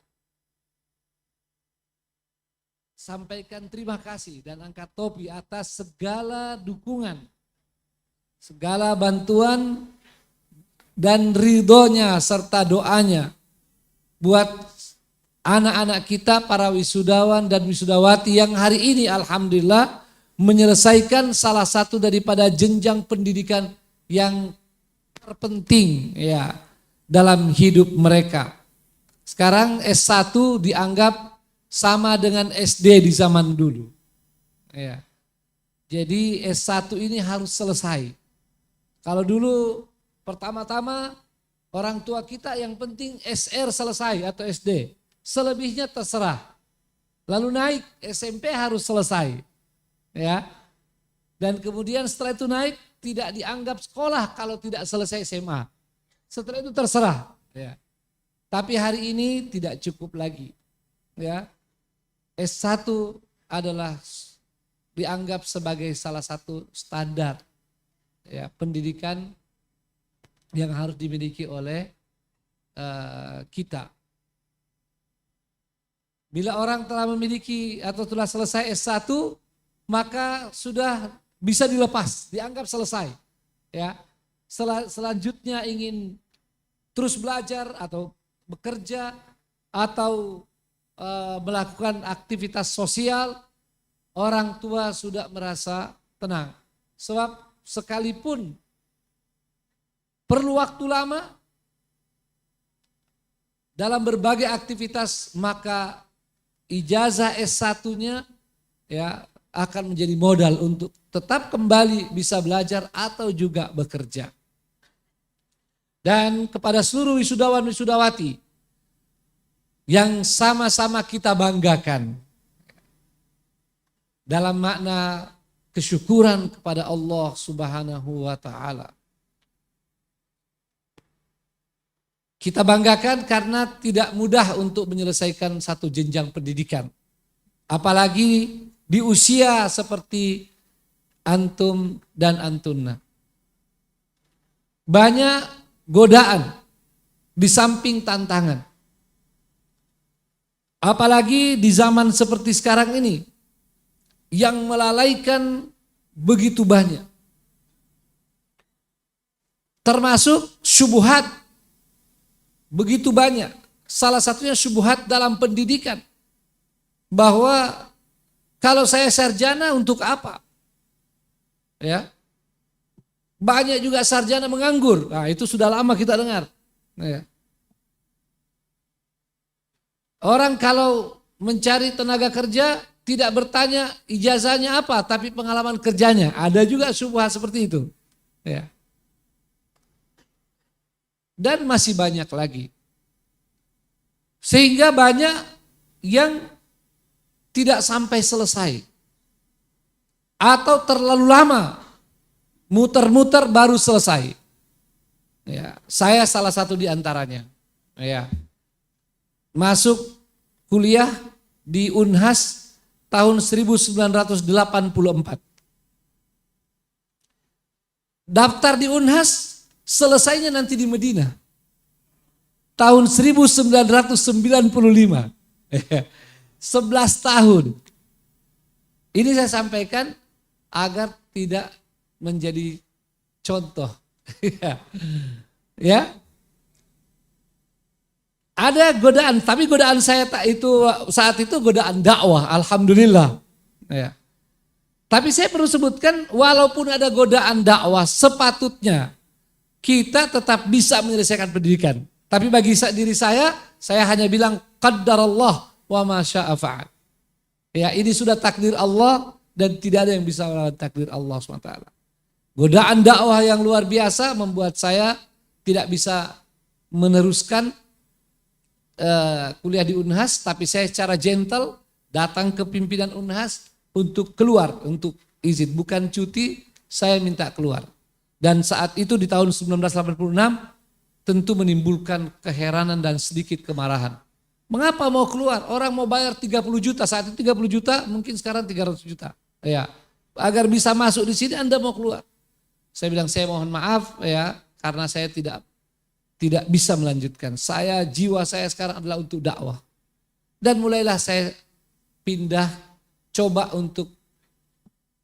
sampaikan terima kasih dan angkat topi atas segala dukungan, segala bantuan dan ridhonya serta doanya buat anak-anak kita, para wisudawan dan wisudawati yang hari ini alhamdulillah menyelesaikan salah satu daripada jenjang pendidikan yang terpenting ya dalam hidup mereka. Sekarang S1 dianggap sama dengan SD di zaman dulu. Ya. Jadi S1 ini harus selesai. Kalau dulu pertama-tama orang tua kita yang penting SR selesai atau SD. Selebihnya terserah. Lalu naik SMP harus selesai. Ya. Dan kemudian setelah itu naik tidak dianggap sekolah kalau tidak selesai SMA. Setelah itu terserah. Ya. Tapi hari ini tidak cukup lagi. Ya. S1 adalah dianggap sebagai salah satu standar ya, pendidikan yang harus dimiliki oleh kita. Bila orang telah memiliki atau telah selesai S1, maka sudah bisa dilepas, dianggap selesai. Ya. Selanjutnya ingin terus belajar atau bekerja atau melakukan aktivitas sosial, orang tua sudah merasa tenang. Sebab sekalipun perlu waktu lama dalam berbagai aktivitas, maka ijazah S1-nya ya akan menjadi modal untuk tetap kembali bisa belajar atau juga bekerja. Dan kepada seluruh wisudawan wisudawati yang sama-sama kita banggakan dalam makna kesyukuran kepada Allah Subhanahu wa taala. Kita banggakan karena tidak mudah untuk menyelesaikan satu jenjang pendidikan. Apalagi di usia seperti antum dan antunna. Banyak godaan di samping tantangan. Apalagi di zaman seperti sekarang ini yang melalaikan begitu banyak. Termasuk syubhat begitu banyak. Salah satunya syubhat dalam pendidikan. Bahwa kalau saya sarjana untuk apa? Ya. Banyak juga sarjana menganggur. Nah, itu sudah lama kita dengar. Ya. Orang kalau mencari tenaga kerja tidak bertanya ijazahnya apa, tapi pengalaman kerjanya. Ada juga syubhat seperti itu. Ya. Dan masih banyak lagi. Sehingga banyak yang tidak sampai selesai. Atau terlalu lama. Muter-muter baru selesai. Ya, saya salah satu di antaranya. Ya. Masuk kuliah di Unhas tahun 1984. Daftar di Unhas, selesainya nanti di Medina. Tahun 1995. 11 tahun. Ini saya sampaikan agar tidak menjadi contoh. Ya. Ada godaan, tapi godaan saya saat itu godaan dakwah, alhamdulillah. Ya. Tapi saya perlu sebutkan, walaupun ada godaan dakwah, sepatutnya kita tetap bisa menyelesaikan pendidikan. Tapi bagi diri saya hanya bilang qaddarallah wa ma syaa fa'al. Ya, ini sudah takdir Allah dan tidak ada yang bisa melawan takdir Allah SWT. Godaan dakwah yang luar biasa membuat saya tidak bisa meneruskan kuliah di Unhas, tapi saya secara gentle datang ke pimpinan Unhas untuk keluar, untuk izin, bukan cuti, saya minta keluar. Dan saat itu di tahun 1986 tentu menimbulkan keheranan dan sedikit kemarahan. Mengapa mau keluar? Orang mau bayar 30 juta, saat itu 30 juta, mungkin sekarang 300 juta. Ya, agar bisa masuk di sini Anda mau keluar. Saya bilang saya mohon maaf ya, karena saya tidak bisa melanjutkan. Jiwa saya sekarang adalah untuk dakwah. Dan mulailah saya pindah coba untuk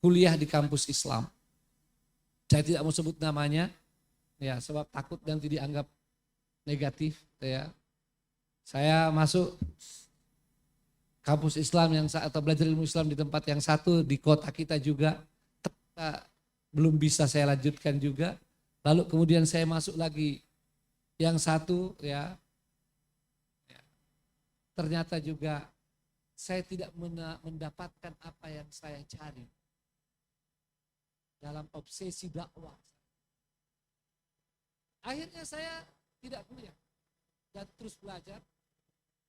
kuliah di kampus Islam. Saya tidak mau sebut namanya, ya sebab takut nanti dianggap negatif. Ya. Saya masuk kampus Islam atau belajar ilmu Islam di tempat yang satu di kota kita juga. Belum bisa saya lanjutkan juga. Lalu kemudian saya masuk lagi yang satu ya. Ternyata juga saya tidak mendapatkan apa yang saya cari dalam obsesi dakwah. Akhirnya saya tidak kuliah dan terus belajar,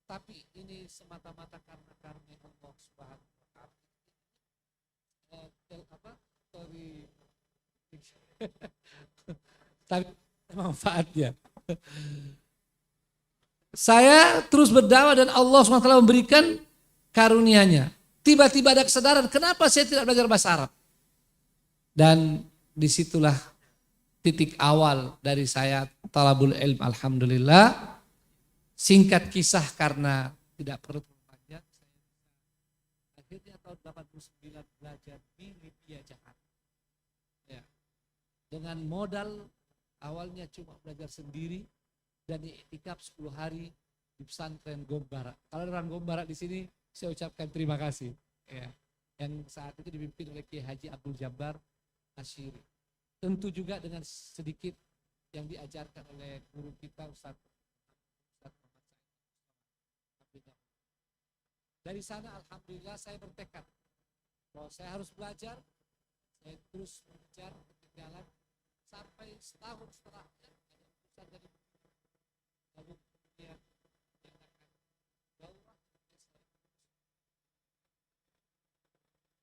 tapi ini semata-mata karena karunia Allah Subhanahu wa taala. Tapi manfaatnya. Saya terus berdakwah dan Allah SWT memberikan karunia-Nya. Tiba-tiba ada kesadaran, kenapa saya tidak belajar bahasa Arab? Dan disitulah titik awal dari saya talabul ilm, alhamdulillah. Singkat kisah karena tidak perlu panjang. Akhirnya tahun 89 belajar di Libya, Jakarta. Ya. Dengan modal awalnya cuma belajar sendiri dan iktikaf 10 hari di pesantren Gombara. Kalau orang Gombara di sini saya ucapkan terima kasih. Ya. Yang saat itu dipimpin oleh Kiai Haji Abdul Jabbar Asyiri. Tentu juga dengan sedikit yang diajarkan oleh guru kita Ustaz Muhammad. Dari sana alhamdulillah saya bertekad bahwa saya harus belajar, saya terus mengejar ketinggalan sampai setahun setelahnya Ustaz dari lalu kemudian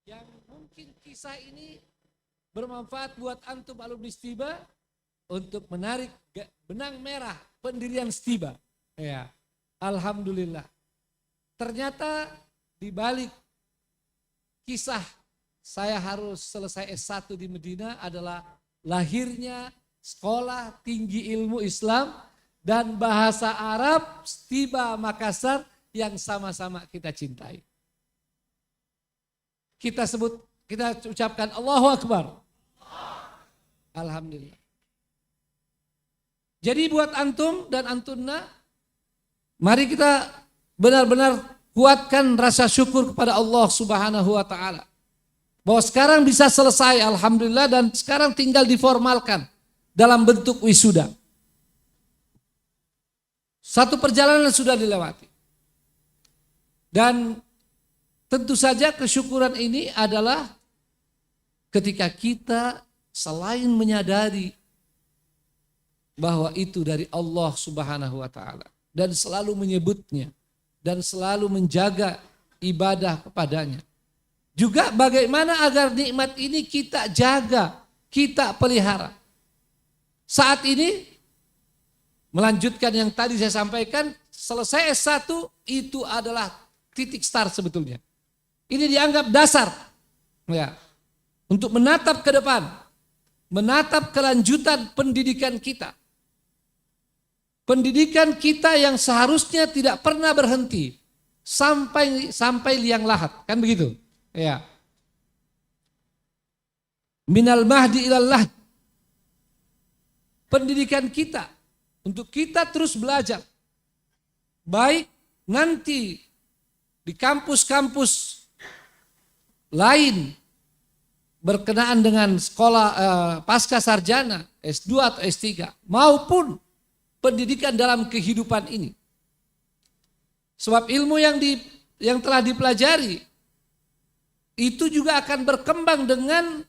yang mungkin kisah ini bermanfaat buat antum alumni Stiba untuk menarik benang merah pendirian Stiba. Ya, alhamdulillah. Ternyata di balik kisah saya harus selesai S1 di Medina adalah lahirnya Sekolah Tinggi Ilmu Islam dan Bahasa Arab Stiba Makassar yang sama-sama kita cintai. Kita ucapkan Allahu Akbar. Alhamdulillah. Jadi buat antum dan antunna, mari kita benar-benar kuatkan rasa syukur kepada Allah Subhanahu wa taala. Bahwa sekarang bisa selesai alhamdulillah dan sekarang tinggal diformalkan dalam bentuk wisuda. Satu perjalanan sudah dilewati. Dan tentu saja kesyukuran ini adalah ketika kita selain menyadari bahwa itu dari Allah Subhanahu wa taala dan selalu menyebutnya dan selalu menjaga ibadah kepadanya. Juga bagaimana agar nikmat ini kita jaga, kita pelihara. Saat ini melanjutkan yang tadi saya sampaikan, selesai S1 itu adalah titik start sebetulnya. Ini dianggap dasar ya, untuk menatap ke depan, menatap kelanjutan pendidikan kita. Pendidikan kita yang seharusnya tidak pernah berhenti sampai liang lahat, kan begitu? Ya. Minal mahdi ilal lahd. Pendidikan kita untuk kita terus belajar. Baik nanti di kampus-kampus lain berkenaan dengan sekolah pasca sarjana S2 atau S3 maupun pendidikan dalam kehidupan ini. Sebab ilmu yang telah dipelajari itu juga akan berkembang dengan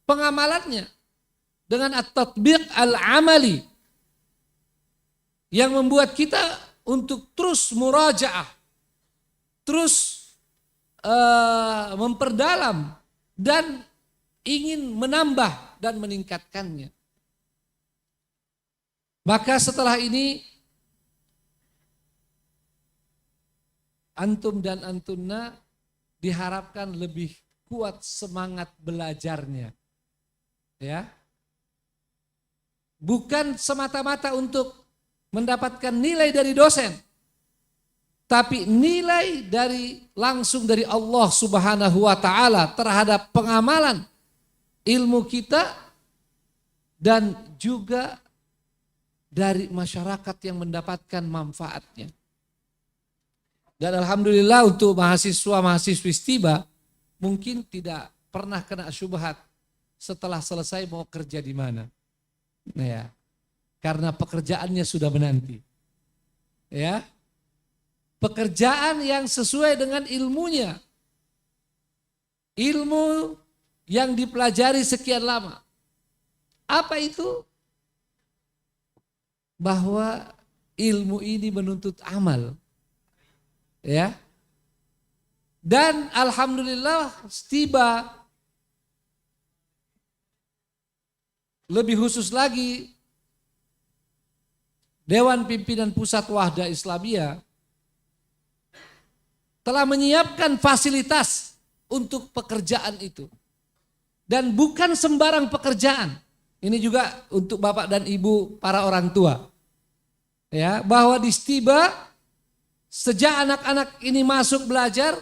pengamalannya, dengan at-tatbiq al-amali yang membuat kita untuk terus murajaah, terus memperdalam dan ingin menambah dan meningkatkannya. Maka setelah ini antum dan antunna diharapkan lebih kuat semangat belajarnya. Ya. Bukan semata-mata untuk mendapatkan nilai dari dosen, tapi nilai langsung dari Allah Subhanahu wa taala terhadap pengamalan ilmu kita dan juga dari masyarakat yang mendapatkan manfaatnya. Dan alhamdulillah untuk mahasiswa-mahasiswi Stiba mungkin tidak pernah kena syubhat setelah selesai mau kerja di mana. Nah ya, karena pekerjaannya sudah menanti. Ya. Pekerjaan yang sesuai dengan ilmunya. Ilmu yang dipelajari sekian lama. Apa itu? Bahwa ilmu ini menuntut amal. Ya. Dan alhamdulillah Stiba lebih khusus lagi Dewan Pimpinan Pusat Wahda Islamiyah telah menyiapkan fasilitas untuk pekerjaan itu. Dan bukan sembarang pekerjaan. Ini juga untuk Bapak dan Ibu para orang tua. Ya, bahwa di Stiba sejak anak-anak ini masuk belajar,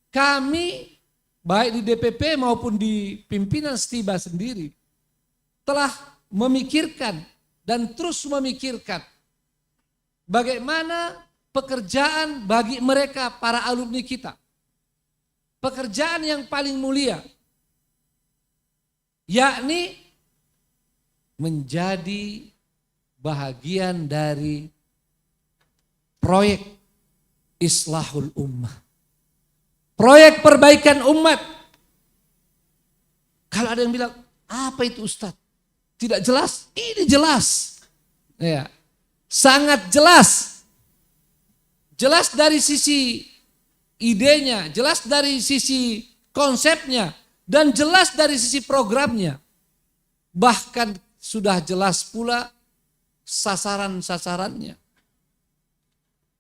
kami baik di DPP maupun di pimpinan Stiba sendiri telah memikirkan dan terus memikirkan bagaimana pekerjaan bagi mereka para alumni kita. Pekerjaan yang paling mulia, yakni menjadi bahagian dari proyek Islahul Ummah. Proyek perbaikan umat. Kalau ada yang bilang, apa itu Ustadz? Tidak jelas? Ini jelas. Ya, sangat jelas. Jelas dari sisi idenya, jelas dari sisi konsepnya, dan jelas dari sisi programnya. Bahkan sudah jelas pula sasaran-sasarannya.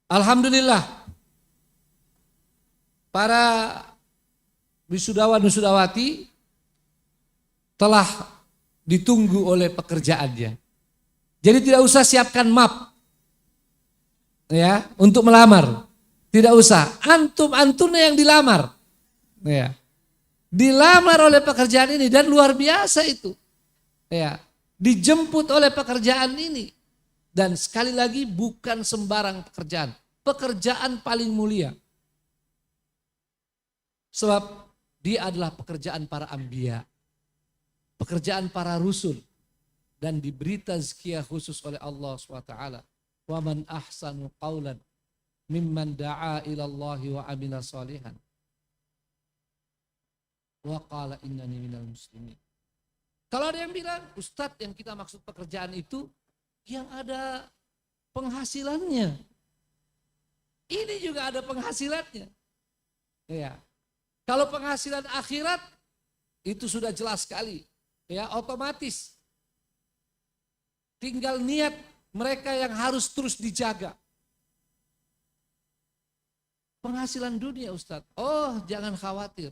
Alhamdulillah, para wisudawan-wisudawati telah ditunggu oleh pekerjaannya. Jadi tidak usah siapkan map ya untuk melamar. Tidak usah. Antum-antumnya yang dilamar. Ya. Dilamar oleh pekerjaan ini dan luar biasa itu. Ya. Dijemput oleh pekerjaan ini. Dan sekali lagi bukan sembarang pekerjaan. Pekerjaan paling mulia. Sebab dia adalah pekerjaan para anbiya. Pekerjaan para rasul. Dan diberi tazkiyah khusus oleh Allah SWT. Wa man ahsanu qawlan mimman da'a ilallahi wa amila salihan. Wa qala innani minal muslimin. Kalau ada yang bilang, Ustadz yang kita maksud pekerjaan itu yang ada penghasilannya. Ini juga ada penghasilannya. Ya. Kalau penghasilan akhirat itu sudah jelas sekali. Ya, otomatis. Tinggal niat mereka yang harus terus dijaga. Penghasilan dunia Ustadz. Oh, jangan khawatir.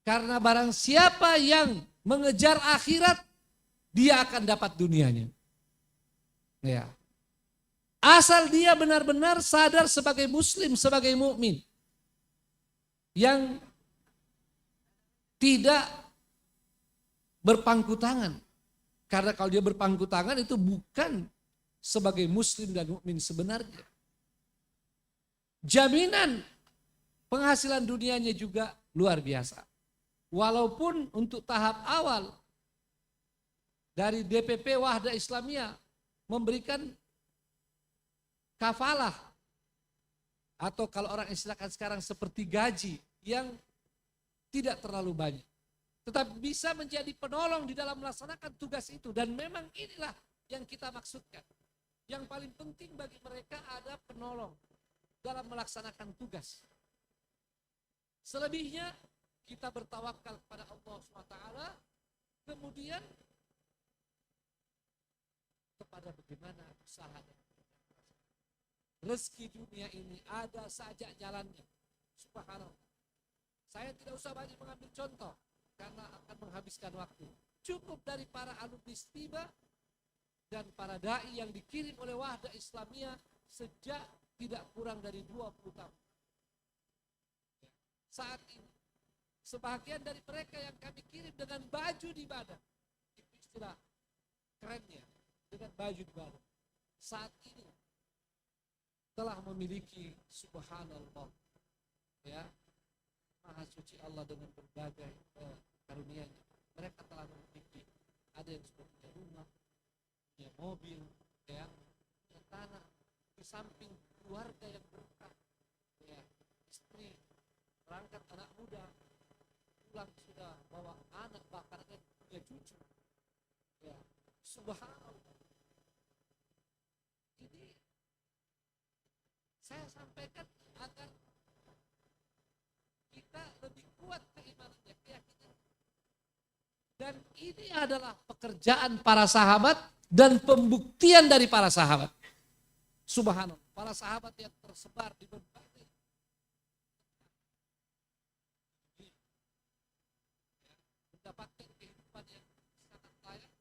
Karena barang siapa yang mengejar akhirat, dia akan dapat dunianya. Ya. Asal dia benar-benar sadar sebagai muslim, sebagai mukmin yang tidak berpangku tangan. Karena kalau dia berpangku tangan itu bukan sebagai muslim dan mukmin sebenarnya. Jaminan penghasilan dunianya juga luar biasa. Walaupun untuk tahap awal dari DPP Wahda Islamiyah memberikan kafalah atau kalau orang istilahkan sekarang seperti gaji yang tidak terlalu banyak. Tetapi bisa menjadi penolong di dalam melaksanakan tugas itu. Dan memang inilah yang kita maksudkan. Yang paling penting bagi mereka ada penolong dalam melaksanakan tugas. Selebihnya kita bertawakal kepada Allah SWT. Kemudian kepada bagaimana usaha. Rezeki dunia ini ada saja jalannya. Subhanallah. Saya tidak usah banyak mengambil contoh. Karena akan menghabiskan waktu. Cukup dari para alumni STIBA dan para da'i yang dikirim oleh Wahda Islamiyah sejak tidak kurang dari 20 tahun. Saat ini, sebagian dari mereka yang kami kirim dengan baju di badan, itu istilah kerennya, dengan baju di badan. Saat ini telah memiliki subhanallah, ya, Maha suci Allah dengan berbagai karunia-Nya. Mereka telah memiliki, ada yang sudah punya rumah, punya mobil, ya, punya tanah, di samping keluarga yang berkah, ya, istri, berangkat anak muda, pulang sudah bawa anak, bahkan ada punya cucu, ya, subhanallah. Jadi saya sampaikan agar kita lebih kuat keimanannya, keyakinan. Dan ini adalah pekerjaan para sahabat dan pembuktian dari para sahabat. Subhanallah, para sahabat yang tersebar di berbagai mendapatkan kehidupan yang sangat layak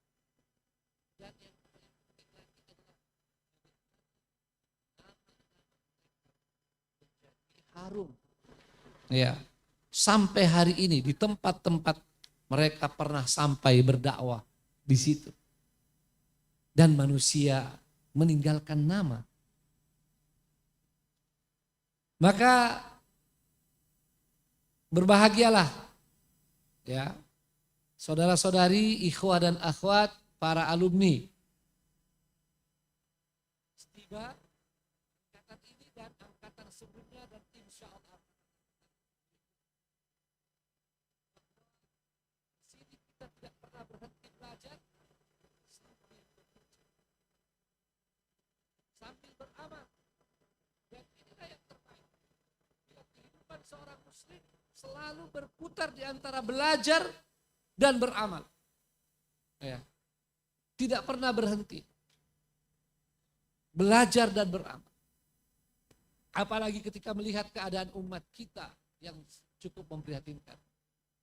dan yang penting lagi adalah menjadi harum. Ya, sampai hari ini di tempat-tempat mereka pernah sampai berdakwah di situ. Dan manusia meninggalkan nama. Maka berbahagialah ya, saudara-saudari, ikhwah dan akhwat, para alumni STIBA angkatan ini dan angkatan sebelumnya dan insya Allah. Sini kita tidak pernah berhenti belajar sambil beramal. Dan inilah yang terbaik. Bila kehidupan seorang muslim selalu berputar di antara belajar dan beramal. Ya. Tidak pernah berhenti. Belajar dan beramal. Apalagi ketika melihat keadaan umat kita yang cukup memprihatinkan.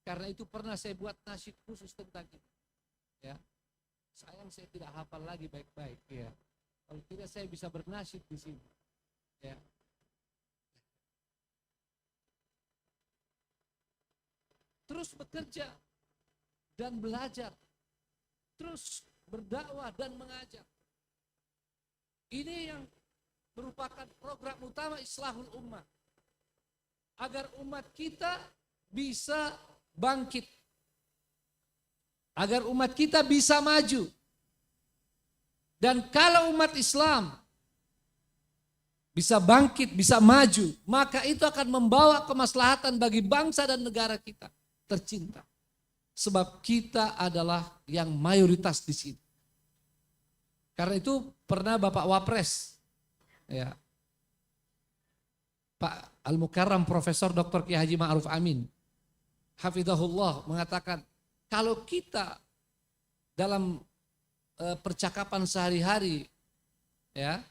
Karena itu pernah saya buat nasyid khusus tentang itu. Ya. Sayang saya tidak hafal lagi baik-baik. Ya. Kalau tidak saya bisa bernasyid di sini. Ya. Terus bekerja dan belajar. Terus berdakwah dan mengajar. Ini yang merupakan program utama Islahul Ummah. Agar umat kita bisa bangkit. Agar umat kita bisa maju. Dan kalau umat Islam bisa bangkit, bisa maju, maka itu akan membawa kemaslahatan bagi bangsa dan negara kita tercinta. Sebab kita adalah yang mayoritas di sini. Karena itu pernah Bapak Wapres, ya, Pak Al-Mukarram Profesor Dr. Kiai Haji Ma'ruf Amin, hafizahullah, mengatakan kalau kita dalam percakapan sehari-hari, ya,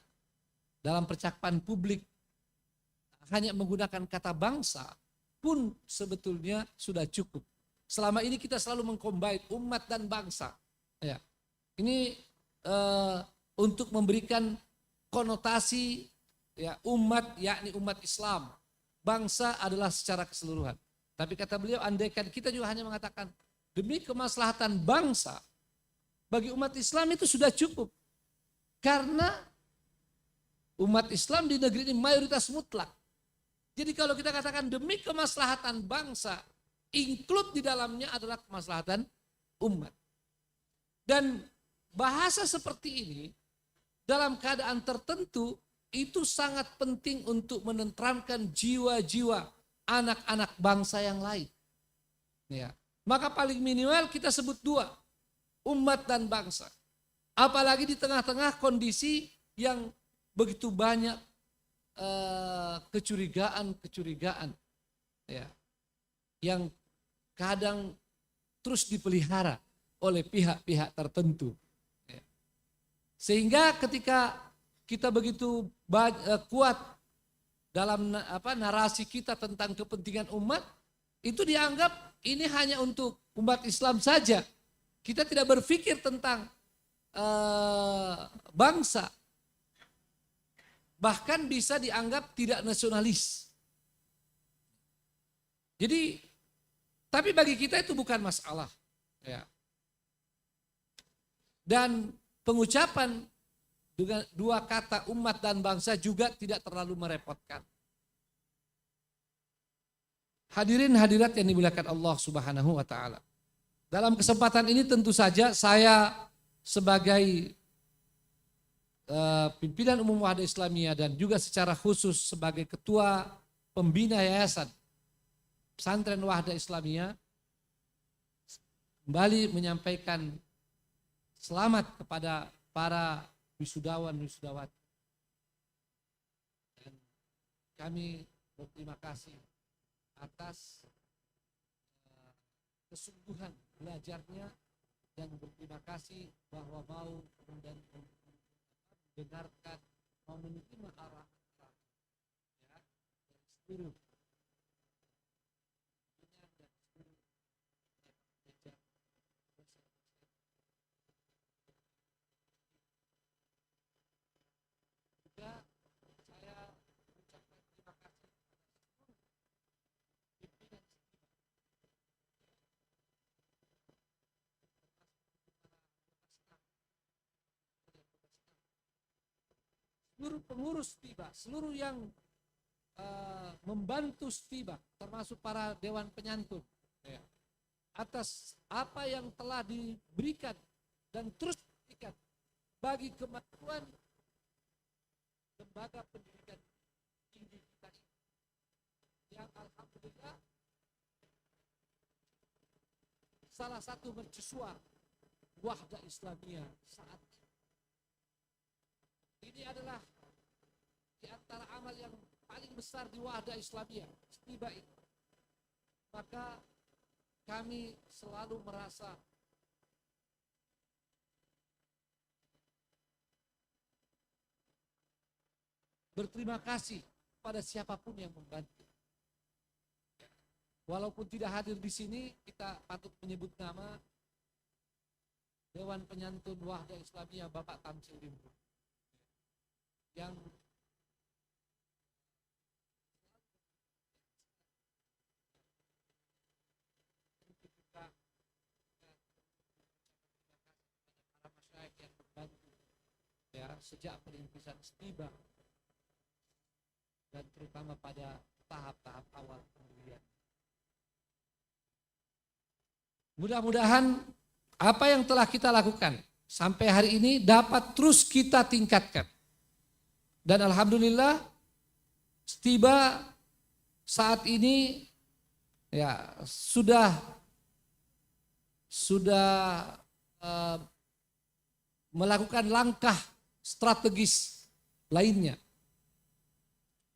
dalam percakapan publik hanya menggunakan kata bangsa pun sebetulnya sudah cukup. Selama ini kita selalu mengcombine umat dan bangsa. Ya. Ini untuk memberikan konotasi, ya, umat yakni umat Islam. Bangsa adalah secara keseluruhan. Tapi kata beliau, andaikan kita juga hanya mengatakan demi kemaslahatan bangsa, bagi umat Islam itu sudah cukup. Karena umat Islam di negeri ini mayoritas mutlak. Jadi kalau kita katakan demi kemaslahatan bangsa, include di dalamnya adalah kemaslahatan umat. Dan bahasa seperti ini dalam keadaan tertentu itu sangat penting untuk menenteramkan jiwa-jiwa anak-anak bangsa yang lain. Ya. Maka paling minimal kita sebut dua, umat dan bangsa. Apalagi di tengah-tengah kondisi yang begitu banyak kecurigaan, ya, yang kadang terus dipelihara oleh pihak-pihak tertentu. Ya. Sehingga ketika kita begitu kuat dalam narasi kita tentang kepentingan umat, itu dianggap ini hanya untuk umat Islam saja. Kita tidak berpikir tentang bangsa. Bahkan bisa dianggap tidak nasionalis. Jadi, tapi bagi kita itu bukan masalah. Ya. Dan pengucapan dengan dua kata umat dan bangsa juga tidak terlalu merepotkan. Hadirin hadirat yang dimuliakan Allah Subhanahu wa taala. Dalam kesempatan ini tentu saja saya sebagai pimpinan umum Wahda Islamiyah dan juga secara khusus sebagai ketua pembina yayasan pesantren Wahda Islamiyah kembali menyampaikan selamat kepada para wisudawan-wisudawati. Dan kami berterima kasih atas kesungguhan belajarnya dan berterima kasih bahwa mau kemudian mendengarkan, mau menerima arah ya, dari seluruh dunia dan seluruh gereja juga saya mengucapkan terima kasih kepada seluruh pimpinan seluruh pengurus Stiba, seluruh yang membantu Stiba, termasuk para dewan penyantun, ya, atas apa yang telah diberikan dan terus diberikan bagi kemajuan lembaga pendidikan tinggi kita ini, yang alhamdulillah salah satu mercusuar Wahda Islamiyah saat ini adalah di antara amal yang paling besar di Wahda Islamiyah, Stiba ini. maka kami selalu merasa berterima kasih pada siapapun yang membantu. Walaupun tidak hadir di sini, kita patut menyebut nama Dewan Penyantun Wahda Islamiyah Bapak Tamsil Limbu yang para masyarakat yang membantu ya sejak perintisan Stiba dan terutama pada tahap-tahap awal pendirian. Mudah-mudahan apa yang telah kita lakukan sampai hari ini dapat terus kita tingkatkan. Dan alhamdulillah Stiba saat ini ya sudah melakukan langkah strategis lainnya.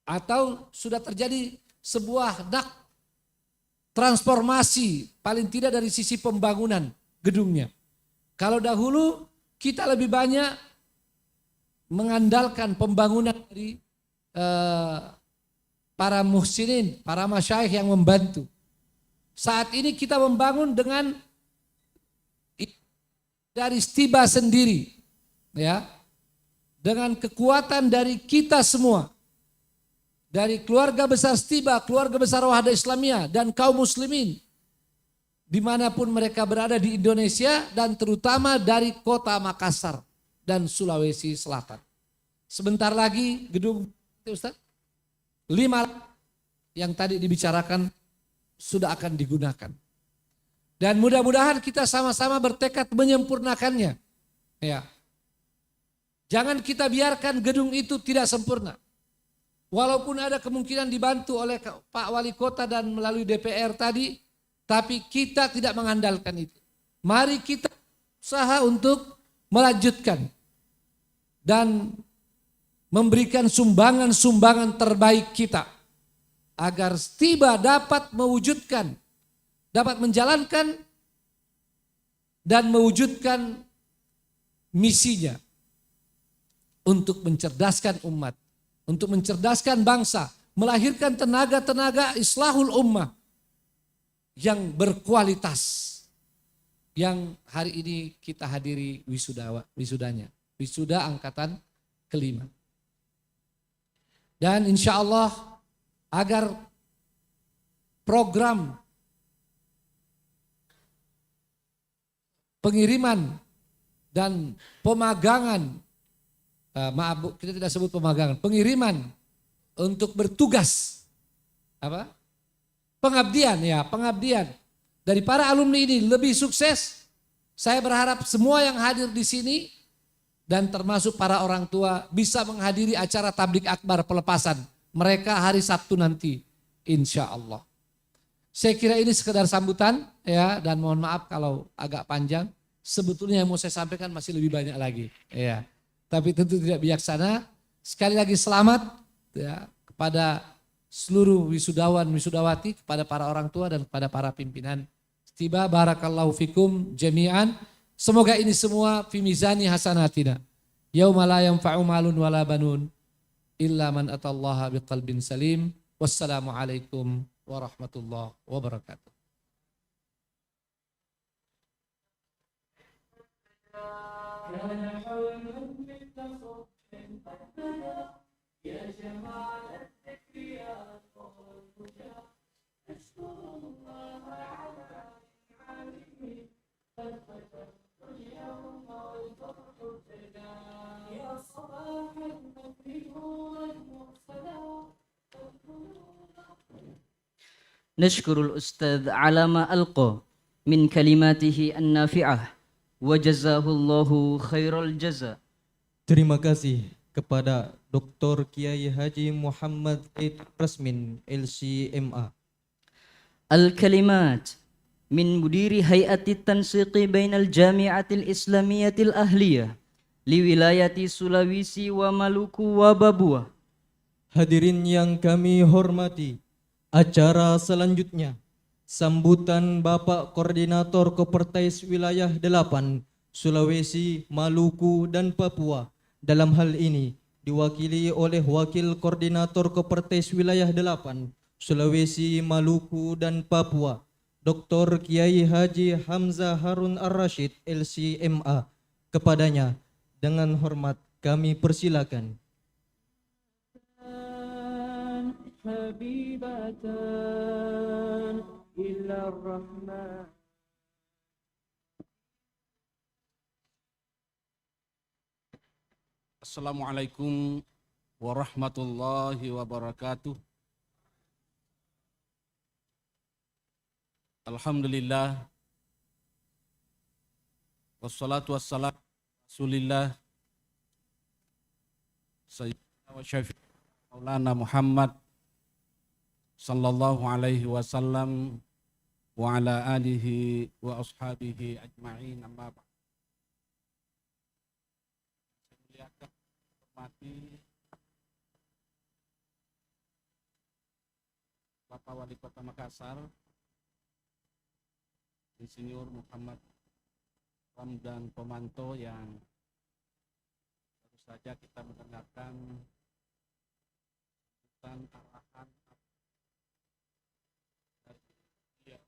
Atau sudah terjadi sebuah transformasi paling tidak dari sisi pembangunan gedungnya. Kalau dahulu kita lebih banyak mengandalkan pembangunan dari para muhsinin, para masyayikh yang membantu. Saat ini kita membangun dengan dari Stiba sendiri, ya, dengan kekuatan dari kita semua. Dari keluarga besar Stiba, keluarga besar Wahda Islamiyah dan kaum muslimin dimanapun mereka berada di Indonesia dan terutama dari kota Makassar dan Sulawesi Selatan. Sebentar lagi gedung Ustaz 5 yang tadi dibicarakan sudah akan digunakan. Dan mudah-mudahan kita sama-sama bertekad menyempurnakannya. Ya. Jangan kita biarkan gedung itu tidak sempurna. Walaupun ada kemungkinan dibantu oleh Pak Wali Kota dan melalui DPR tadi, tapi kita tidak mengandalkan itu. Mari kita usaha untuk melanjutkan dan memberikan sumbangan-sumbangan terbaik kita agar Stiba dapat mewujudkan, dapat menjalankan dan mewujudkan misinya untuk mencerdaskan umat, untuk mencerdaskan bangsa, melahirkan tenaga-tenaga islahul ummah yang berkualitas, yang hari ini kita hadiri wisudanya, wisuda angkatan kelima. Dan insya Allah agar program pengiriman dan pemagangan, maaf Bu, kita tidak sebut pemagangan, pengiriman untuk bertugas, apa? Pengabdian ya, pengabdian dari para alumni ini lebih sukses. Saya berharap semua yang hadir di sini dan termasuk para orang tua bisa menghadiri acara tablik akbar pelepasan mereka hari Sabtu nanti, insya Allah. Saya kira ini sekedar sambutan ya, dan mohon maaf kalau agak panjang. Sebetulnya yang mau saya sampaikan masih lebih banyak lagi ya. Tapi tentu tidak bijaksana. Sekali lagi selamat ya kepada seluruh wisudawan, wisudawati, kepada para orang tua dan kepada para pimpinan Stiba. Barakallahu fikum jami'an. Semoga ini semua fi mizani hasanatina. Yauma la yanfa'u malun wala banun illa man atallaha biqalbin salim. Wassalamualaikum warahmatullahi wabarakatuh. يا جمال الذكر يا طول الهدى أشكر الله على نعمه قد فتحت اليوم والفرح ابتدى يا صباح النبي والمرسلى نشكر الأستاذ على ما ألقى من كلماته النافعة وجزاه الله خير الجزاء. Terima kasih kepada Dr. Kiai Haji Muhammad Said Rasmin LCMA. الكلمات من مدير هيئة التنسيق بين الجامعة الإسلامية الأهلية لولاية سولawesi ومالوكو وبابوا. Hadirin yang kami hormati, acara selanjutnya sambutan Bapak Koordinator Kopertais Wilayah 8 Sulawesi, Maluku, dan Papua. Dalam hal ini diwakili oleh Wakil Koordinator Kopertais Wilayah 8 Sulawesi, Maluku, dan Papua, Dr. Kiai Haji Hamzah Harun Ar-Rashid, LCMA. Kepadanya dengan hormat kami persilakan. Habibatan ila rahman. Assalamualaikum warahmatullahi wabarakatuh. Alhamdulillah. Wassalatu wassalamu Rasulillah Sayyidina wa syafi'ina Maulana Muhammad sallallahu alaihi wasallam wa ala alihi wa ashabihi ajma'in, amma ba'd. Saya muliakan, hormati Bapak Wali Kota Makassar Insinyur Muhammad Ramdan Pomanto, yang baru saja kita mendengarkan arahan dari beliau.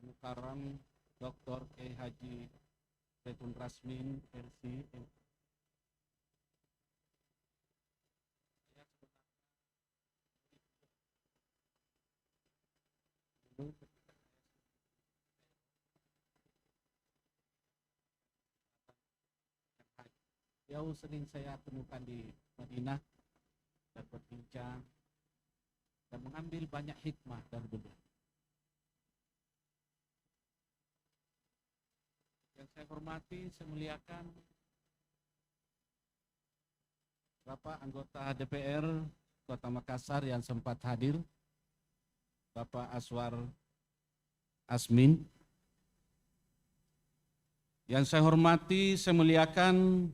Al-Mukarram Dr. Kiai Haji Zaitun Rasmin, LC. Jauh sering saya temukan di Madinah dan berbincang dan mengambil banyak hikmah dari beliau. Yang saya hormati, saya muliakan Bapak anggota DPR Kota Makassar yang sempat hadir, Bapak Aswar Asmin. Yang saya hormati, saya muliakan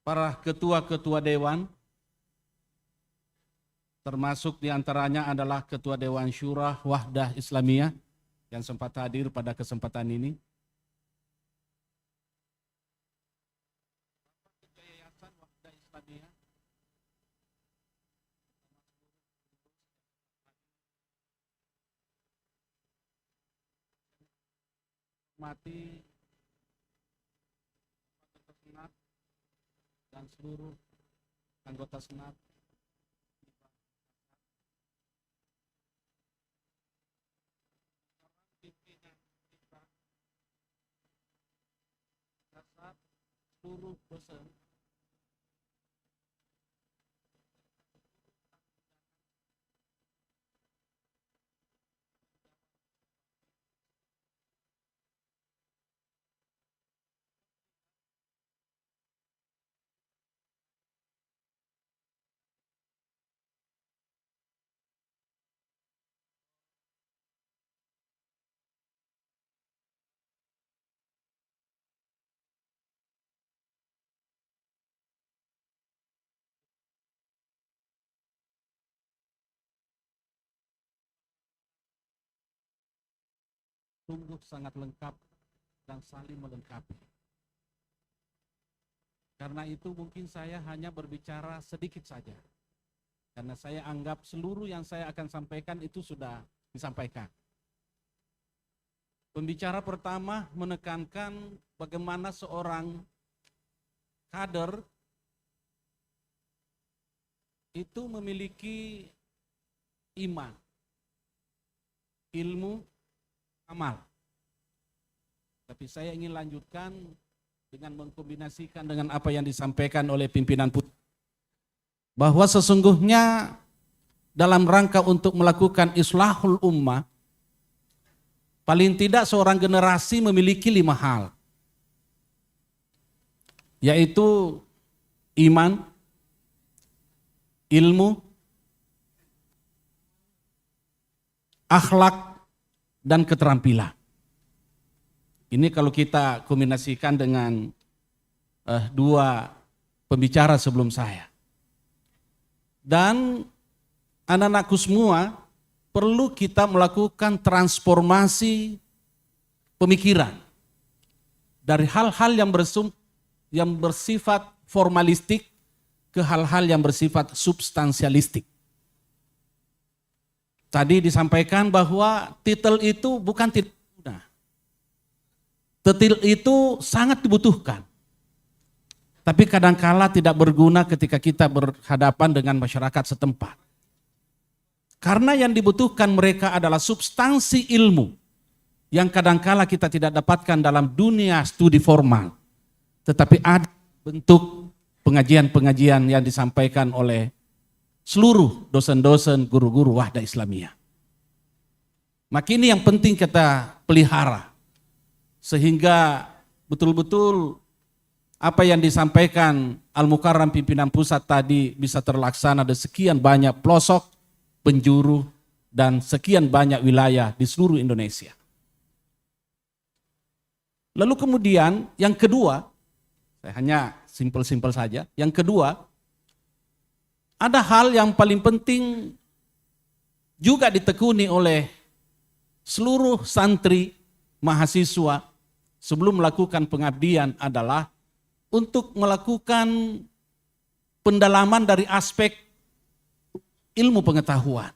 para ketua-ketua dewan, termasuk diantaranya adalah Ketua Dewan Syura Wahdah Islamiyah yang sempat hadir pada kesempatan ini. Yayasan Wahdah Islamiyah, mati Senat dan seluruh anggota Senat, seluruh dosen, sungguh sangat lengkap dan saling melengkapi. Karena itu mungkin saya hanya berbicara sedikit saja. Karena saya anggap seluruh yang saya akan sampaikan itu sudah disampaikan. Pembicara pertama menekankan bagaimana seorang kader itu memiliki iman, ilmu, amal. Tapi saya ingin lanjutkan dengan mengkombinasikan dengan apa yang disampaikan oleh pimpinan putih, bahwa sesungguhnya dalam rangka untuk melakukan islahul ummah, paling tidak seorang generasi memiliki 5 hal, yaitu iman, ilmu, akhlak, dan keterampilan. Ini kalau kita kombinasikan dengan dua pembicara sebelum saya. Dan anak-anakku semua, perlu kita melakukan transformasi pemikiran dari hal-hal yang bersifat formalistik ke hal-hal yang bersifat substansialistik. Tadi disampaikan bahwa titel itu bukan titel mudah. Titel itu sangat dibutuhkan. Tapi kadangkala tidak berguna ketika kita berhadapan dengan masyarakat setempat. Karena yang dibutuhkan mereka adalah substansi ilmu yang kadangkala kita tidak dapatkan dalam dunia studi formal. Tetapi ada bentuk pengajian-pengajian yang disampaikan oleh seluruh dosen-dosen, guru-guru Wahdah Islamiyah. Maka ini yang penting kita pelihara. Sehingga betul-betul apa yang disampaikan Al-Mukarram pimpinan pusat tadi bisa terlaksana di sekian banyak pelosok, penjuru, dan sekian banyak wilayah di seluruh Indonesia. Lalu kemudian yang kedua, saya hanya simpel-simpel saja. Yang kedua, ada hal yang paling penting juga ditekuni oleh seluruh santri, mahasiswa sebelum melakukan pengabdian adalah untuk melakukan pendalaman dari aspek ilmu pengetahuan.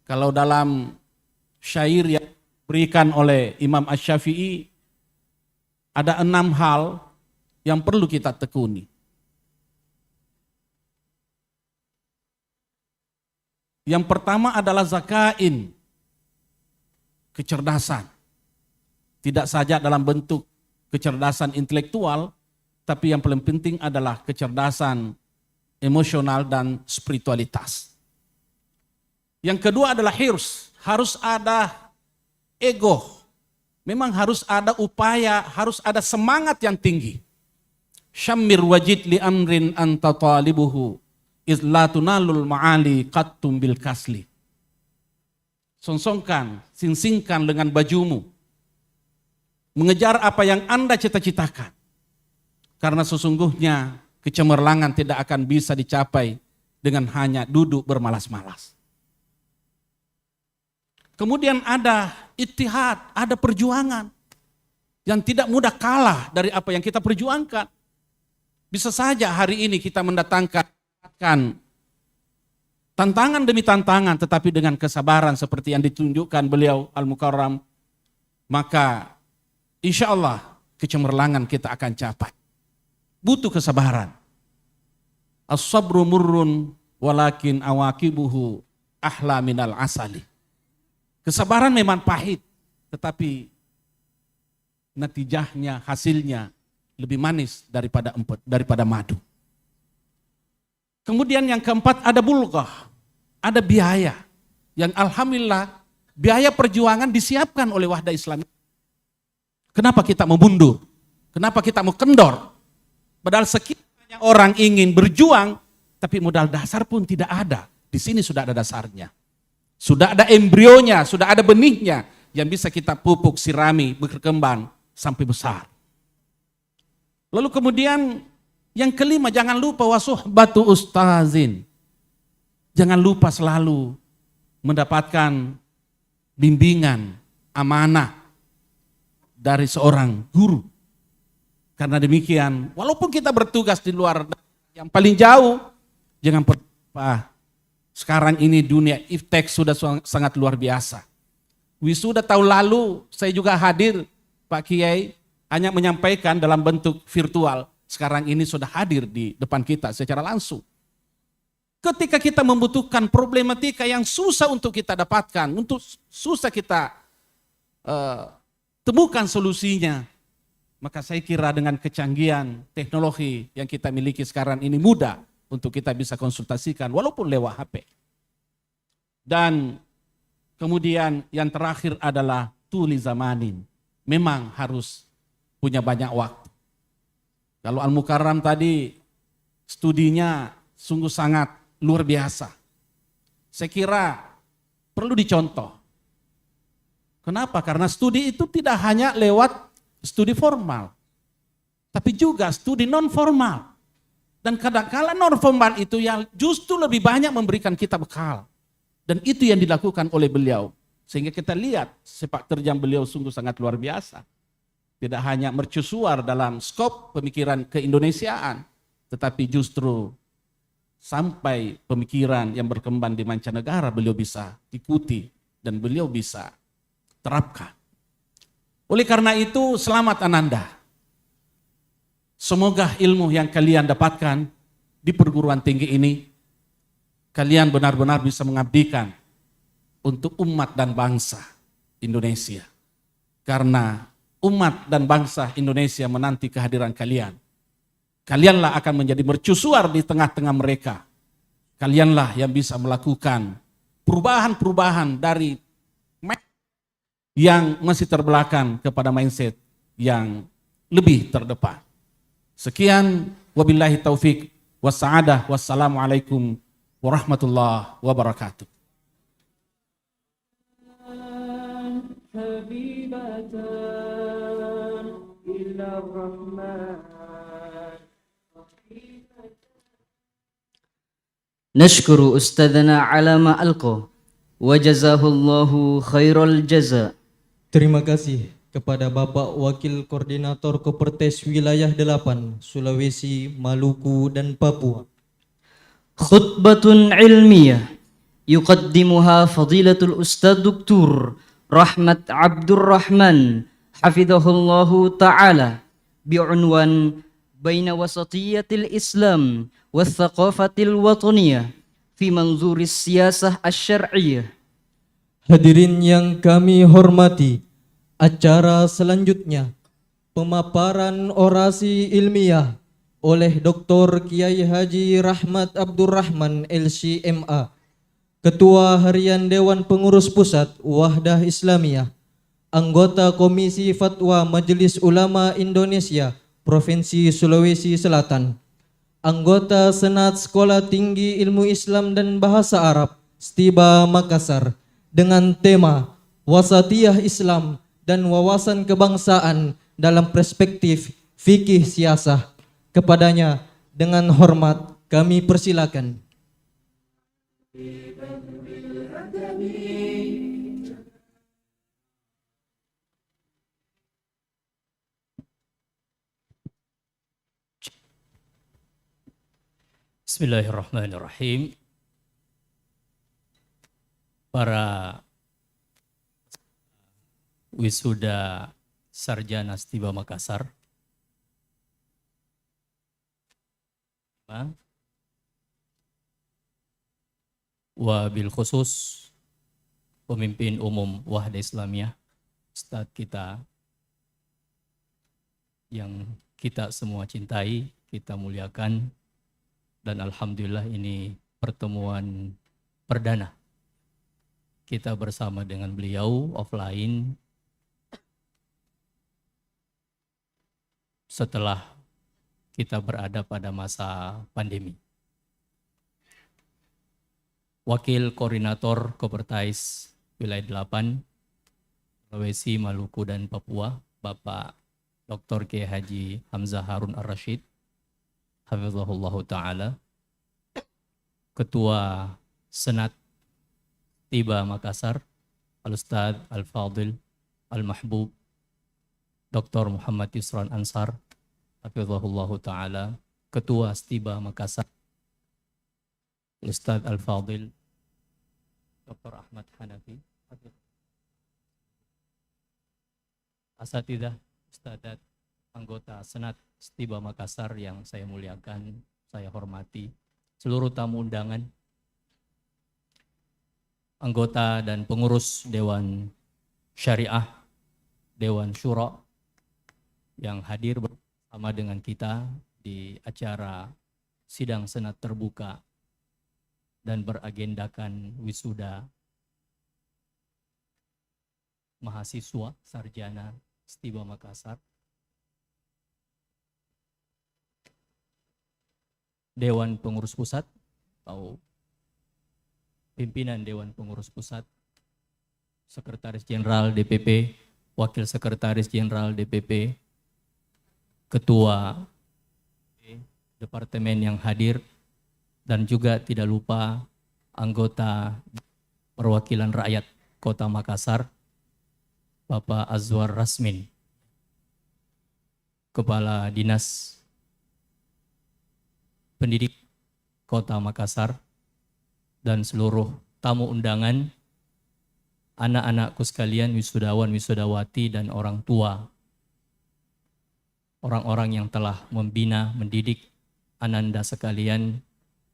Kalau dalam syair yang diberikan oleh Imam Asy-Syafi'i, ada 6 hal yang perlu kita tekuni. Yang pertama adalah zakain, kecerdasan. Tidak saja dalam bentuk kecerdasan intelektual, tapi yang paling penting adalah kecerdasan emosional dan spiritualitas. Yang kedua adalah hirs, harus ada ego. Memang harus ada upaya, harus ada semangat yang tinggi. Syammir wajid li amrin anta talibuhu iz la tunalul ma'ali qattum bil kasli. Songsongkan, singsingkan dengan bajumu. Mengejar apa yang Anda cita-citakan. Karena sesungguhnya kecemerlangan tidak akan bisa dicapai dengan hanya duduk bermalas-malas. Kemudian ada ittihad, ada perjuangan yang tidak mudah kalah dari apa yang kita perjuangkan. Bisa saja hari ini kita mendatangkan tantangan demi tantangan, tetapi dengan kesabaran seperti yang ditunjukkan beliau Al-Mukarram, maka insya Allah kecemerlangan kita akan capai. Butuh kesabaran. As-sabru murrun walakin awakibuhu ahla minal asali. Kesabaran memang pahit, tetapi natijahnya, hasilnya lebih manis daripada madu. Kemudian yang keempat ada bulghah, ada biaya. Yang alhamdulillah biaya perjuangan disiapkan oleh Wahdah Islam. Kenapa kita mau mundur? Kenapa kita mau kendor? Padahal sekian banyak orang ingin berjuang, tapi modal dasar pun tidak ada. Di sini sudah ada dasarnya. Sudah ada embrionya, sudah ada benihnya yang bisa kita pupuk, sirami, berkembang sampai besar. Lalu kemudian yang kelima, jangan lupa wasuhbatu ustazin. Jangan lupa selalu mendapatkan bimbingan, amanah dari seorang guru. Karena demikian, walaupun kita bertugas di luar yang paling jauh, jangan lupa sekarang ini dunia iftek sudah sangat luar biasa. Wisuda tahun lalu saya juga hadir, Pak Kiai, hanya menyampaikan dalam bentuk virtual. Sekarang ini sudah hadir di depan kita secara langsung. Ketika kita membutuhkan problematika yang susah untuk kita dapatkan, untuk susah kita temukan solusinya, maka saya kira dengan kecanggihan teknologi yang kita miliki sekarang ini mudah untuk kita bisa konsultasikan walaupun lewat HP. Dan kemudian yang terakhir adalah tuli zamanin. Memang harus punya banyak waktu. Kalau Al-Mukarram tadi studinya sungguh sangat luar biasa. Saya kira perlu dicontoh. Kenapa? Karena studi itu tidak hanya lewat studi formal, tapi juga studi non formal. Dan kadang-kala non formal itu yang justru lebih banyak memberikan kita bekal. Dan itu yang dilakukan oleh beliau. Sehingga kita lihat sepak terjang beliau sungguh sangat luar biasa. Tidak hanya mercusuar dalam skop pemikiran keindonesiaan, tetapi justru sampai pemikiran yang berkembang di mancanegara beliau bisa ikuti dan beliau bisa terapkan. Oleh karena itu, selamat Ananda. Semoga ilmu yang kalian dapatkan di perguruan tinggi ini, kalian benar-benar bisa mengabdikan untuk umat dan bangsa Indonesia. Karena umat dan bangsa Indonesia menanti kehadiran kalian. Kalianlah akan menjadi mercusuar di tengah-tengah mereka. Kalianlah yang bisa melakukan perubahan-perubahan dari yang masih terbelakang kepada mindset yang lebih terdepan. Sekian, wabillahi taufik, wassa'adah, wassalamualaikum warahmatullahi wabarakatuh. حبيبتان إلى الرحمن نشكر أستاذنا على ما ألقى وجزاه الله خير الجزاء. Terima kasih kepada Bapak Wakil Koordinator Kopertes Wilayah 8 Sulawesi, Maluku dan Papua. خطبة علمية يقدمها فضيلة الأستاذ دكتور رحمة عبد الرحمن حفظه الله تعالى بعنوان بين وسطية الإسلام والثقافة الوطنية في منظور السياسة الشرعية. Hadirin yang kami hormati, acara selanjutnya pemaparan orasi ilmiah oleh Dr. Kiai Haji Rahmat Abdurrahman LCMA, Ketua Harian Dewan Pengurus Pusat Wahdah Islamiyah, anggota Komisi Fatwa Majelis Ulama Indonesia Provinsi Sulawesi Selatan, anggota Senat Sekolah Tinggi Ilmu Islam dan Bahasa Arab STIBA Makassar dengan tema Wasatiyah Islam dan Wawasan Kebangsaan dalam Perspektif Fikih Siasah. Kepadanya dengan hormat kami persilakan. Bismillahirrahmanirrahim. Para wisuda sarjana STIBA Makassar, wabil khusus pemimpin umum Wahdah Islamiyah, Ustadz kita yang kita semua cintai, kita muliakan, dan alhamdulillah ini pertemuan perdana kita bersama dengan beliau offline setelah kita berada pada masa pandemi. Wakil Koordinator Kopertais Wilayah 8 Sulawesi, Maluku dan Papua, Bapak Dr. Kiai Haji Hamzah Harun Ar-Rasyid hafizahullah ta'ala, Ketua Senat STIBA Makassar Al-Ustadz Al-Fadil Al-Mahbub Dr. Muhammad Yusran Ansar hafizahullah ta'ala, Ketua STIBA Makassar Al-Ustadz Al-Fadil Dr. Ahmad Hanafi, Asatidah, Ustadzat, anggota Senat STIBA Makassar yang saya muliakan, saya hormati, seluruh tamu undangan, anggota dan pengurus Dewan Syariah, Dewan Syura yang hadir bersama dengan kita di acara sidang Senat terbuka dan beragendakan wisuda mahasiswa sarjana STIBA Makassar, Dewan Pengurus Pusat atau pimpinan Dewan Pengurus Pusat Sekretaris Jenderal DPP, Wakil Sekretaris Jenderal DPP, Ketua Departemen yang hadir, dan juga tidak lupa anggota perwakilan rakyat Kota Makassar, Bapak Azwar Rasmin, Kepala Dinas Pendidik Kota Makassar, dan seluruh tamu undangan, anak-anakku sekalian, wisudawan, wisudawati, dan orang tua, orang-orang yang telah membina, mendidik Ananda sekalian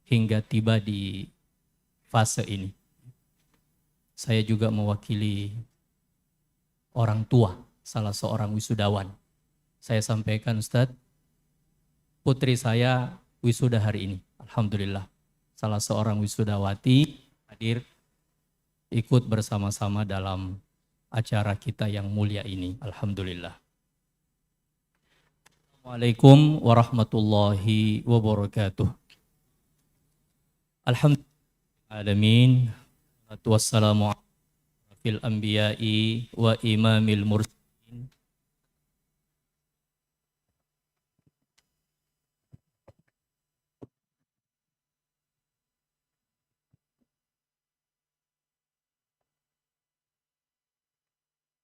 hingga tiba di fase ini. Saya juga mewakili orang tua, salah seorang wisudawan. Saya sampaikan, Ustadz, putri saya wisuda hari ini, alhamdulillah. Salah seorang wisudawati hadir ikut bersama-sama dalam acara kita yang mulia ini, alhamdulillah. Assalamualaikum warahmatullahi wabarakatuh. Alhamdulillah, wassalamu ala fil anbiya'i wa imamil mursalin.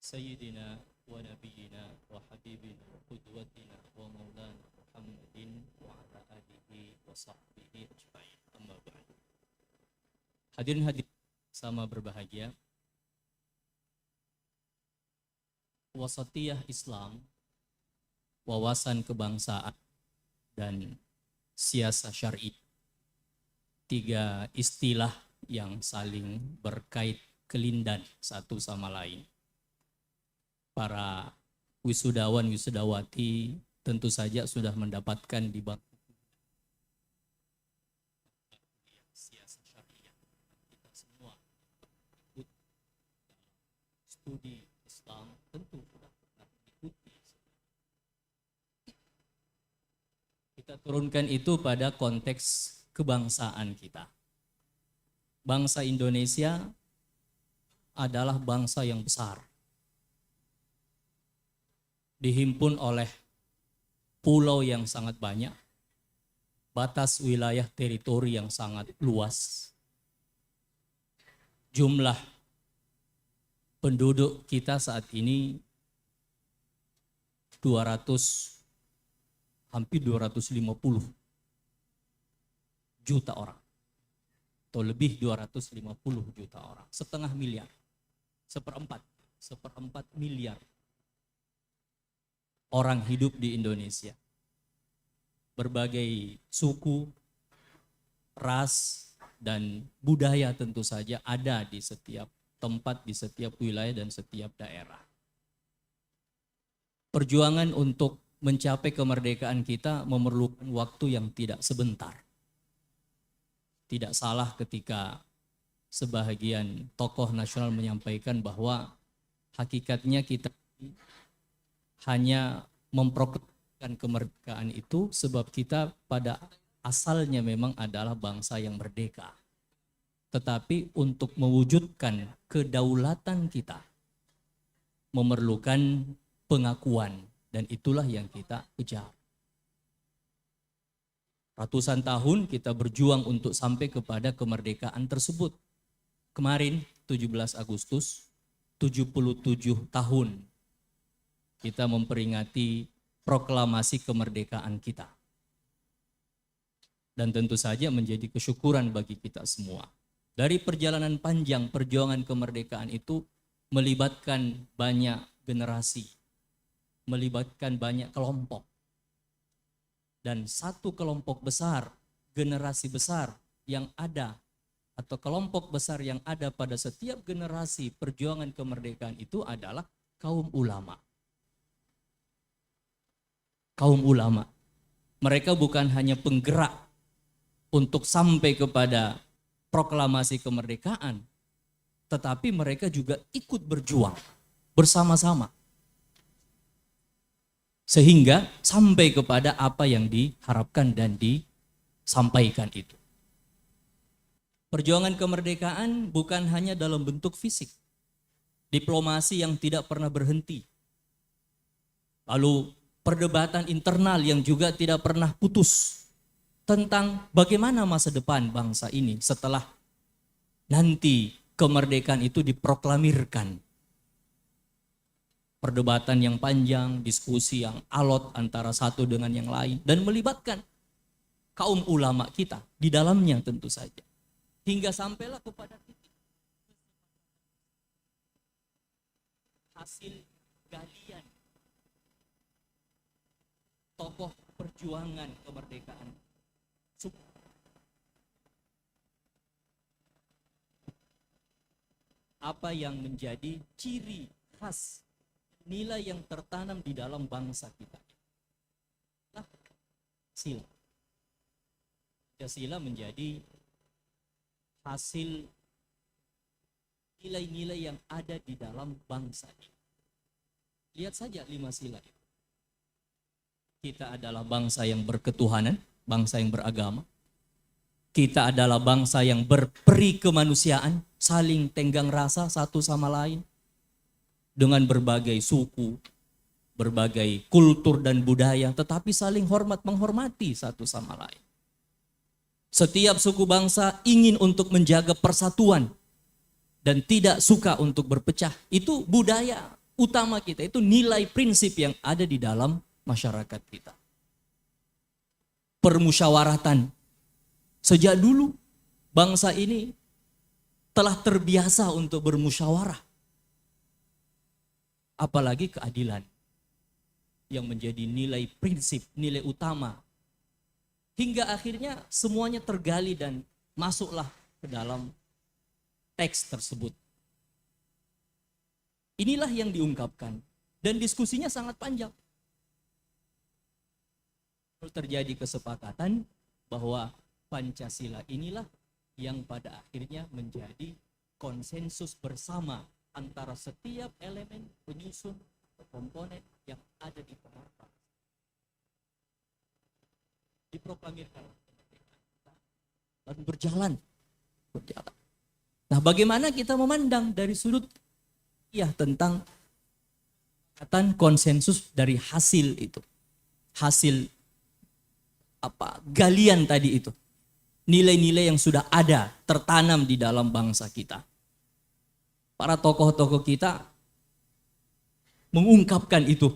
Sayyidina wa nabiyina wa habibina wa qudwatina wa maulana Muhammadin wa ala alihi wa sahbihi ajma'in. Amma ba'd. Hadirin sama berbahagia. Wasatiyah Islam, wawasan kebangsaan, dan siasah syar'i. 3 istilah yang saling berkait kelindan satu sama lain. Para wisudawan, wisudawati tentu saja sudah mendapatkan di bangku siasah syariah. Kita semua studi Islam tentu sudah pernah mengikuti. Kita turunkan itu pada konteks kebangsaan kita. Bangsa Indonesia adalah bangsa yang besar, dihimpun oleh pulau yang sangat banyak, batas wilayah teritori yang sangat luas. Jumlah penduduk kita saat ini hampir 250 juta orang, atau lebih 250 juta orang, 0,5 miliar, seperempat miliar orang hidup di Indonesia. Berbagai suku, ras, dan budaya tentu saja ada di setiap tempat, di setiap wilayah, dan setiap daerah. Perjuangan untuk mencapai kemerdekaan kita memerlukan waktu yang tidak sebentar. Tidak salah ketika sebahagian tokoh nasional menyampaikan bahwa hakikatnya kita hanya memproklamasikan kemerdekaan itu sebab kita pada asalnya memang adalah bangsa yang merdeka. Tetapi untuk mewujudkan kedaulatan kita memerlukan pengakuan, dan itulah yang kita kejar. Ratusan tahun kita berjuang untuk sampai kepada kemerdekaan tersebut. Kemarin 17 Agustus 77 tahun kita memperingati proklamasi kemerdekaan kita. Dan tentu saja menjadi kesyukuran bagi kita semua. Dari perjalanan panjang perjuangan kemerdekaan itu melibatkan banyak generasi, melibatkan banyak kelompok. Dan satu kelompok besar, generasi besar yang ada, atau kelompok besar yang ada pada setiap generasi perjuangan kemerdekaan itu adalah kaum ulama. Kaum ulama, mereka bukan hanya penggerak untuk sampai kepada proklamasi kemerdekaan, tetapi mereka juga ikut berjuang bersama-sama. Sehingga sampai kepada apa yang diharapkan dan disampaikan itu. Perjuangan kemerdekaan bukan hanya dalam bentuk fisik, diplomasi yang tidak pernah berhenti, lalu perdebatan internal yang juga tidak pernah putus tentang bagaimana masa depan bangsa ini setelah nanti kemerdekaan itu diproklamirkan. Perdebatan yang panjang, diskusi yang alot antara satu dengan yang lain, dan melibatkan kaum ulama kita di dalamnya tentu saja. Hingga sampailah kepada titik hasil galian tokoh perjuangan kemerdekaan. Apa yang menjadi ciri khas nilai yang tertanam di dalam bangsa kita? Nah, sila. Pancasila menjadi hasil nilai-nilai yang ada di dalam bangsa ini. Lihat saja 5 sila. Kita adalah bangsa yang berketuhanan, bangsa yang beragama. Kita adalah bangsa yang berperi kemanusiaan, saling tenggang rasa satu sama lain. Dengan berbagai suku, berbagai kultur dan budaya, tetapi saling hormat menghormati satu sama lain. Setiap suku bangsa ingin untuk menjaga persatuan dan tidak suka untuk berpecah. Itu budaya utama kita, itu nilai prinsip yang ada di dalam masyarakat kita. Permusyawaratan. Sejak dulu bangsa ini telah terbiasa untuk bermusyawarah. Apalagi keadilan yang menjadi nilai prinsip, nilai utama. Hingga akhirnya semuanya tergali dan masuklah ke dalam teks tersebut. Inilah yang diungkapkan dan diskusinya sangat panjang. Terjadi kesepakatan bahwa Pancasila inilah yang pada akhirnya menjadi konsensus bersama antara setiap elemen penyusun komponen yang ada di tengah bangsa. Diproklamirkan dan berjalan. Nah, bagaimana kita memandang dari sudut tentang konsensus dari hasil itu, hasil galian tadi itu, nilai-nilai yang sudah ada tertanam di dalam bangsa kita. Para tokoh-tokoh kita mengungkapkan itu,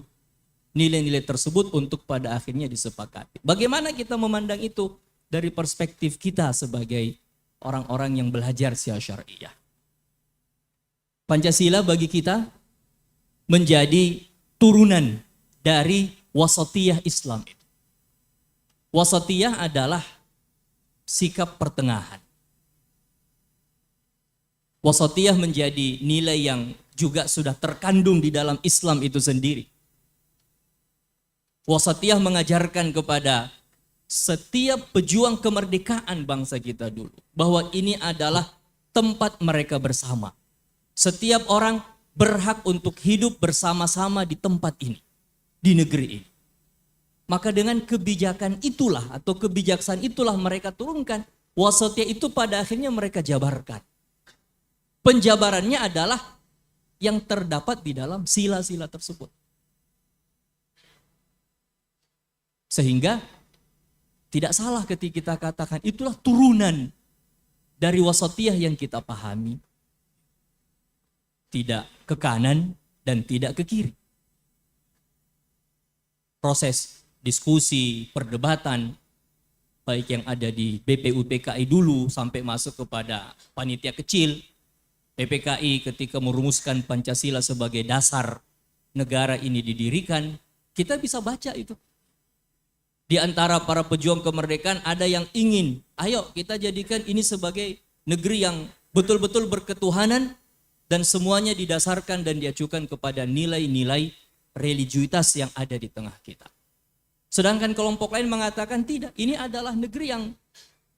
nilai-nilai tersebut untuk pada akhirnya disepakati. Bagaimana kita memandang itu dari perspektif kita sebagai orang-orang yang belajar syiar syariah? Pancasila bagi kita menjadi turunan dari wasatiyah Islam. Wasatiyah adalah sikap pertengahan. Wasatiyah menjadi nilai yang juga sudah terkandung di dalam Islam itu sendiri. Wasatiyah mengajarkan kepada setiap pejuang kemerdekaan bangsa kita dulu bahwa ini adalah tempat mereka bersama. Setiap orang berhak untuk hidup bersama-sama di tempat ini, di negeri ini. Maka dengan kebijakan itulah atau kebijaksanaan itulah mereka turunkan. Wasatiyah itu pada akhirnya mereka jabarkan. Penjabarannya adalah yang terdapat di dalam sila-sila tersebut. Sehingga tidak salah ketika kita katakan itulah turunan dari wasatiyah yang kita pahami. Tidak ke kanan dan tidak ke kiri. Proses diskusi, perdebatan, baik yang ada di BPUPKI dulu sampai masuk kepada panitia kecil, PPKI ketika merumuskan Pancasila sebagai dasar negara ini didirikan, kita bisa baca itu. Di antara para pejuang kemerdekaan ada yang ingin, ayo kita jadikan ini sebagai negeri yang betul-betul berketuhanan dan semuanya didasarkan dan diacukan kepada nilai-nilai religiusitas yang ada di tengah kita. Sedangkan kelompok lain mengatakan tidak, ini adalah negeri yang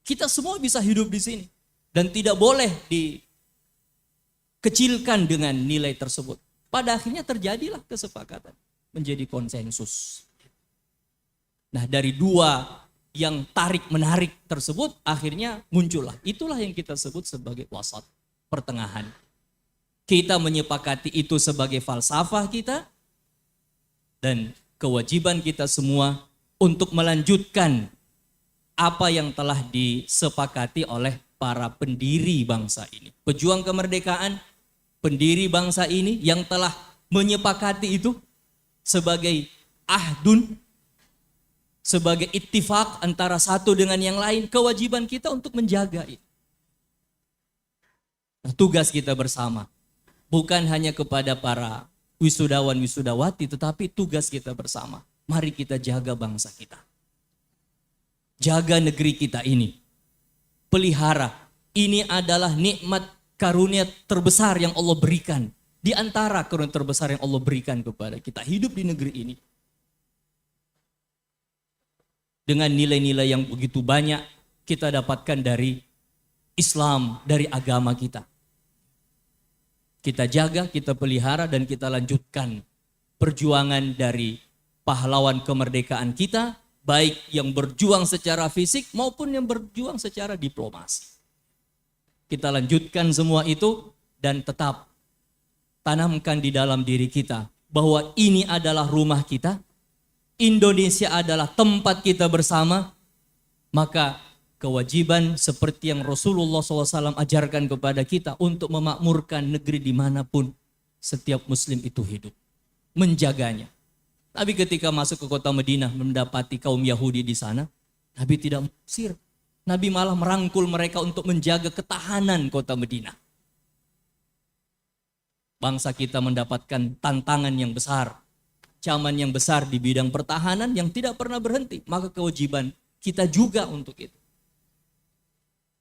kita semua bisa hidup di sini dan tidak boleh dikecilkan dengan nilai tersebut. Pada akhirnya terjadilah kesepakatan, menjadi konsensus. Nah, dari dua yang tarik-menarik tersebut akhirnya muncullah. Itulah yang kita sebut sebagai wasat, pertengahan. Kita menyepakati itu sebagai falsafah kita, dan kewajiban kita semua untuk melanjutkan apa yang telah disepakati oleh para pendiri bangsa ini. Pejuang kemerdekaan, pendiri bangsa ini yang telah menyepakati itu sebagai ahdun, sebagai ittifaq antara satu dengan yang lain. Kewajiban kita untuk menjaga itu. Nah, tugas kita bersama. Bukan hanya kepada para wisudawan wisudawati, tetapi tugas kita bersama. Mari kita jaga bangsa kita. Jaga negeri kita ini. Pelihara. Ini adalah nikmat karunia terbesar yang Allah berikan. Di antara karunia terbesar yang Allah berikan kepada kita. Hidup di negeri ini. Dengan nilai-nilai yang begitu banyak kita dapatkan dari Islam, dari agama kita. Kita jaga, kita pelihara, dan kita lanjutkan perjuangan dari pahlawan kemerdekaan kita, baik yang berjuang secara fisik maupun yang berjuang secara diplomasi. Kita lanjutkan semua itu dan tetap tanamkan di dalam diri kita bahwa ini adalah rumah kita, Indonesia adalah tempat kita bersama, maka kewajiban seperti yang Rasulullah SAW ajarkan kepada kita untuk memakmurkan negeri dimanapun setiap muslim itu hidup. Menjaganya. Nabi ketika masuk ke kota Madinah mendapati kaum Yahudi di sana, Nabi tidak mengusir. Nabi malah merangkul mereka untuk menjaga ketahanan kota Madinah. Bangsa kita mendapatkan tantangan yang besar, ancaman yang besar di bidang pertahanan yang tidak pernah berhenti. Maka kewajiban kita juga untuk itu.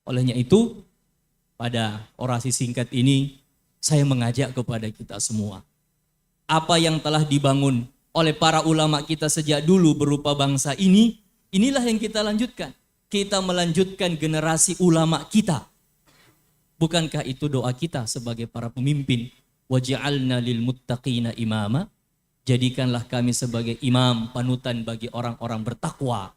Olehnya itu, pada orasi singkat ini, saya mengajak kepada kita semua. Apa yang telah dibangun oleh para ulama kita sejak dulu berupa bangsa ini, inilah yang kita lanjutkan. Kita melanjutkan generasi ulama kita. Bukankah itu doa kita sebagai para pemimpin? Waj'alna lil muttaqina imama. Jadikanlah kami sebagai imam, panutan bagi orang-orang bertakwa.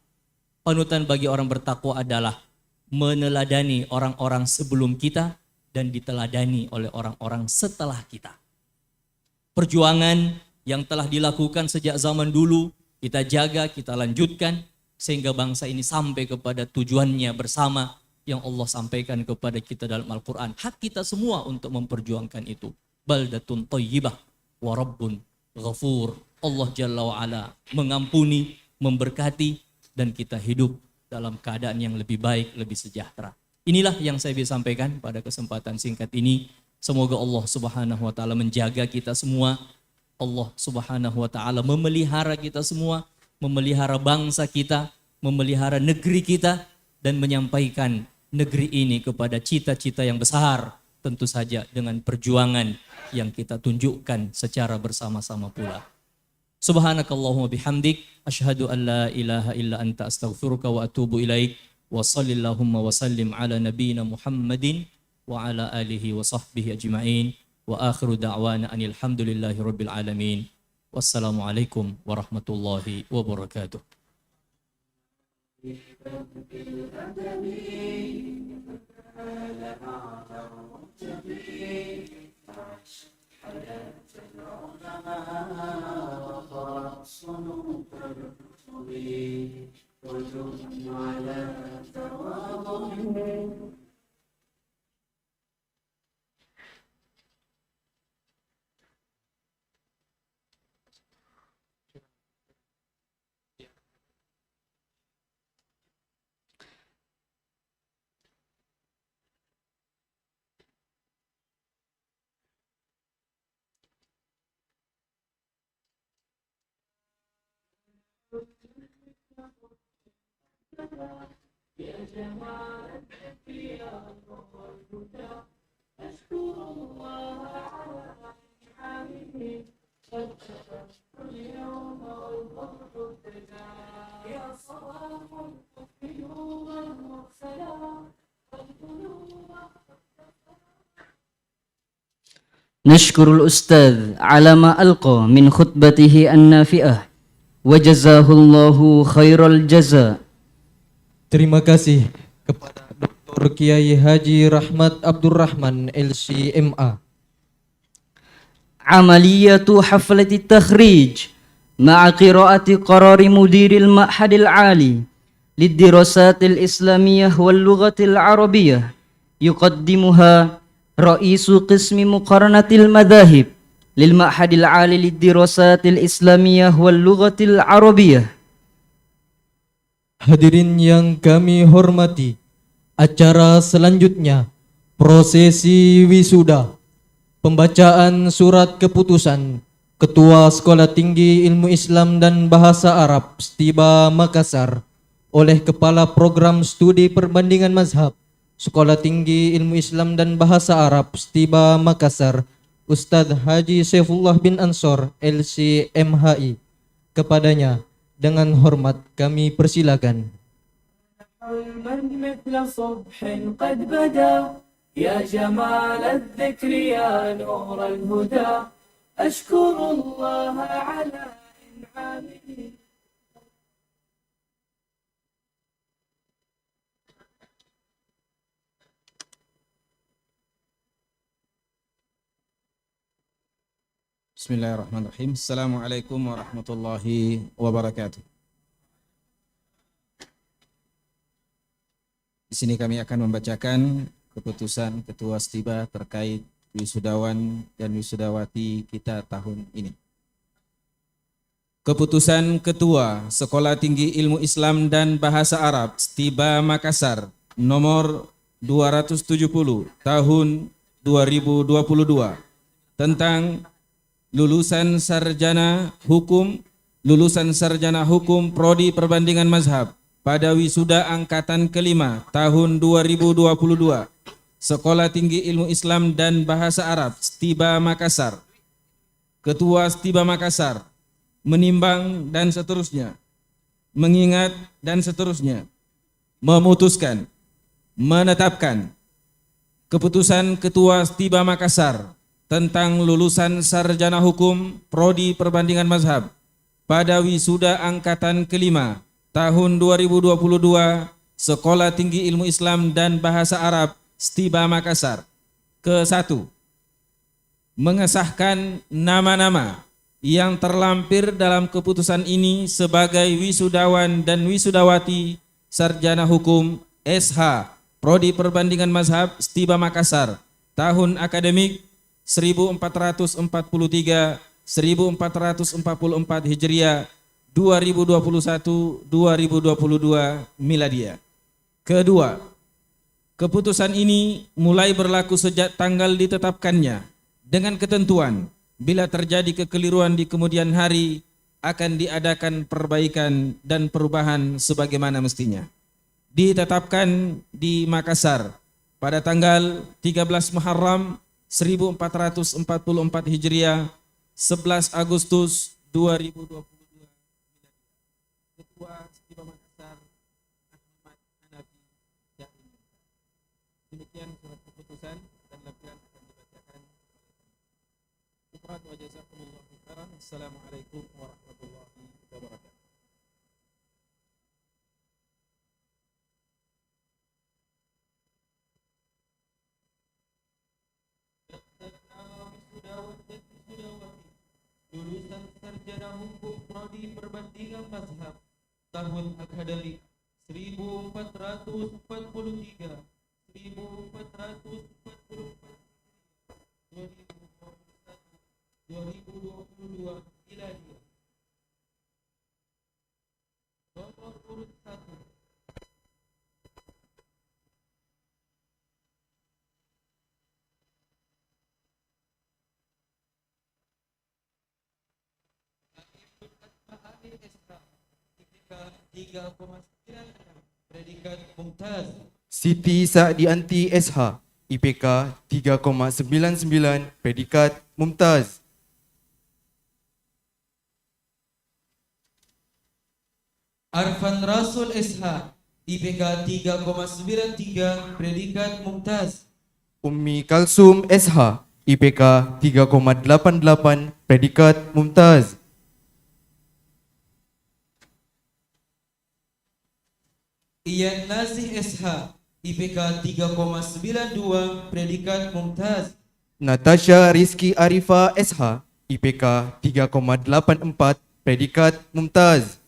Panutan bagi orang bertakwa adalah meneladani orang-orang sebelum kita dan diteladani oleh orang-orang setelah kita. Perjuangan yang telah dilakukan sejak zaman dulu, kita jaga, kita lanjutkan, sehingga bangsa ini sampai kepada tujuannya bersama yang Allah sampaikan kepada kita dalam Al-Quran. Hak kita semua untuk memperjuangkan itu. Baldatun thayyibah wa rabbun ghafur. Allah Jalla wa'ala mengampuni, memberkati, dan kita hidup dalam keadaan yang lebih baik, lebih sejahtera. Inilah yang saya bisa sampaikan pada kesempatan singkat ini. Semoga Allah Subhanahu wa taala menjaga kita semua. Allah Subhanahu wa taala memelihara kita semua, memelihara bangsa kita, memelihara negeri kita, dan menyampaikan negeri ini kepada cita-cita yang besar, tentu saja dengan perjuangan yang kita tunjukkan secara bersama-sama pula. Subhanakallahumma bihamdik, asyhadu an la ilaha illa anta astaghfiruka wa atubu ilaik, wa sallillahumma wa sallim ala nabiyyina Muhammadin wa ala alihi wa sahbihi ajma'in, wa akhiru da'wana anil hamdulillahi rabbil alamin. Wassalamualaikum warahmatullahi wabarakatuh. يا جمال الأنبياء والهدى أشكر الله على نعمه قد شكرت اليوم والظهر ابتدى يا صباح الحب نورا مرسلا والقلوب نشكر الأستاذ على ما ألقى من خطبته النافئة وجزاه الله خير الجزاء. Terima kasih kepada Dr. Kiai Haji Rahmat Abdurrahman LC MA عملية حفلة التخريج مع قراءة قرار مدير المعهد العالي للدراسات الإسلامية واللغة العربية يقدمها رئيس قسم مقارنة المذاهب للمعهد العالي للدراسات الإسلامية واللغة العربية. Hadirin yang kami hormati, acara selanjutnya prosesi wisuda, pembacaan surat keputusan Ketua Sekolah Tinggi Ilmu Islam dan Bahasa Arab Stiba Makassar oleh Kepala Program Studi Perbandingan Mazhab Sekolah Tinggi Ilmu Islam dan Bahasa Arab Stiba Makassar, Ustadz Haji Saifullah bin Ansor LC MHI. Kepadanya dengan hormat kami persilakan. مثل صبح قد بدا يا جمال الذكر يا نور الهدى أشكر الله على إنعامه. Bismillahirrahmanirrahim. Assalamualaikum warahmatullahi wabarakatuh. Di sini kami akan membacakan keputusan Ketua Stiba terkait wisudawan dan wisudawati kita tahun ini. Keputusan Ketua Sekolah Tinggi Ilmu Islam dan Bahasa Arab Stiba Makassar nomor 270 tahun 2022 tentang lulusan sarjana hukum prodi perbandingan mazhab pada wisuda angkatan kelima tahun 2022 Sekolah Tinggi Ilmu Islam dan Bahasa Arab Stiba Makassar. Ketua Stiba Makassar menimbang dan seterusnya, mengingat dan seterusnya, memutuskan, menetapkan keputusan Ketua Stiba Makassar tentang lulusan sarjana hukum prodi perbandingan mazhab pada wisuda angkatan kelima tahun 2022 Sekolah Tinggi Ilmu Islam dan Bahasa Arab Stiba Makassar. Ke-1, mengesahkan nama-nama yang terlampir dalam keputusan ini sebagai wisudawan dan wisudawati sarjana hukum SH prodi perbandingan mazhab Stiba Makassar tahun akademik 1443 1444 Hijriah 2021 2022 Miladiah. Kedua, keputusan ini mulai berlaku sejak tanggal ditetapkannya dengan ketentuan bila terjadi kekeliruan di kemudian hari akan diadakan perbaikan dan perubahan sebagaimana mestinya. Ditetapkan di Makassar pada tanggal 13 Muharram 1444 Hijriah 11 Agustus 2022. Ketua Stiba Makassar Ahmad Hanafi Syahri. Demikian surat keputusan dan lampiran akan dibacakan. Syukran wa jazakumullahu khairan. Assalamualaikum warahmatullahi wabarakatuh. Lulusan sarjana hukum prodi perbandingan mazhab tahun akademik 1443 1444 2022 Miladiah. Nomor urut 1 predikat mumtaz. Siti Sa'dianti SH IPK 3,99 predikat mumtaz. Arfan Rasul SH IPK 3,93 predikat mumtaz. Ummi Kalsum SH IPK 3,88 predikat mumtaz. Ian Nasih SH IPK 3,92 predikat mumtaz. Natasha Rizky Arifa SH, IPK 3,84, predikat Mumtaz.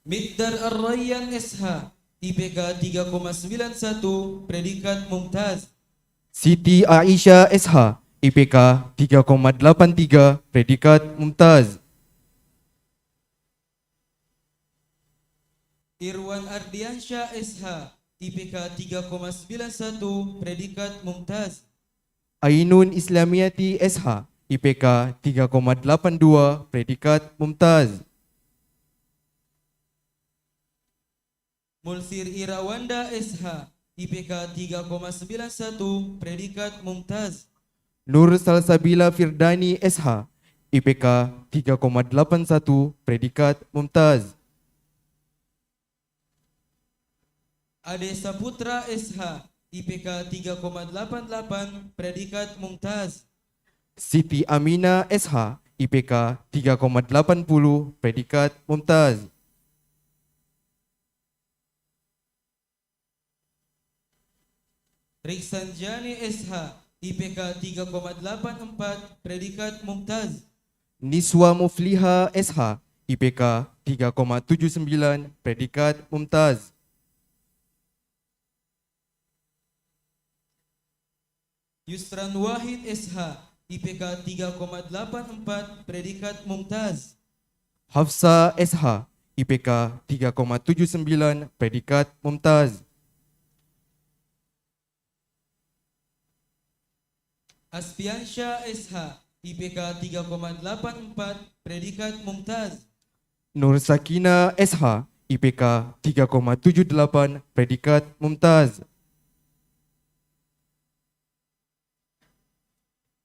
Mikdar Ar-Rayyan SH, IPK 3,91, predikat Mumtaz. Siti Aisyah SH, IPK 3,83, predikat Mumtaz. Irwan Ardiansyah SH, IPK 3,91, predikat Mumtaz. Ainun Islamiyati SH, IPK 3,82, predikat Mumtaz. Mulsir Irawanda SH, IPK 3,91, predikat Mumtaz. Nur Salsabila Firdani SH, IPK 3,81, predikat Mumtaz. Ade Saputra SH, IPK 3,88, predikat Mumtaz. Siti Amina SH, IPK 3,80, predikat Mumtaz. Riksanjani SH, IPK 3,84, predikat Mumtaz. Niswa Mufliha SH, IPK 3,79, predikat Mumtaz. Yusran Wahid SH, IPK 3,84, predikat Mumtaz. Hafsa SH, IPK 3,79, predikat Mumtaz. Aspiansyah SH, IPK 3,84, predikat Mumtaz. Nur Sakina SH, IPK 3,78, predikat Mumtaz.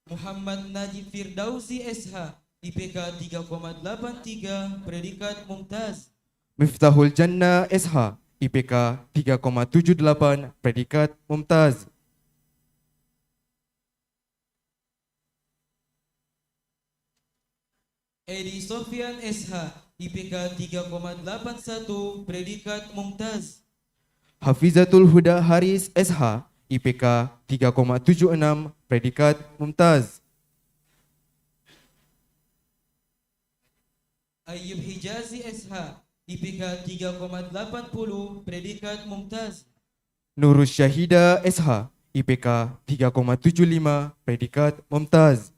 Muhammad Najib Firdausi SH, IPK 3,83, predikat Mumtaz. Miftahul Jannah SH, IPK 3,78, predikat Mumtaz. Edi Sofyan SH, IPK 3,81, predikat Mumtaz. Hafizatul Huda Haris SH, IPK 3,76, predikat Mumtaz. Ayyub Hijazi SH, IPK 3,80, predikat Mumtaz. Nurus Syahida SH, IPK 3,75, predikat Mumtaz.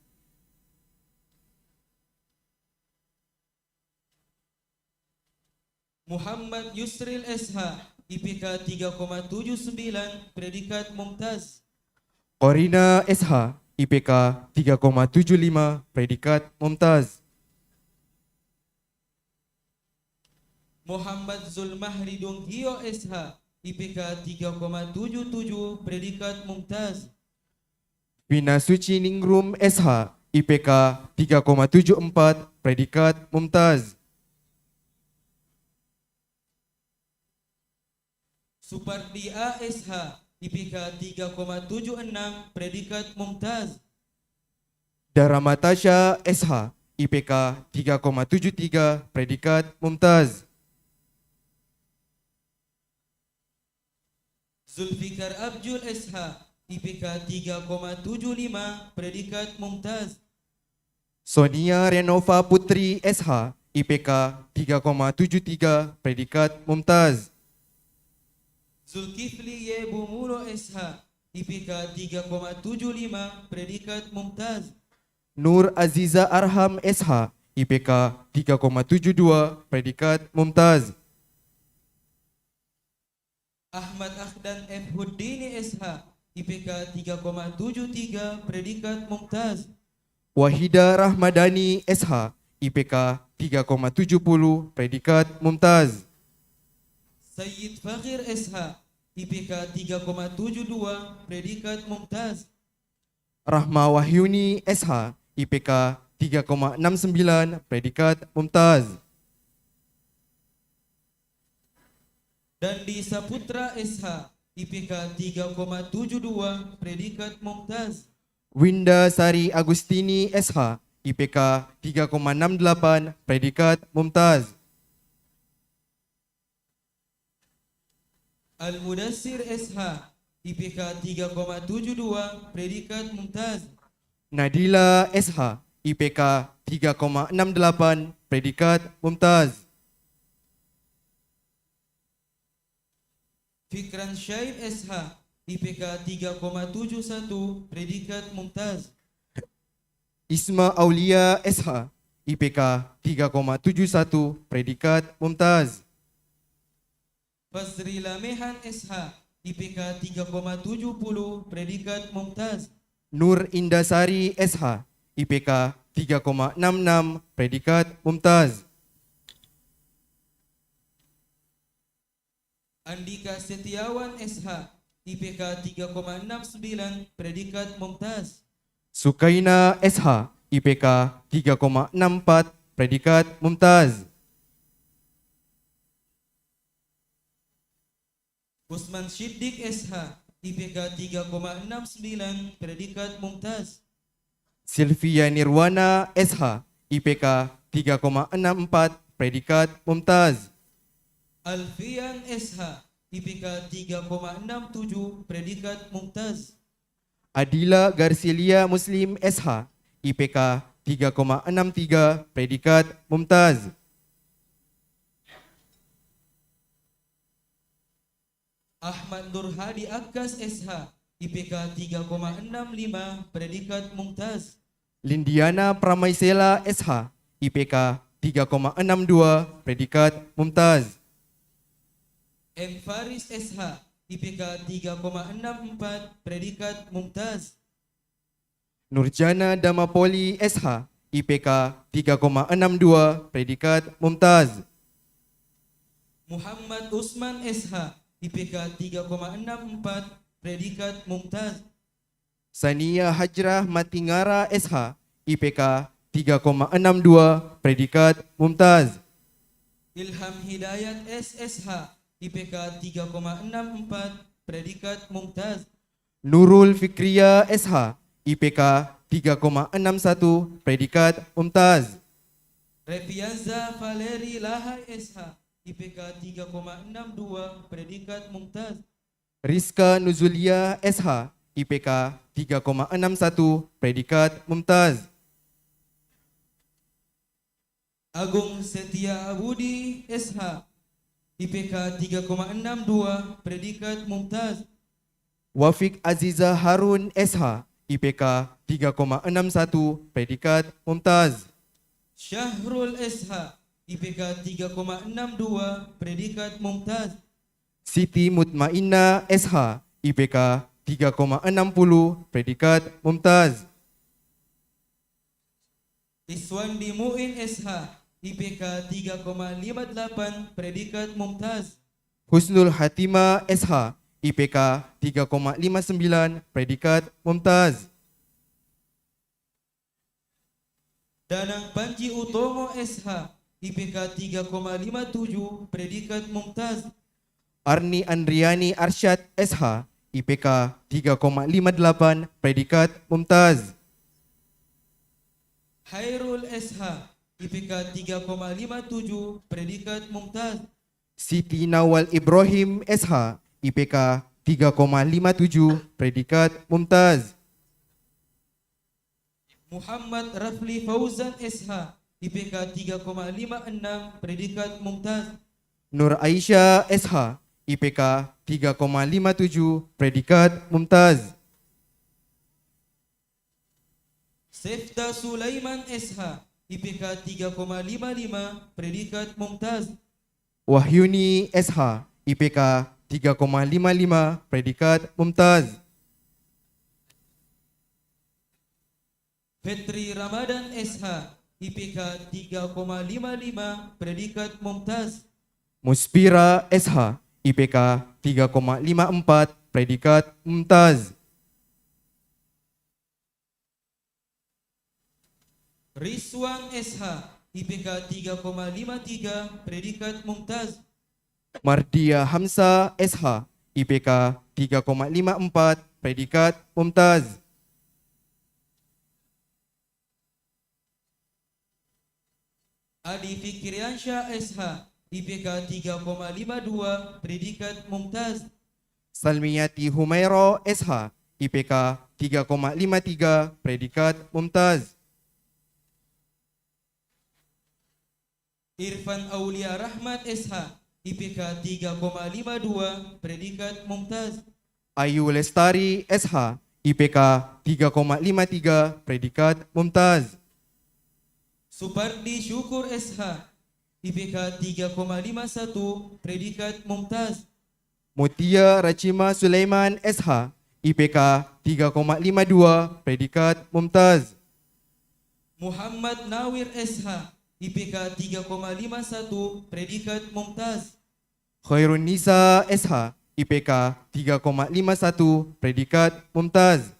Muhammad Yusril SH, IPK 3,79, predikat Mumtaz. Qorina SH, IPK 3,75, predikat Mumtaz. Muhammad Zulmahri Donghio SH, IPK 3,77, predikat Mumtaz. Vina Suci Ningrum SH, IPK 3,74, predikat Mumtaz. Supardi A SH, IPK 3,76, predikat Mumtaz. Daramatasha SH, IPK 3,73, predikat Mumtaz. Zulfikar Abjul SH, IPK 3,75, predikat Mumtaz. Sonia Renova Putri SH, IPK 3,73, predikat Mumtaz. Zulkifli Y Bumulo SH, IPK 3,75, predikat Mumtaz. Nur Aziza Arham SH, IPK 3,72, predikat Mumtaz. Ahmad Akhdan F. Huddini SH, IPK 3,73, predikat Mumtaz. Wahida Rahmadani SH, IPK 3,70, predikat Mumtaz. Sayyid Fakhir SH, IPK 3,72, predikat Mumtaz. Rahma Wahyuni SH, IPK 3,69, predikat Mumtaz. Dandi Saputra SH, IPK 3,72, predikat Mumtaz. Winda Sari Agustini SH, IPK 3,68, predikat Mumtaz. Al-Mudassir SH, IPK 3,72, predikat mumtaz. Nadila SH, IPK 3,68, predikat mumtaz. Fikran Syaib SH, IPK 3,71, predikat mumtaz. Isma Aulia SH, IPK 3,71, predikat mumtaz. Fazri Lamehan SH, IPK 3,70, predikat mumtaz. Nur Indasari SH, IPK 3,66, predikat mumtaz. Andika Setiawan SH, IPK 3,69, predikat mumtaz. Sukaina SH, IPK 3,64, predikat mumtaz. Usman Siddiq SH, IPK 3,69, predikat mumtaz. Sylvia Nirwana SH, IPK 3,64, predikat mumtaz. Alfian SH, IPK 3,67, predikat mumtaz. Adila Garcilia Muslim SH, IPK 3,63, predikat mumtaz. Ahmad Nur Hadi Akkas SH, IPK 3,65, predikat mumtaz. Lindiana Pramaisela SH, IPK 3,62, predikat mumtaz. M. Faris SH, IPK 3,64, predikat mumtaz. Nurjana Damapoli SH, IPK 3,62, predikat mumtaz. Muhammad Usman SH, IPK 3,64, predikat mumtaz. Sania Hajrah Matingara SH, IPK 3,62, predikat mumtaz. Ilham Hidayat SSH, IPK 3,64, predikat mumtaz. Nurul Fikriya SH, IPK 3,61, predikat mumtaz. Refianza Valeri Lahai SH, IPK 3,62, predikat mumtaz. Rizka Nuzulia SH, IPK 3,61, predikat mumtaz. Agung Setia Budi SH, IPK 3,62, predikat mumtaz. Wafik Aziza Harun SH, IPK 3,61, predikat mumtaz. Syahrul SH, IPK 3,62, predikat mumtaz. Siti Mutmainna SH, IPK 3,60, predikat mumtaz. Iswandi Muin SH, IPK 3,58, predikat mumtaz. Husnul Hatima SH, IPK 3,59, predikat mumtaz. Danang Panji Utomo SH, IPK 3,57, predikat mumtaz. Arni Andriani Arsyad SH, IPK 3,58, predikat mumtaz. Hairul SH, IPK 3,57, predikat mumtaz. Siti Nawal Ibrahim SH, IPK 3,57, predikat mumtaz. Muhammad Rafli Fauzan SH, IPK 3,56, predikat mumtaz. Nur Aisyah SH, IPK 3,57, predikat mumtaz. Sefta Sulaiman SH, IPK 3,55, predikat mumtaz. Wahyuni SH, IPK 3,55, predikat mumtaz. Fetri Ramadan SH, IPK 3,55, predikat mumtaz. Muspira SH, IPK 3,54, predikat mumtaz. Rizwan SH, IPK 3,53, predikat mumtaz. Mardia Hamsa SH, IPK 3,54, predikat mumtaz. Adi Fikriansyah SH, IPK 3,52, predikat mumtaz. Salmiyati Humaira SH, IPK 3,53, predikat mumtaz. Irfan Aulia Rahmat SH, IPK 3,52, predikat mumtaz. Ayu Lestari SH, IPK 3,53, predikat mumtaz. Supardi Syukur SH, IPK 3,51, predikat mumtaz. Mutia Rachima Sulaiman SH, IPK 3,52, predikat mumtaz. Muhammad Nawir SH, IPK 3,51, predikat mumtaz. Khairun Nisa SH, IPK 3,51, predikat mumtaz.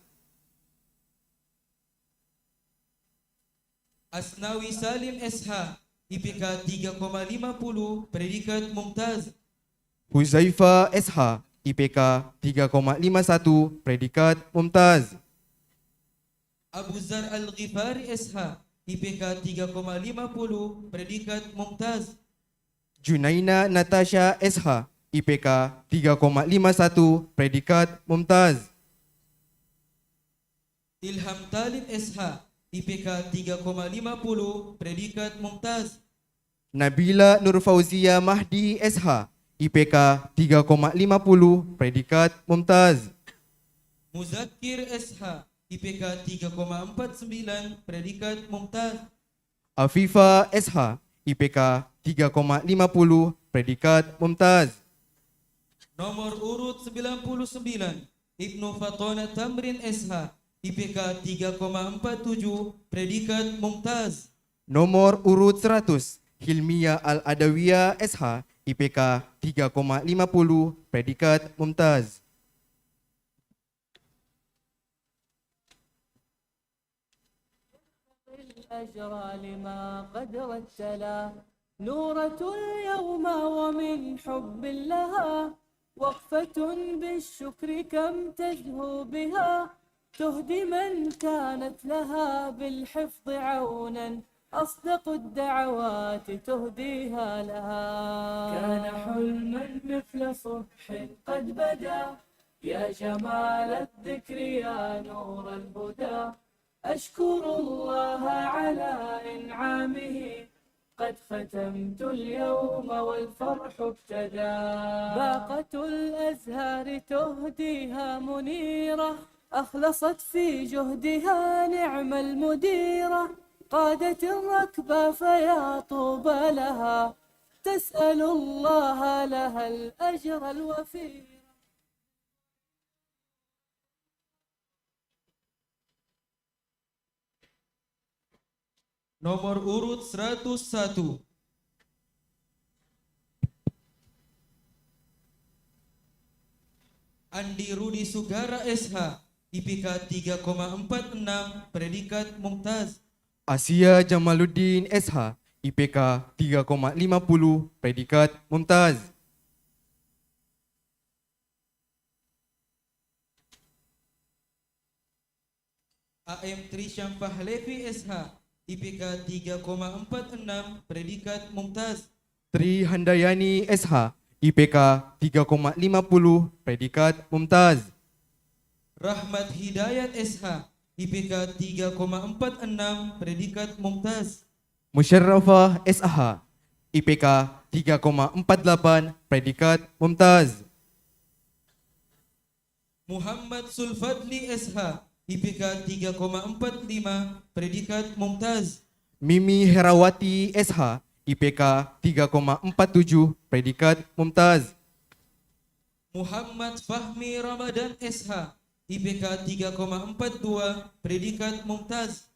Asnawi Salim SH, IPK 3,50, predikat mumtaz. Huzaifa SH, IPK 3,51, predikat mumtaz. Abu Zar Al-Ghifari SH, IPK 3,50, predikat mumtaz. Junaina Natasha SH, IPK 3,51, predikat mumtaz. Ilham Talib SH, IPK 3,50, predikat mumtaz. Nabila Nur Fauzia Mahdi SH, IPK 3,50, predikat mumtaz. Muzakir SH, IPK 3,49, predikat mumtaz. Afifa SH, IPK 3,50, predikat mumtaz. Nomor urut 99, Ibnu Fatona Tamrin SH, IPK 3,47, predikat mumtaz. Nomor urut 100, Hilmiyah Al-Adawiyah SH, IPK 3,50, predikat mumtaz. الأجر لما قد رتلا نورة اليوم ومن حب لها وقفة بالشكر كم تزهو بها تهدي من كانت لها بالحفظ عونا أصدق الدعوات تهديها لها كان حلما مثل صبح قد بدا يا جمال الذكر يا نور الهدى أشكر الله على إنعامه قد ختمت اليوم والفرح ابتدى باقة الأزهار تهديها منيرة أخلصت في جهدها نعم المديرة قادت الركب فيا طوبى لها تسأل الله لها الأجر الوفير. Nomor urut 101, Andi Rudi Sugara SH, IPK 3,46, predikat mumtaz. Asia Jamaluddin SH, IPK 3,50, predikat mumtaz. AM Trisham Pahlevi SH, IPK 3,46, predikat mumtaz. Tri Handayani SH, IPK 3,50, predikat mumtaz. Rahmat Hidayat SH, IPK 3,46, predikat mumtaz. Musharrafah SH, IPK 3,48, predikat mumtaz. Muhammad Sulfadli SH, IPK 3,45, predikat mumtaz. Mimi Herawati SH, IPK 3,47, predikat mumtaz. Muhammad Fahmi Ramadan SH, IPK 3,42, predikat mumtaz.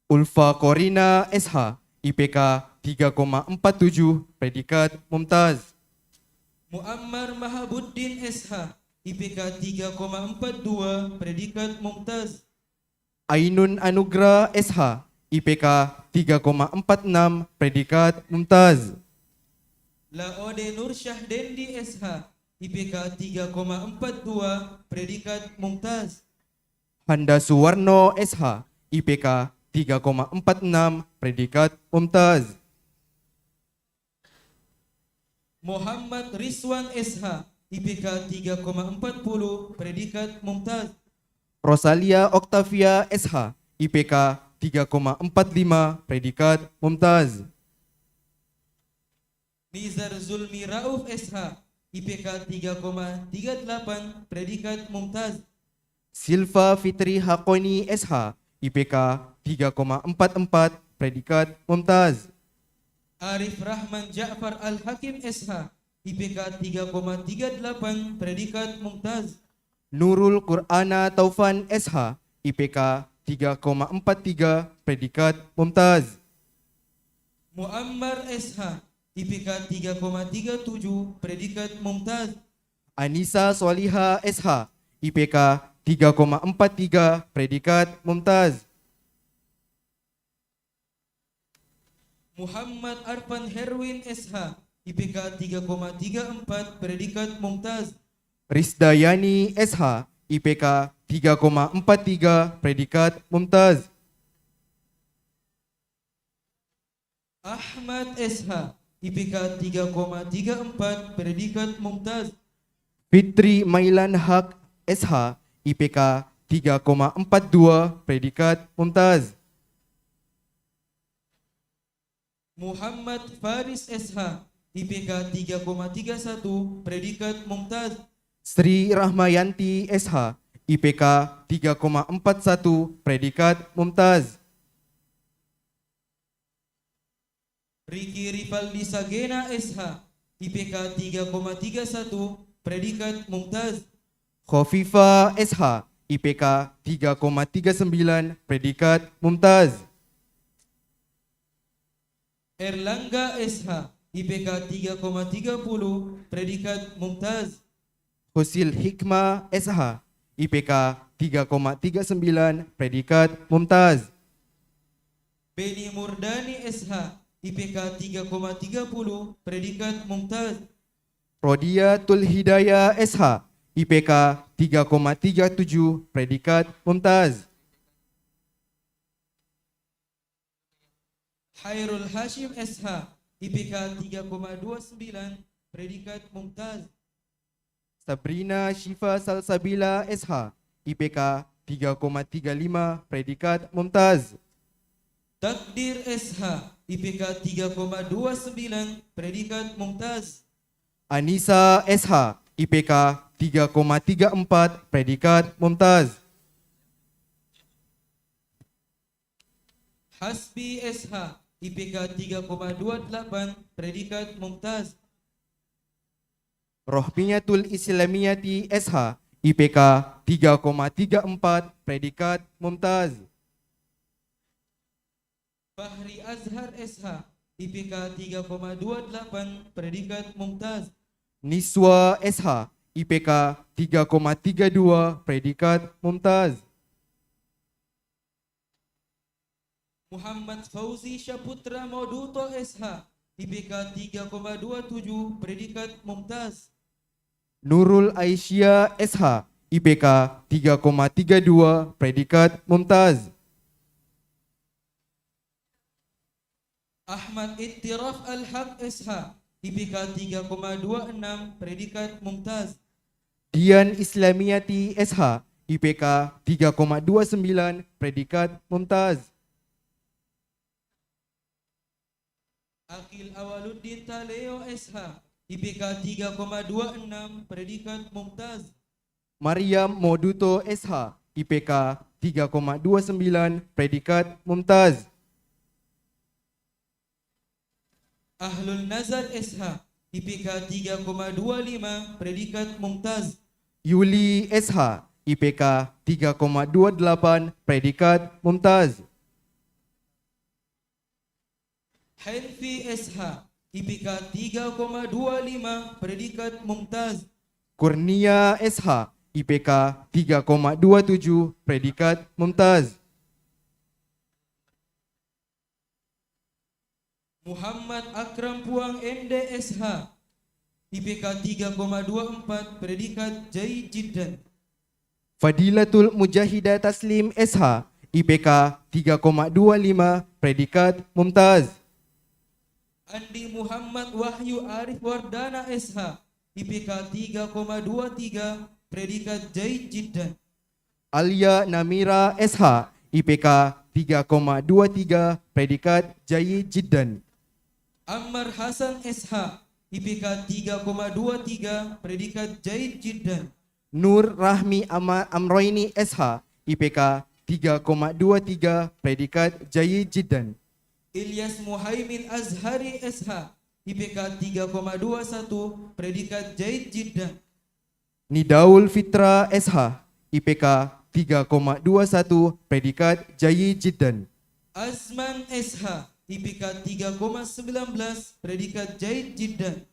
Ulfa Korina SH, IPK 3,47, predikat mumtaz. Muammar Mahabuddin SH, IPK 3,42, predikat mumtaz. Ainun Anugrah SH, IPK 3,46, predikat mumtaz. Laode Nur Syahdendi SH, IPK 3,42, predikat mumtaz. Handa Suwarno SH, IPK 3,46, predikat mumtaz. Muhammad Rizwan SH, IPK 3,40, predikat mumtaz. Rosalia Octavia SH, IPK 3,45, predikat mumtaz. Nizar Zulmi Rauf SH, IPK 3,38, predikat mumtaz. Silva Fitri Hakoni SH, IPK 3,44, predikat mumtaz. Arif Rahman Ja'far Al-Hakim SH, IPK 3,38, predikat mumtaz. Nurul Qur'ana Taufan SH, IPK 3,43, predikat mumtaz. Muammar SH, IPK 3,37, predikat mumtaz. Anissa Soliha SH, IPK 3,43, predikat mumtaz. Muhammad Arfan Herwin SH, IPK 3,34, predikat mumtaz. Risdayani SH, IPK 3,43, predikat mumtaz. Ahmad SH, IPK 3,34, predikat mumtaz. Fitri Mailan Haq SH, IPK 3,42, predikat mumtaz. Muhammad Faris SH, IPK 3,31, predikat mumtaz. Sri Rahmayanti SH, IPK 3,41, predikat mumtaz. Riki Rivaldi Sagena SH, IPK 3,31, predikat mumtaz. Khofifa SH, IPK 3,39, predikat mumtaz. Erlangga SH, IPK 3,30, predikat mumtaz. Husil Hikmah SH, IPK 3,39, predikat mumtaz. Beni Murdani SH, IPK 3,30, predikat mumtaz. Rodiatul Hidayah SH, IPK 3,37, predikat mumtaz. Hairul Hashim SH, IPK 3,29, predikat mumtaz. Sabrina Syifa Salsabila SH, IPK 3,35, predikat mumtaz. Takdir SH, IPK 3,29, predikat mumtaz. Anissa SH, IPK 3,34, predikat mumtaz. Hasbi SH, IPK 3,28, predikat mumtaz. Rohmiyatul Islamiyati SH, IPK 3,34, predikat mumtaz. Fahri Azhar SH, IPK 3,28, predikat mumtaz. Niswa SH, IPK 3,32, predikat mumtaz. Muhammad Fauzi Syaputra Moduto SH, IPK 3,27, predikat mumtaz. Nurul Aisyah SH, IPK 3,32, predikat mumtaz. Ahmad Ittiraf Al-Haq SH, IPK 3,26, predikat mumtaz. Dian Islamiyati SH, IPK 3,29, predikat mumtaz. Akil Awaluddin Taleo SH, IPK 3,26, predikat mumtaz. Maryam Moduto SH, IPK 3,29, predikat mumtaz. Ahlul Nazar SH, IPK 3,25, predikat mumtaz. Yuli SH, IPK 3,28, predikat mumtaz. Henfi SH, IPK 3,25, predikat mumtaz. Kurnia SH, IPK 3,27, predikat mumtaz. Muhammad Akram Puang MD SH, IPK 3,24, predikat Jayyid Jiddan. Fadilatul Mujahidah Taslim SH, IPK 3,25, predikat mumtaz. Andi Muhammad Wahyu Arif Wardana SH, IPK 3,23, predikat Jaid Jiddan. Alia Namira SH, IPK 3,23, predikat Jaid Jiddan. Ammar Hasan SH, IPK 3,23, predikat Jaid Jiddan. Nur Rahmi Amroini SH, IPK 3,23, predikat Jaid Jiddan. Ilyas Muhaimin Azhari SH, IPK 3,21, predikat Jaid Jiddan. Nidaul Fitra SH, IPK 3,21, predikat Jaid Jiddan. Azman SH, IPK 3,19, predikat Jaid Jiddan.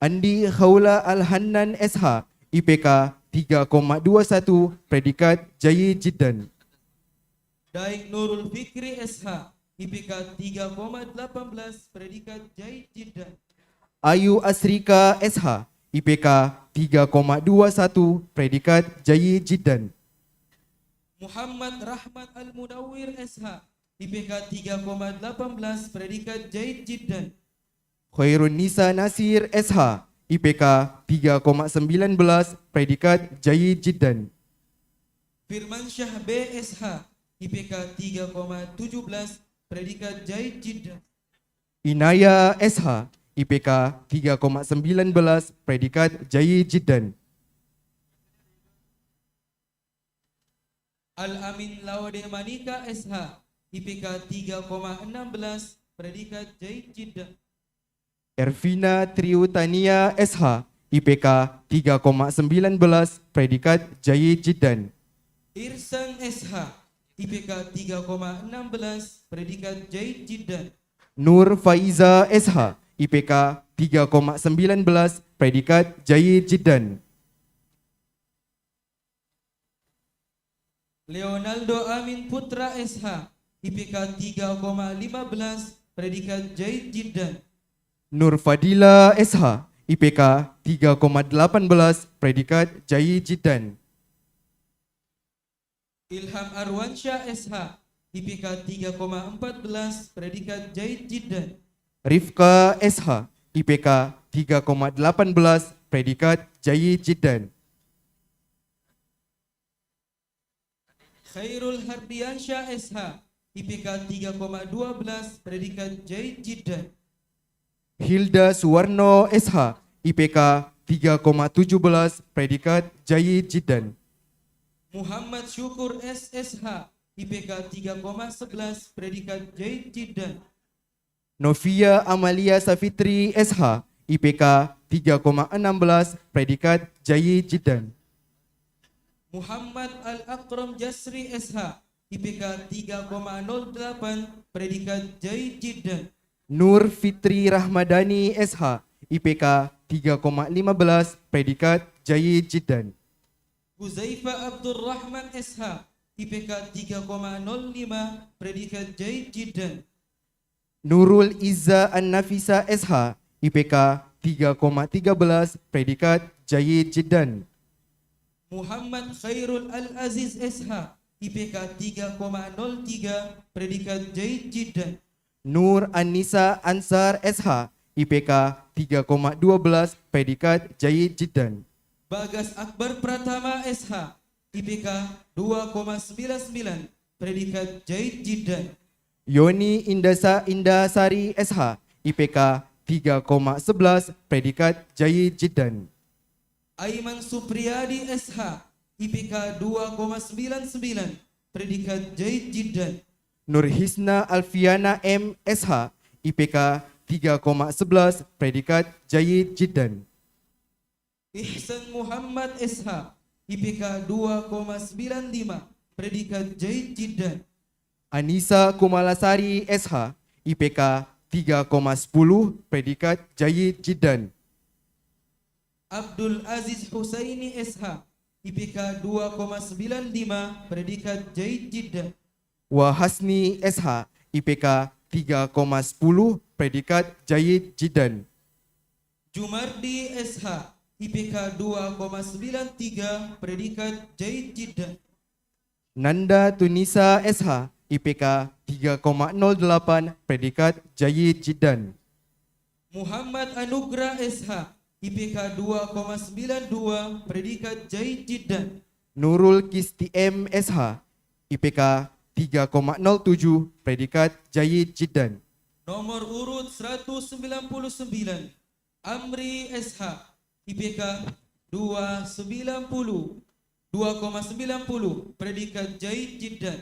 Andi Khawla Al-Hannan SH, IPK 3,21, predikat Jaid Jiddan. Daik Nurul Fikri SH, IPK 3,18, predikat Jaid Jiddan. Ayu Asrika SH, IPK 3,21, predikat Jaid Jiddan. Muhammad Rahmat Al-Munawwir SH, IPK 3,18, predikat Jaid Jiddan. Khairun Nisa Nasir SH, IPK 3,19, predikat Jaid Jiddan. Firman Syah B SH, IPK 3,17, predikat Jaid Jiddan. Inaya SH, IPK 3,19, predikat Jaid Jiddan. Al-Amin Lawade Manika SH, IPK 3,16, predikat Jaid Jiddan. Ervina Triutania SH, IPK 3,19, predikat Jaid Jiddan. Irsan SH, IPK 3,16, predikat Jaid Jiddan. Nur Faiza SH, IPK 3,19, predikat Jaid Jiddan. Leonaldo Amin Putra SH, IPK 3,15, predikat Jaid Jiddan. Nur Fadila SH, IPK 3,18, predikat Jaid Jiddan. Ilham Arwansyah SH, IPK 3,14, predikat Jaid Jiddan. Rifka SH, IPK 3,18, predikat Jaid Jiddan. Khairul Hardiansyah SH, IPK 3,12, predikat Jaid Jiddan. Hilda Suwarno SH, IPK 3,17, predikat Jaid Jiddan. Muhammad Syukur SSH, IPK 3,11, predikat Jaid Jiddan. Novia Amalia Safitri SH, IPK 3,16, predikat Jaid Jiddan. Muhammad Al-Akram Jasri SH, IPK 3,08, predikat Jaid Jiddan. Nur Fitri Rahmadani SH, IPK 3,15, predikat Jaid Jiddan. Huzaifa Abdul Rahman SH, IPK 3,05, predikat Jaid Jiddan. Nurul Izza An-Nafisa SH, IPK 3,13, predikat Jaid Jiddan. Muhammad Khairul Al-Aziz SH, IPK 3,03, predikat Jaid Jiddan. Nur Anissa Ansar SH, IPK 3,12, predikat Jaid Jiddan. Bagas Akbar Pratama SH, IPK 2,99, predikat Jaid Jiddan. Yoni Indasari SH, IPK 3,11, predikat Jaid Jiddan. Aiman Supriyadi SH, IPK 2,99, predikat Jaid Jiddan. Nur Hisna Alfiana M SH, IPK 3,11, predikat Jaid Jiddan. Ihsan Muhammad SH, IPK 2,95, predikat Jaid Jiddan. Anissa Kumalasari SH, IPK 3,10, predikat Jaid Jiddan. Abdul Aziz Husaini SH, IPK 2,95, predikat Jaid Jiddan. Wahasni SH, IPK 3,10, predikat Jaid Jiddan. Jumardi SH, IPK 2,93, predikat Jaid Jiddan. Nanda Tunisa SH, IPK 3,08, predikat Jaid Jiddan. Muhammad Anugrah SH, IPK 2,92, predikat Jaid Jiddan. Nurul Kisti M SH, IPK 3,07, predikat Jaid Jiddan. Nomor urut 199, Amri SH, IPK 2,90, predikat Jaid Jiddan.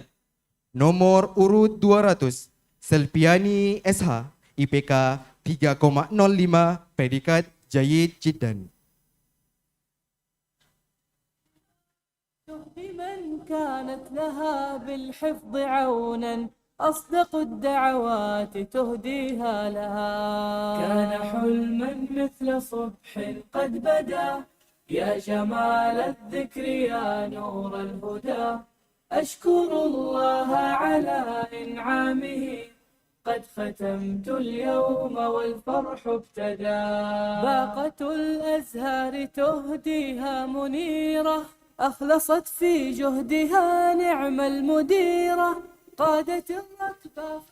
Nomor urut 200, Selpiani SH, IPK 3,05, predikat Jaid Jiddan. بمن كانت لها بالحفظ عونا أصدق الدعوات تهديها لها كان حلما مثل صبح قد بدا يا جمال الذكر يا نور الهدى أشكر الله على إنعامه قد ختمت اليوم والفرح ابتدى باقة الأزهار تهديها منيرة أخلصت في جهدها نعم المديرة قادت الركبة.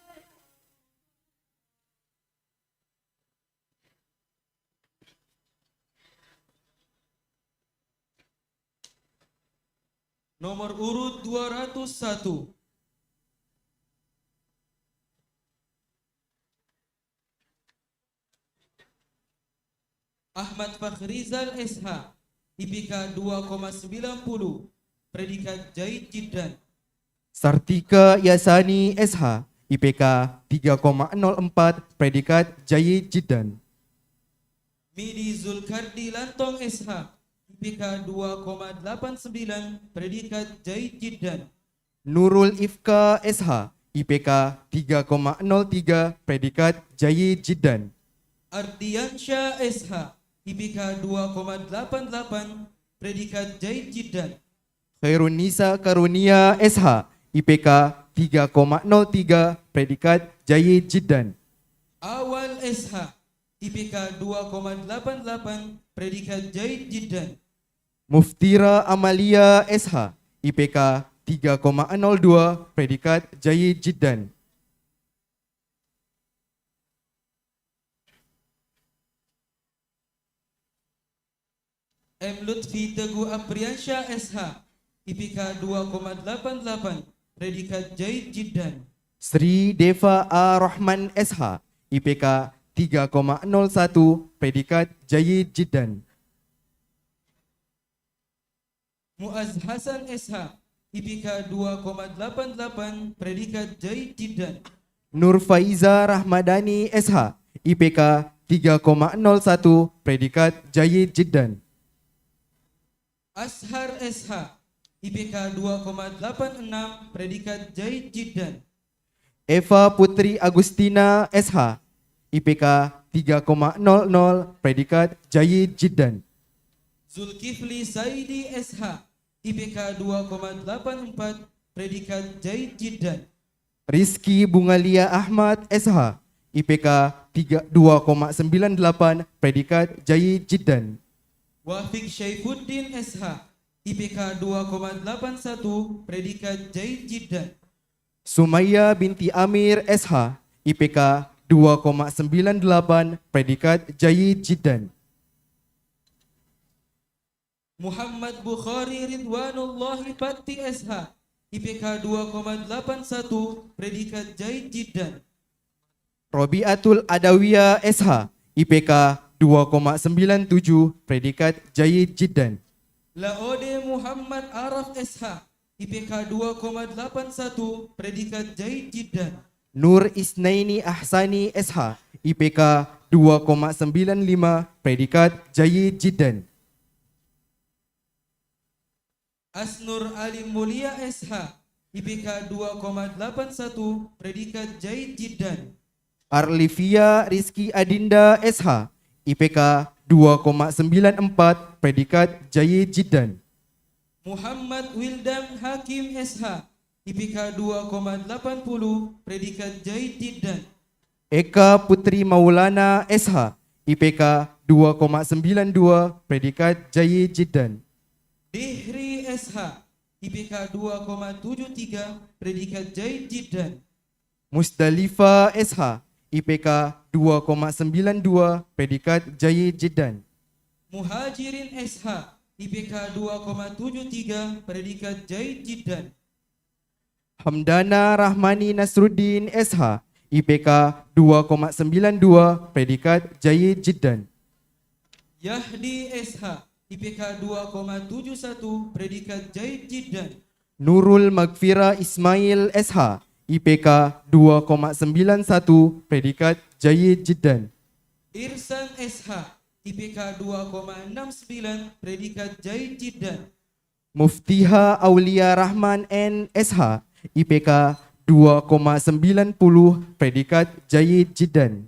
Nomor urut 201, Ahmad Fakhrizal SH, IPK 2,90, predikat Jaid Jiddan. Sartika Yasani SH, IPK 3,04, predikat Jaid Jiddan. Midi Zulkardi Lantong SH, IPK 2,89, predikat Jaid Jiddan. Nurul Ifka SH, IPK 3,03, predikat Jaid Jiddan. Ardiansyah SH, IPK 2,88, predikat Jaid Jiddan. Khairunisa Karunia SH, IPK 3,03, predikat Jaid Jiddan. Awal SH, IPK 2,88, predikat Jaid Jiddan. Muftira Amalia SH, IPK 3,02, predikat Jaid Jiddan. M. Lutfi Teguh Apriansyah SH, IPK 2,88, predikat Jaid Jiddan. Sri Deva A. Rahman SH, IPK 3,01, predikat Jaid Jiddan. Muaz Hasan SH, IPK 2,88, predikat Jaid Jiddan. Nur Faiza Rahmadani SH, IPK 3,01, predikat Jaid Jiddan. Ashar SH, IPK 2,86, predikat Jaid Jiddan. Eva Putri Agustina SH, IPK 3,00, predikat Jaid Jiddan. Zulkifli Saidi SH, IPK 2,84, predikat Jaid Jiddan. Rizky Bungalia Ahmad SH, IPK 2,98, predikat Jaid Jiddan. Wafiq Syaifuddin SH, IPK 2,81, predikat Jaid Jiddan. Sumaya binti Amir SH, IPK 2,98, predikat Jaid Jiddan. Muhammad Bukhari Ridwanullahi Patti SH, IPK 2,81, predikat Jaid Jiddan. Robiatul Adawiyah SH, IPK 2,97, predikat Jaid Jiddan. Laode Muhammad Araf SH, IPK 2,81, predikat Jaid Jiddan. Nur Isnaini Ahsani SH, IPK 2,95, predikat Jaid Jiddan. Asnur Alim Mulia SH, IPK 2,81, predikat Jaid Jiddan. Arlivia Rizky Adinda SH, IPK 2,94, predikat Jaid Jiddan. Muhammad Wildam Hakim SH, IPK 2,80, predikat Jaid Jiddan. Eka Putri Maulana SH, IPK 2,92, predikat Jaid Jiddan. Dihri SH, IPK 2,73, predikat Jaid Jiddan. Musdalifah SH, IPK 2,92, predikat Jayyid Jiddan. Muhajirin SH, IPK 2,73, predikat Jayyid Jiddan. Hamdana Rahmani Nasruddin SH, IPK 2,92, predikat Jayyid Jiddan. Yahdi SH, IPK 2,71, predikat Jayyid Jiddan. Nurul Magfira Ismail SH, IPK 2,91, predikat Jayyid Jiddan. Irsan SH, IPK 2,69, predikat Jayyid Jiddan. Muftiha Aulia Rahman N SH, IPK 2,90, predikat Jayyid Jiddan.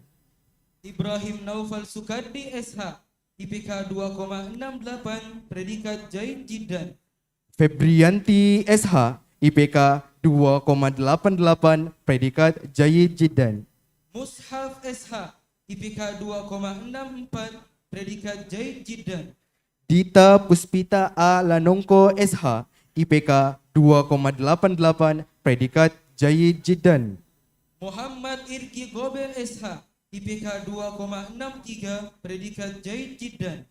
Ibrahim Naufal Sukardi SH, IPK 2,68, predikat Jayyid Jiddan. Febrianti SH, IPK 2,88, predikat Jayyid Jiddan. Mushaf SH, IPK 2,64, predikat Jayyid Jiddan. Dita Puspita A Lanongko SH, IPK 2,88, predikat Jayyid Jiddan. Muhammad Irki Gobel SH, IPK 2,63, predikat Jayyid Jiddan.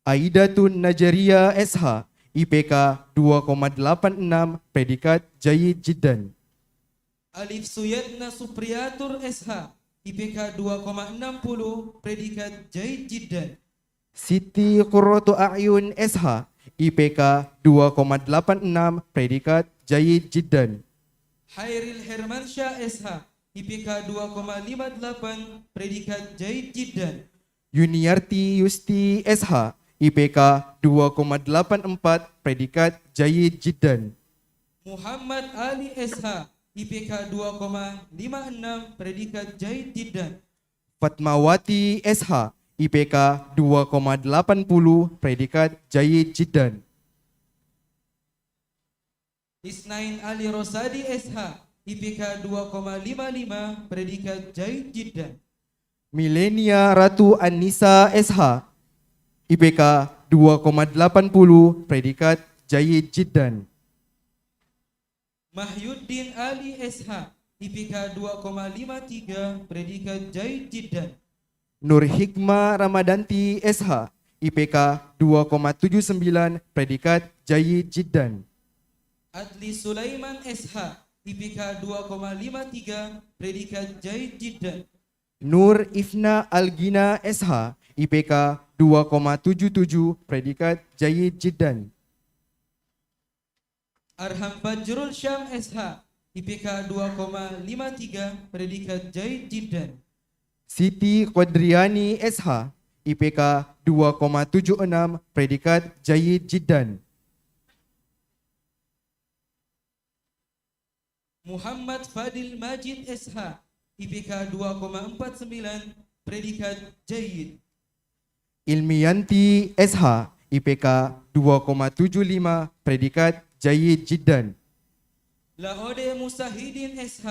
Aidatun Najaria SH, IPK 2,86, predikat Jayyid Jiddan. Alif Suyatna Supriyatur SH, IPK 2,60, predikat Jayyid Jiddan. Siti Qurratu A'yun SH, IPK 2,86, predikat Jayyid Jiddan. Hairil Hermansyah SH, IPK 2,58, predikat Jayyid Jiddan. Yuniarti Yusti SH, IPK 2,84, predikat Jayyid Jiddan. Muhammad Ali SH, IPK 2,56, predikat Jayyid Jiddan. Fatmawati SH, IPK 2,80, predikat Jayyid Jiddan. Isnain Ali Rosadi SH, IPK 2,55, predikat Jayyid Jiddan. Milenia Ratu Anissa SH, IPK 2,80, predikat Jayyid Jiddan. Mahyuddin Ali SH, IPK 2,53, predikat Jayyid Jiddan. Nur Hikmah Ramadanti SH, IPK 2,79, predikat Jayyid Jiddan. Adli Sulaiman SH, IPK 2,53, predikat Jayyid Jiddan. Nur Ifna Algina SH, IPK 2,77, predikat Jayyid Jiddan. Arham Fajrul Syam SH, IPK 2,53, predikat Jayyid Jiddan. Siti Qadriani SH, IPK 2,76, predikat Jayyid Jiddan. Muhammad Fadil Majid SH, IPK 2,49, predikat Jayyid. Ilmiyanti SH, IPK 2,75, predikat Jayyid Jiddan. Laode Musahidin SH,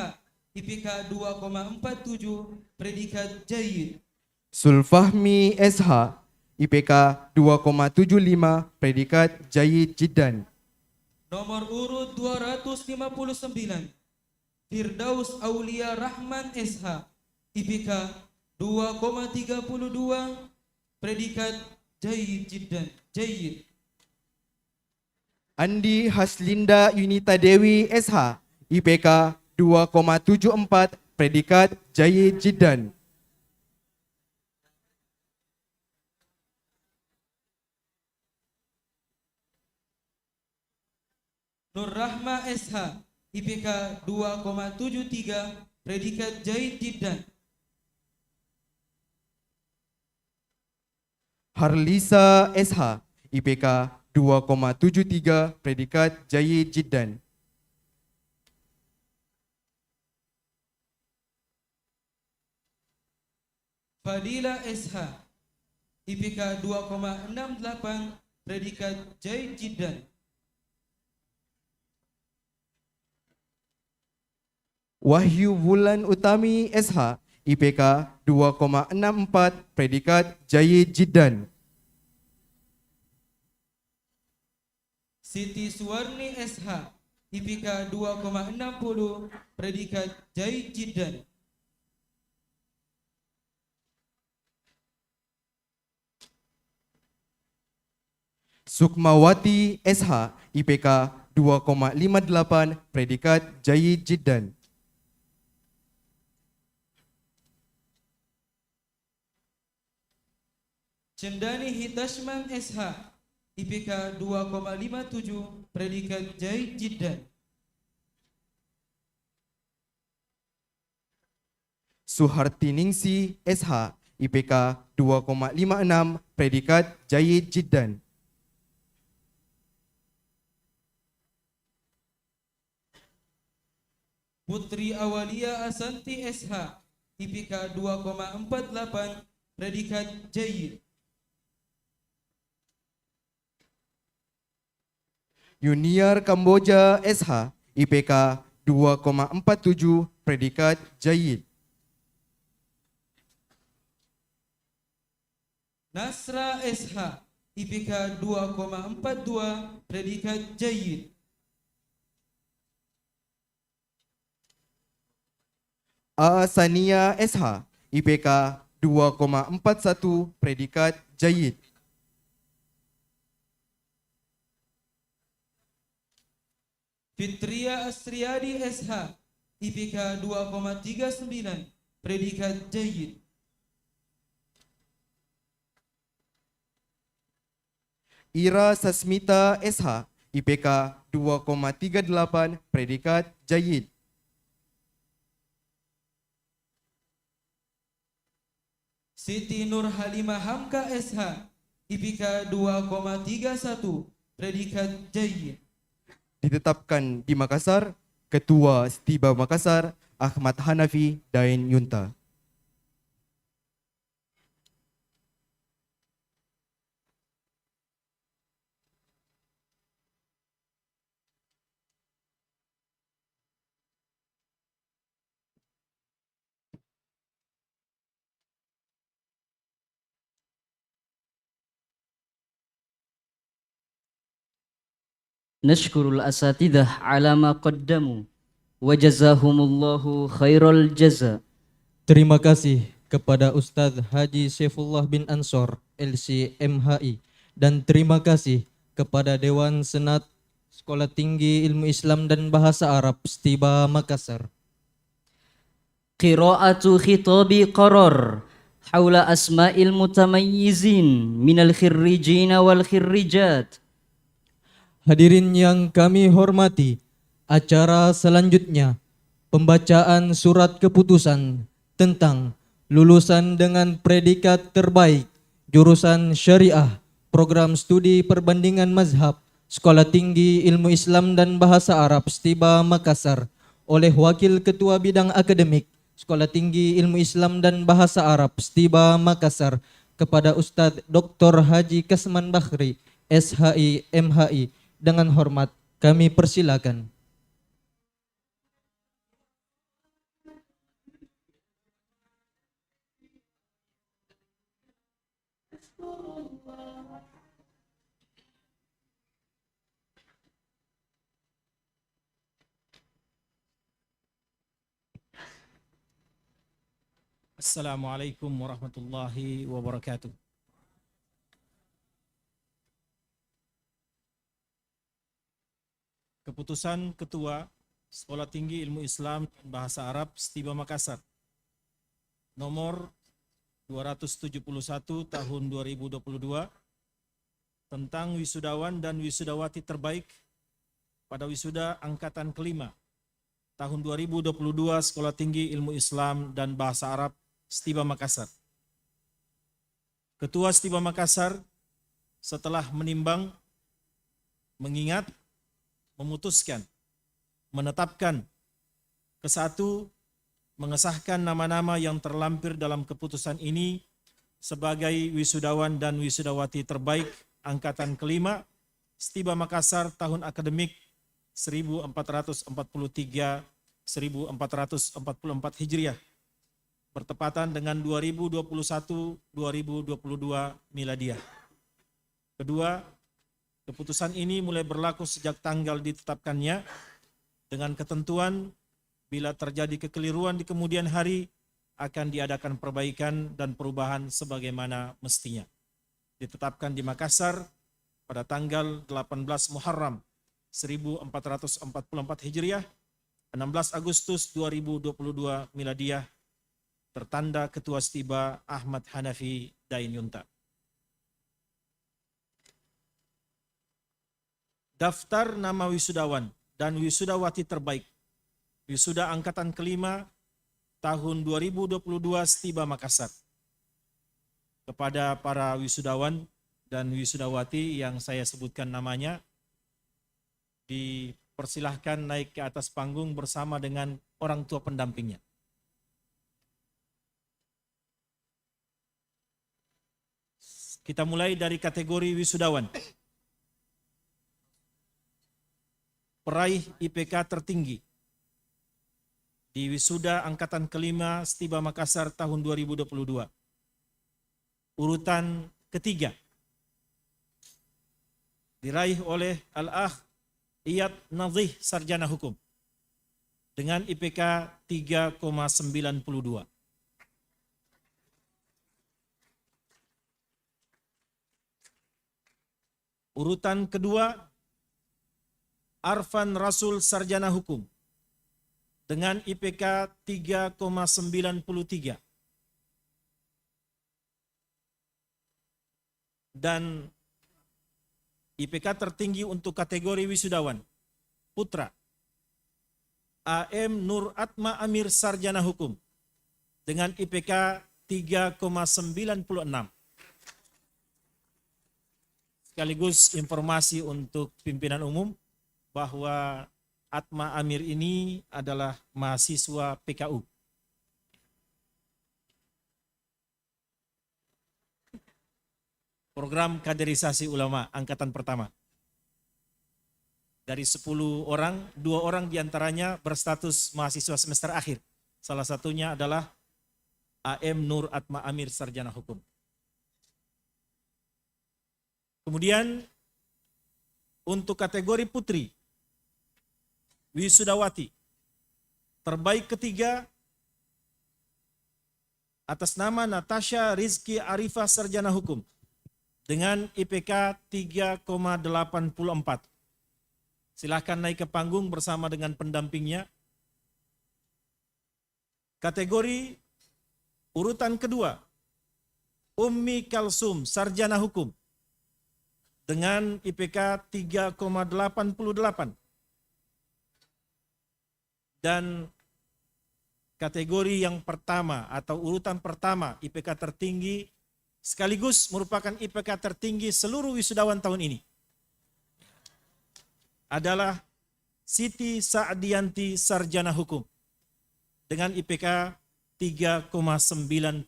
IPK 2,47, predikat Jayyid. Sulfahmi SH, IPK 2,75, predikat Jayyid Jiddan. Nomor urut 259, Firdaus Aulia Rahman SH, IPK 2,32, predikat Jayyid Jiddan. Jayyid. Andi Haslinda Yunita Dewi SH, IPK 2,74, predikat Jayyid Jiddan. Nur Rahma SH, IPK 2,73, predikat Jayyid Jiddan. Harlisa SH, IPK 2,73, predikat Jayyid Jiddan. Fadila SH, IPK 2,68, predikat Jayyid Jiddan. Wahyu Wulan Utami SH, IPK 2,64, predikat Jayyid Jiddan. Siti Suwarni SH, IPK 2,60, predikat Jayyid Jiddan. Sukmawati SH, IPK 2,58, predikat Jayyid Jiddan. Cendani Hitashman SH, IPK 2,57, predikat Jayyid Jiddan. Suhartiningsi SH, IPK 2,56, predikat Jayyid Jiddan. Putri Awalia Asanti SH, IPK 2,48, predikat Jayyid. Yuniar Kamboja SH, IPK 2,47, predikat Jayyid. Nasra SH, IPK 2,42, predikat Jayyid. Sania SH, IPK 2,41, predikat Jayyid. Fitria Astriadi SH, IPK 2,39, predikat Jayyid. Ira Sasmita SH, IPK 2,38, predikat Jayyid. Siti Nur Halimah Hamka SH, IPK 2,31, predikat Jayyid. Ditetapkan di Makassar, Ketua Stiba Makassar, Ahmad Hanafi Dain Yunta. نشكر الأساتذة على ما قدموا وجزاهم الله خير الجزاء. Terima kasih kepada Ustadz Haji Saifullah bin Ansor, LC MHI, dan terima kasih kepada Dewan Senat Sekolah Tinggi Ilmu Islam dan Bahasa Arab Stiba Makassar. قراءة خطاب قرار حول أسماء المتميزين من الخريجين والخريجات. Hadirin yang kami hormati, acara selanjutnya pembacaan surat keputusan tentang lulusan dengan predikat terbaik jurusan Syariah, program studi perbandingan mazhab, Sekolah Tinggi Ilmu Islam dan Bahasa Arab Stiba Makassar oleh Wakil Ketua Bidang Akademik Sekolah Tinggi Ilmu Islam dan Bahasa Arab Stiba Makassar kepada Ustadz Dr. Haji Kasman Bakhri, SHI MHI. Dengan hormat kami persilakan. Assalamualaikum warahmatullahi wabarakatuh. Keputusan Ketua Sekolah Tinggi Ilmu Islam dan Bahasa Arab Stiba Makassar nomor 271 tahun 2022 tentang wisudawan dan wisudawati terbaik pada wisuda angkatan kelima tahun 2022 Sekolah Tinggi Ilmu Islam dan Bahasa Arab Stiba Makassar. Ketua Stiba Makassar setelah menimbang, mengingat, memutuskan, menetapkan, kesatu, mengesahkan nama-nama yang terlampir dalam keputusan ini sebagai wisudawan dan wisudawati terbaik angkatan kelima Stiba Makassar tahun akademik 1443-1444 Hijriah bertepatan dengan 2021-2022 Miladiah. Kedua, keputusan ini mulai berlaku sejak tanggal ditetapkannya dengan ketentuan bila terjadi kekeliruan di kemudian hari akan diadakan perbaikan dan perubahan sebagaimana mestinya. Ditetapkan di Makassar pada tanggal 18 Muharram 1444 Hijriah, 16 Agustus 2022 Miladiah, tertanda Ketua Stiba Ahmad Hanafi Dain Yunta. Daftar nama wisudawan dan wisudawati terbaik wisuda angkatan kelima tahun 2022 Stiba Makassar. Kepada para wisudawan dan wisudawati yang saya sebutkan namanya, dipersilahkan naik ke atas panggung bersama dengan orang tua pendampingnya. Kita mulai dari kategori wisudawan. Peraih IPK tertinggi di wisuda angkatan kelima Stiba Makassar tahun 2022. Urutan ketiga diraih oleh Al-Akh Iyad Nazih, sarjana hukum, dengan IPK 3,92. Urutan kedua, Arfan Rasul, sarjana hukum, dengan IPK 3,93. Dan IPK tertinggi untuk kategori wisudawan putra, AM Nur Atma Amir, sarjana hukum, dengan IPK 3,96. Sekaligus informasi untuk pimpinan umum bahwa Atma Amir ini adalah mahasiswa PKU. Program kaderisasi ulama angkatan pertama. Dari 10 orang, 2 orang diantaranya berstatus mahasiswa semester akhir. Salah satunya adalah AM Nur Atma Amir, sarjana hukum. Kemudian untuk kategori putri, wisudawati, terbaik ketiga atas nama Natasha Rizky Arifah, sarjana hukum, dengan IPK 3,84. Silahkan naik ke panggung bersama dengan pendampingnya. Kategori urutan kedua, Ummi Kalsum, sarjana hukum, dengan IPK 3,88. Dan kategori yang pertama atau urutan pertama IPK tertinggi sekaligus merupakan IPK tertinggi seluruh wisudawan tahun ini adalah Siti Sa'dianti, sarjana hukum, dengan IPK 3,99.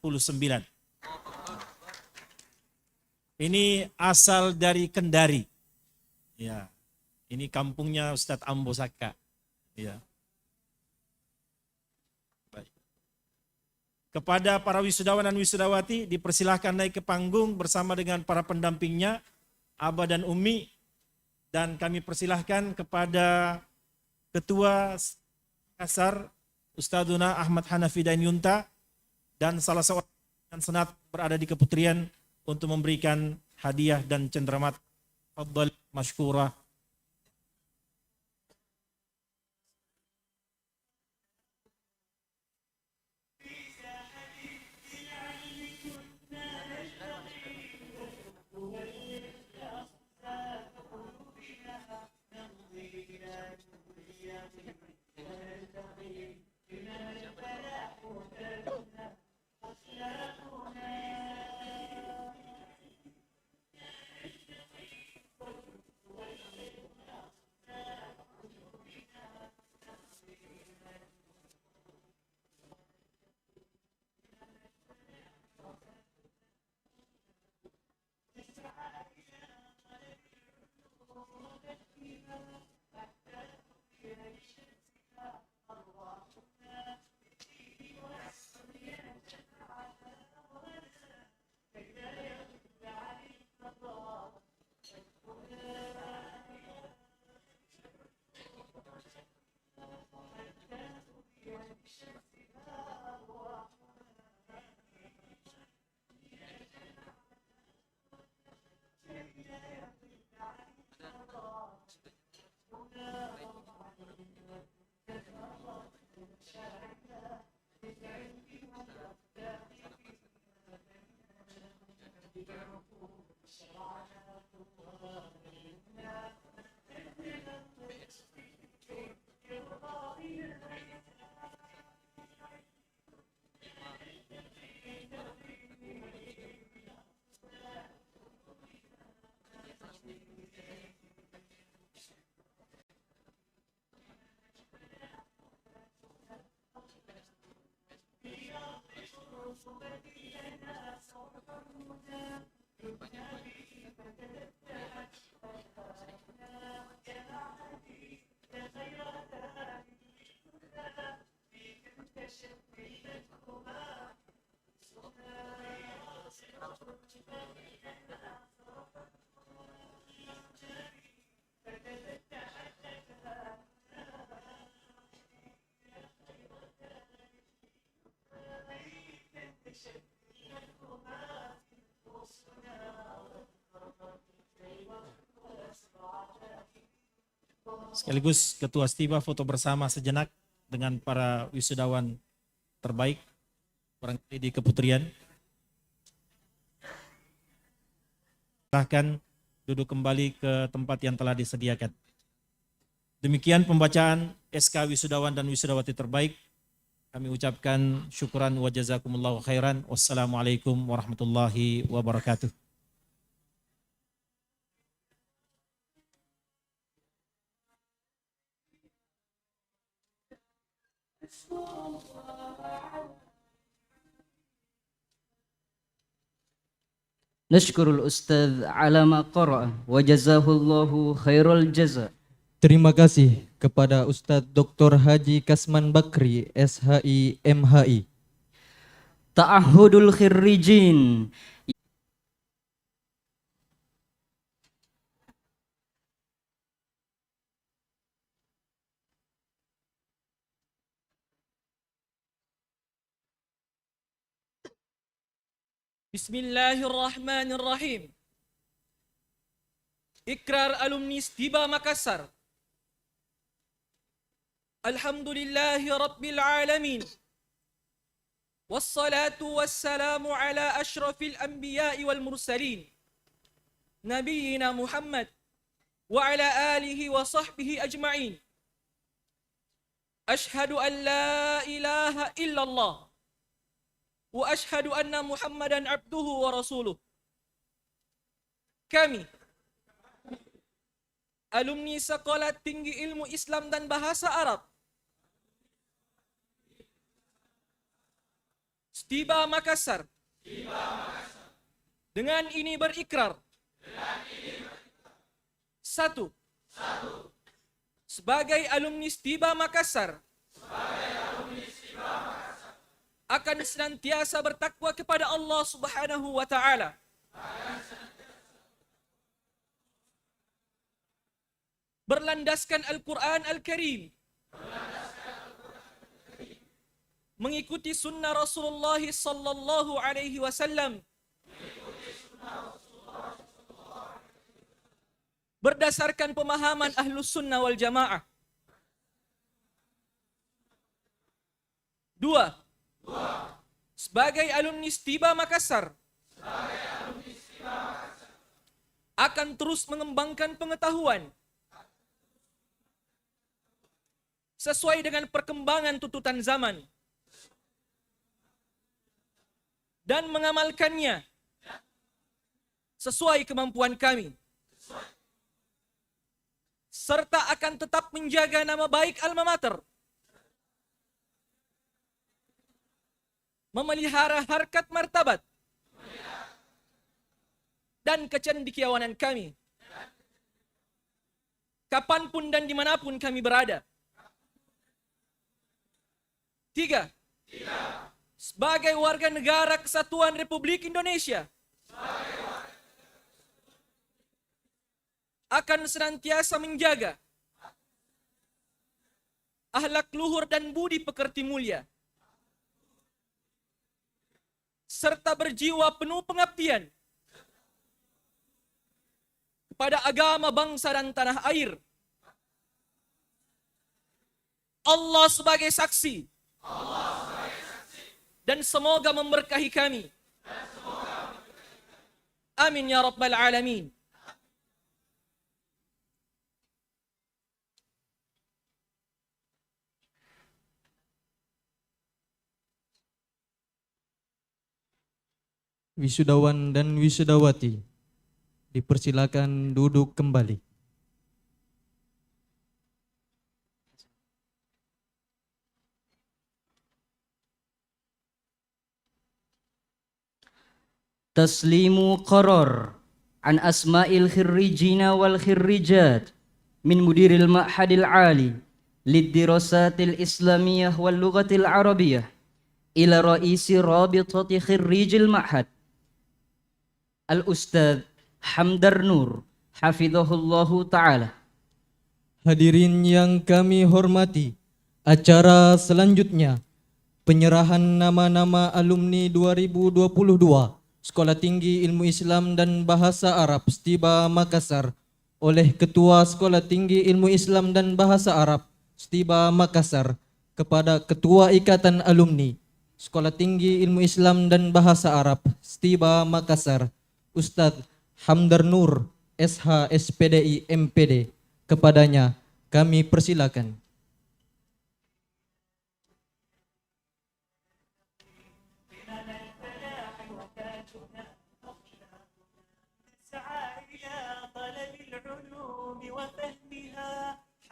Ini asal dari Kendari. Ya. Ini kampungnya Ustadz Ambo Saka. Ya. Baik. Kepada para wisudawan dan wisudawati dipersilahkan naik ke panggung bersama dengan para pendampingnya, Aba dan Umi, dan kami persilahkan kepada Ketua Makassar Ustadzuna Ahmad Hanafi Dain Yunta dan salah seorang senat berada di Keputrian untuk memberikan hadiah dan cenderamata. Fadhal mashkurah. Sekaligus Ketua Stiba foto bersama sejenak dengan para wisudawan terbaik barangkali di Keputrian. Silahkan duduk kembali ke tempat yang telah disediakan. Demikian pembacaan SK wisudawan dan wisudawati terbaik. Kami ucapkan syukuran wa jazakumullahu khairan. Wassalamualaikum warahmatullahi wabarakatuh. Nashkurul Ustadz ala ma qara'a wa jazahullahu khairul jaza. Terima kasih kepada Ustadz Dr. Haji Kasman Bakri, SHI MHI. Ta'ahudul khirrijin. Bismillahirrahmanirrahim. Ikrar alumni Stiba Makassar. Alhamdulillahi Rabbil Alamin. Wassalatu wassalamu ala ashrafil anbiya'i wal mursalin. Nabiyyina Muhammad wa ala alihi wa sahbihi ajma'in. Ashhadu an la ilaha illallah. Wa ashhadu anna Muhammadan abduhu wa rasuluh. Kami, alumni Sekolah Tinggi Ilmu Islam dan Bahasa Arab, Stiba Makassar, dengan ini berikrar. Satu, sebagai alumni Stiba Makassar, akan senantiasa bertakwa kepada Allah Subhanahu wa taala. Berlandaskan Al-Quran Al-Karim. Mengikuti sunnah Rasulullah sallallahu alaihi wasallam. Berdasarkan pemahaman Ahlus Sunnah wal Jamaah. Dua, sebagai alumni Stiba Makassar, akan terus mengembangkan pengetahuan sesuai dengan perkembangan tuntutan zaman dan mengamalkannya sesuai kemampuan kami, serta akan tetap menjaga nama baik alma mater, memelihara harkat martabat dan kecendekiawanan kami, kapanpun dan dimanapun kami berada. Tiga, sebagai warga negara Kesatuan Republik Indonesia, akan senantiasa menjaga akhlak luhur dan budi pekerti mulia, serta berjiwa penuh pengabdian kepada agama bangsa dan tanah air. Allah sebagai saksi. Dan semoga memberkahi kami. Amin ya Rabbal Alamin. Wisudawan dan wisudawati, dipersilakan duduk kembali. تسليم قرار عن أسماء الخريجين والخريجات من مدير المعهد العالي للدراسات الإسلامية واللغة العربية إلى رئيس رابطة خريج المعهد الأستاذ حمدر نور حفظه الله تعالى. Hadirin yang kami hormati, acara selanjutnya penyerahan nama-nama alumni 2022 Sekolah Tinggi Ilmu Islam dan Bahasa Arab Setiba Makassar oleh Ketua Sekolah Tinggi Ilmu Islam dan Bahasa Arab Setiba Makassar kepada Ketua Ikatan Alumni Sekolah Tinggi Ilmu Islam dan Bahasa Arab Setiba Makassar Ustadz Hamdar Nur SH SPDI MPD. Kepadanya kami persilakan.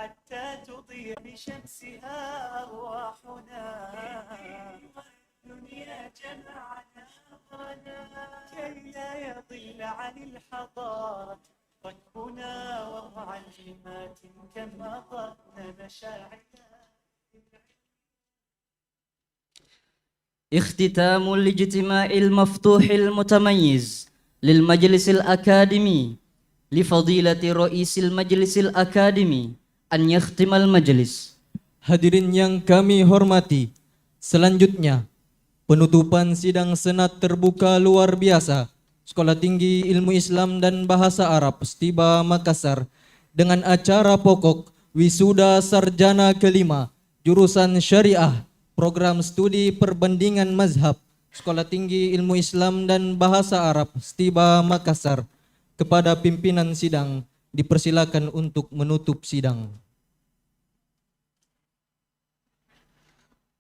حتى تضيء بشمسها أرواحنا دنيا جمعنا كي لا يضل عن الحضارة ركبنا ومعلمات كما ضأنا مشاعرنا. اختتام الاجتماع المفتوح المتميز للمجلس الأكاديمي لفضيلة رئيس المجلس الأكاديمي أن يختم المجلس. Hadirin yang kami hormati, selanjutnya penutupan sidang senat terbuka luar biasa Sekolah Tinggi Ilmu Islam dan Bahasa Arab Setiba Makassar dengan acara pokok Wisuda Sarjana kelima Jurusan Syariah Program Studi Perbandingan Mazhab Sekolah Tinggi Ilmu Islam dan Bahasa Arab Setiba Makassar. Kepada pimpinan sidang dipersilakan untuk menutup sidang.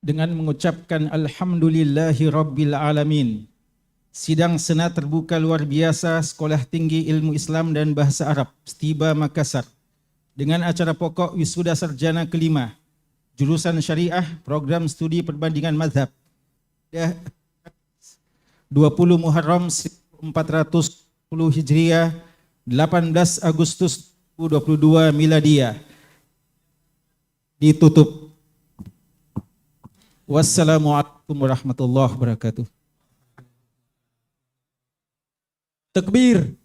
Dengan mengucapkan Alhamdulillahi Rabbil Alamin, sidang senat terbuka luar biasa Sekolah Tinggi Ilmu Islam dan Bahasa Arab Setiba Makassar dengan acara pokok Wisuda Sarjana kelima Jurusan Syariah Program Studi Perbandingan Mazhab 20 Muharram 1410 Hijriah 18 Agustus 2022 Miladiyah ditutup. Wassalamualaikum warahmatullahi wabarakatuh. Takbir.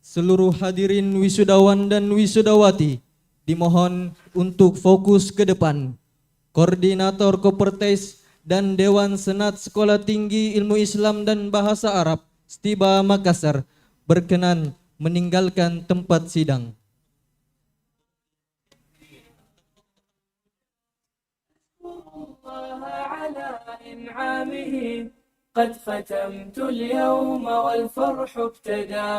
Seluruh hadirin wisudawan dan wisudawati dimohon untuk fokus ke depan. Koordinator Kopertes dan Dewan Senat Sekolah Tinggi Ilmu Islam dan Bahasa Arab Setiba Makassar berkenan meninggalkan tempat sidang. قد ختمت اليوم والفرح ابتدى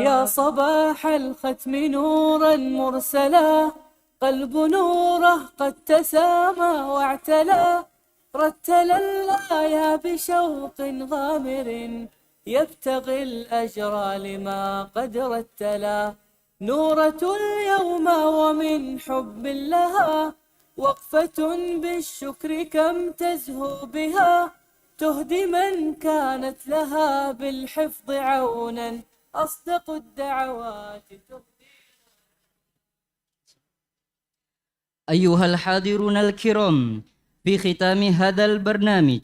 يا صباح الختم نورا مرسلا قلب نوره قد تسامى واعتلى رتل الآية بشوق غامر يبتغي الأجر لما قد رتلا نورة اليوم ومن حب لها وقفة بالشكر كم تزهو بها تهدي من كانت لها بالحفظ عونا أصدق الدعوات أيها الحاضرون الكرام، في ختام هذا البرنامج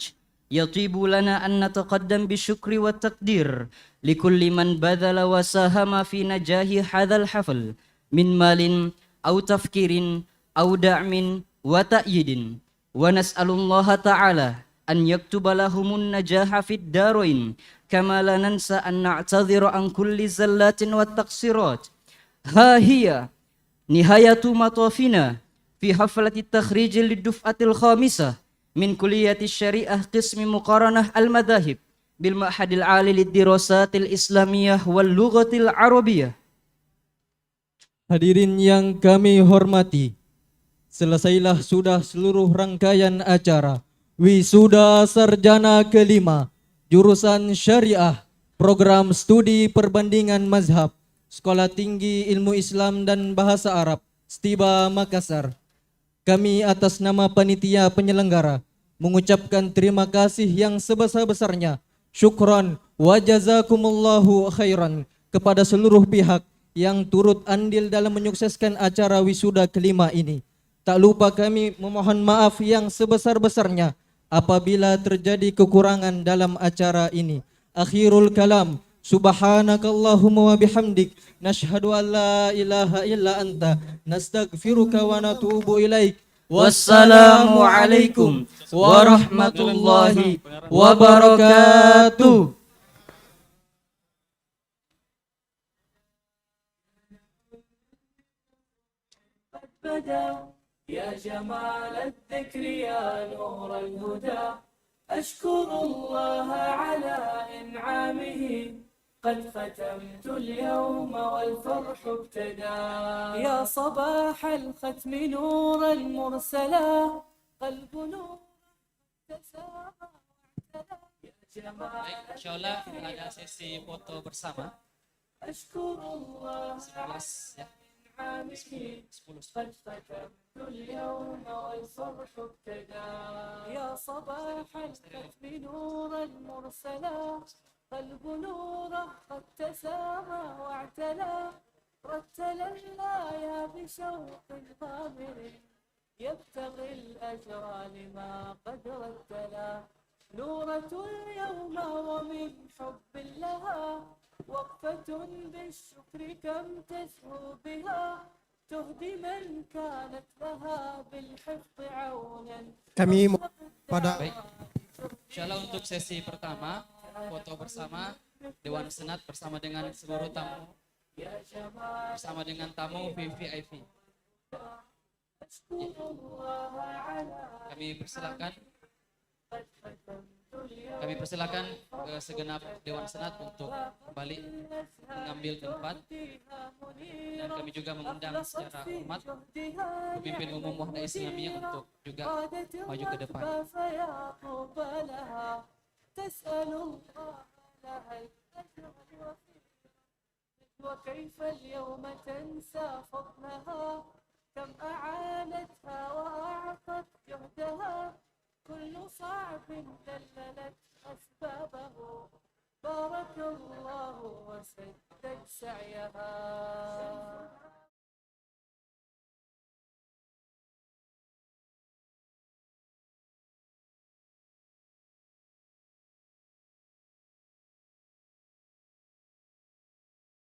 يطيب لنا أن نتقدم بالشكر والتقدير لكل من بذل وساهم في نجاح هذا الحفل من مال أو تفكير أو دعم وتأييد، ونسأل الله تعالى أن يكتب لهم النجاح في الدارين، كما لا ننسى أن نعتذر عن كل زلات والتقصيرات. ها هي نهاية مطافنا في حفلة التخريج للدفعة الخامسة من كلية الشريعة قسم مقارنة المذاهب بالمعهد العالي للدراسات الإسلامية واللغة العربية. Hadirin yang kami hormati, selesailah sudah seluruh rangkaian acara Wisuda Sarjana kelima Jurusan Syariah Program Studi Perbandingan Mazhab Sekolah Tinggi Ilmu Islam dan Bahasa Arab Setiba Makassar. Kami atas nama panitia penyelenggara mengucapkan terima kasih yang sebesar-besarnya Syukran wa jazakumullahu khairan kepada seluruh pihak yang turut andil dalam menyukseskan acara wisuda kelima ini. Tak lupa kami memohon maaf yang sebesar-besarnya apabila terjadi kekurangan dalam acara ini. Akhirul kalam, subhanakallahumma wa bihamdik, nashhadu an la ilaha illa anta, nastaghfiruka wa natubu ilaik. Wassalamualaikum warahmatullahi wabarakatuh. يا جمال الذكر يا نور الهدى أشكر الله على إنعامه قد ختمت اليوم والفرح ابتدى يا صباح الختم نورا مرسلا قلب نور تسامى يا جمال Insyaallah ada sesi foto bersama. أشكر الله ya. قد ختمت اليوم والفرح ابتدى يا صباح الختم نورا مرسلا قلب نوره قد تسامى واعتلى رتل الآية بشوق غامر يبتغي الأجر لما قد رتلا نورة اليوم ومن حب لها وقفة بالشكر كم تسهو بها تهدي من كانت لها بالحفظ عونا. Kami pada Baik. Insyaallah untuk sesi pertama foto bersama Dewan Senat bersama dengan seluruh tamu, bersama dengan tamu VVIP. Kami persilakan ke segenap Dewan Senat untuk kembali mengambil tempat, dan kami juga mengundang secara hormat pemimpin umum Wahda Islamiyah untuk juga maju ke depan. وكيف اليوم تنسى فضلها كم أعانتها وأعطت جهدها كل صعب دللت أسبابه بارك الله وسدد سعيها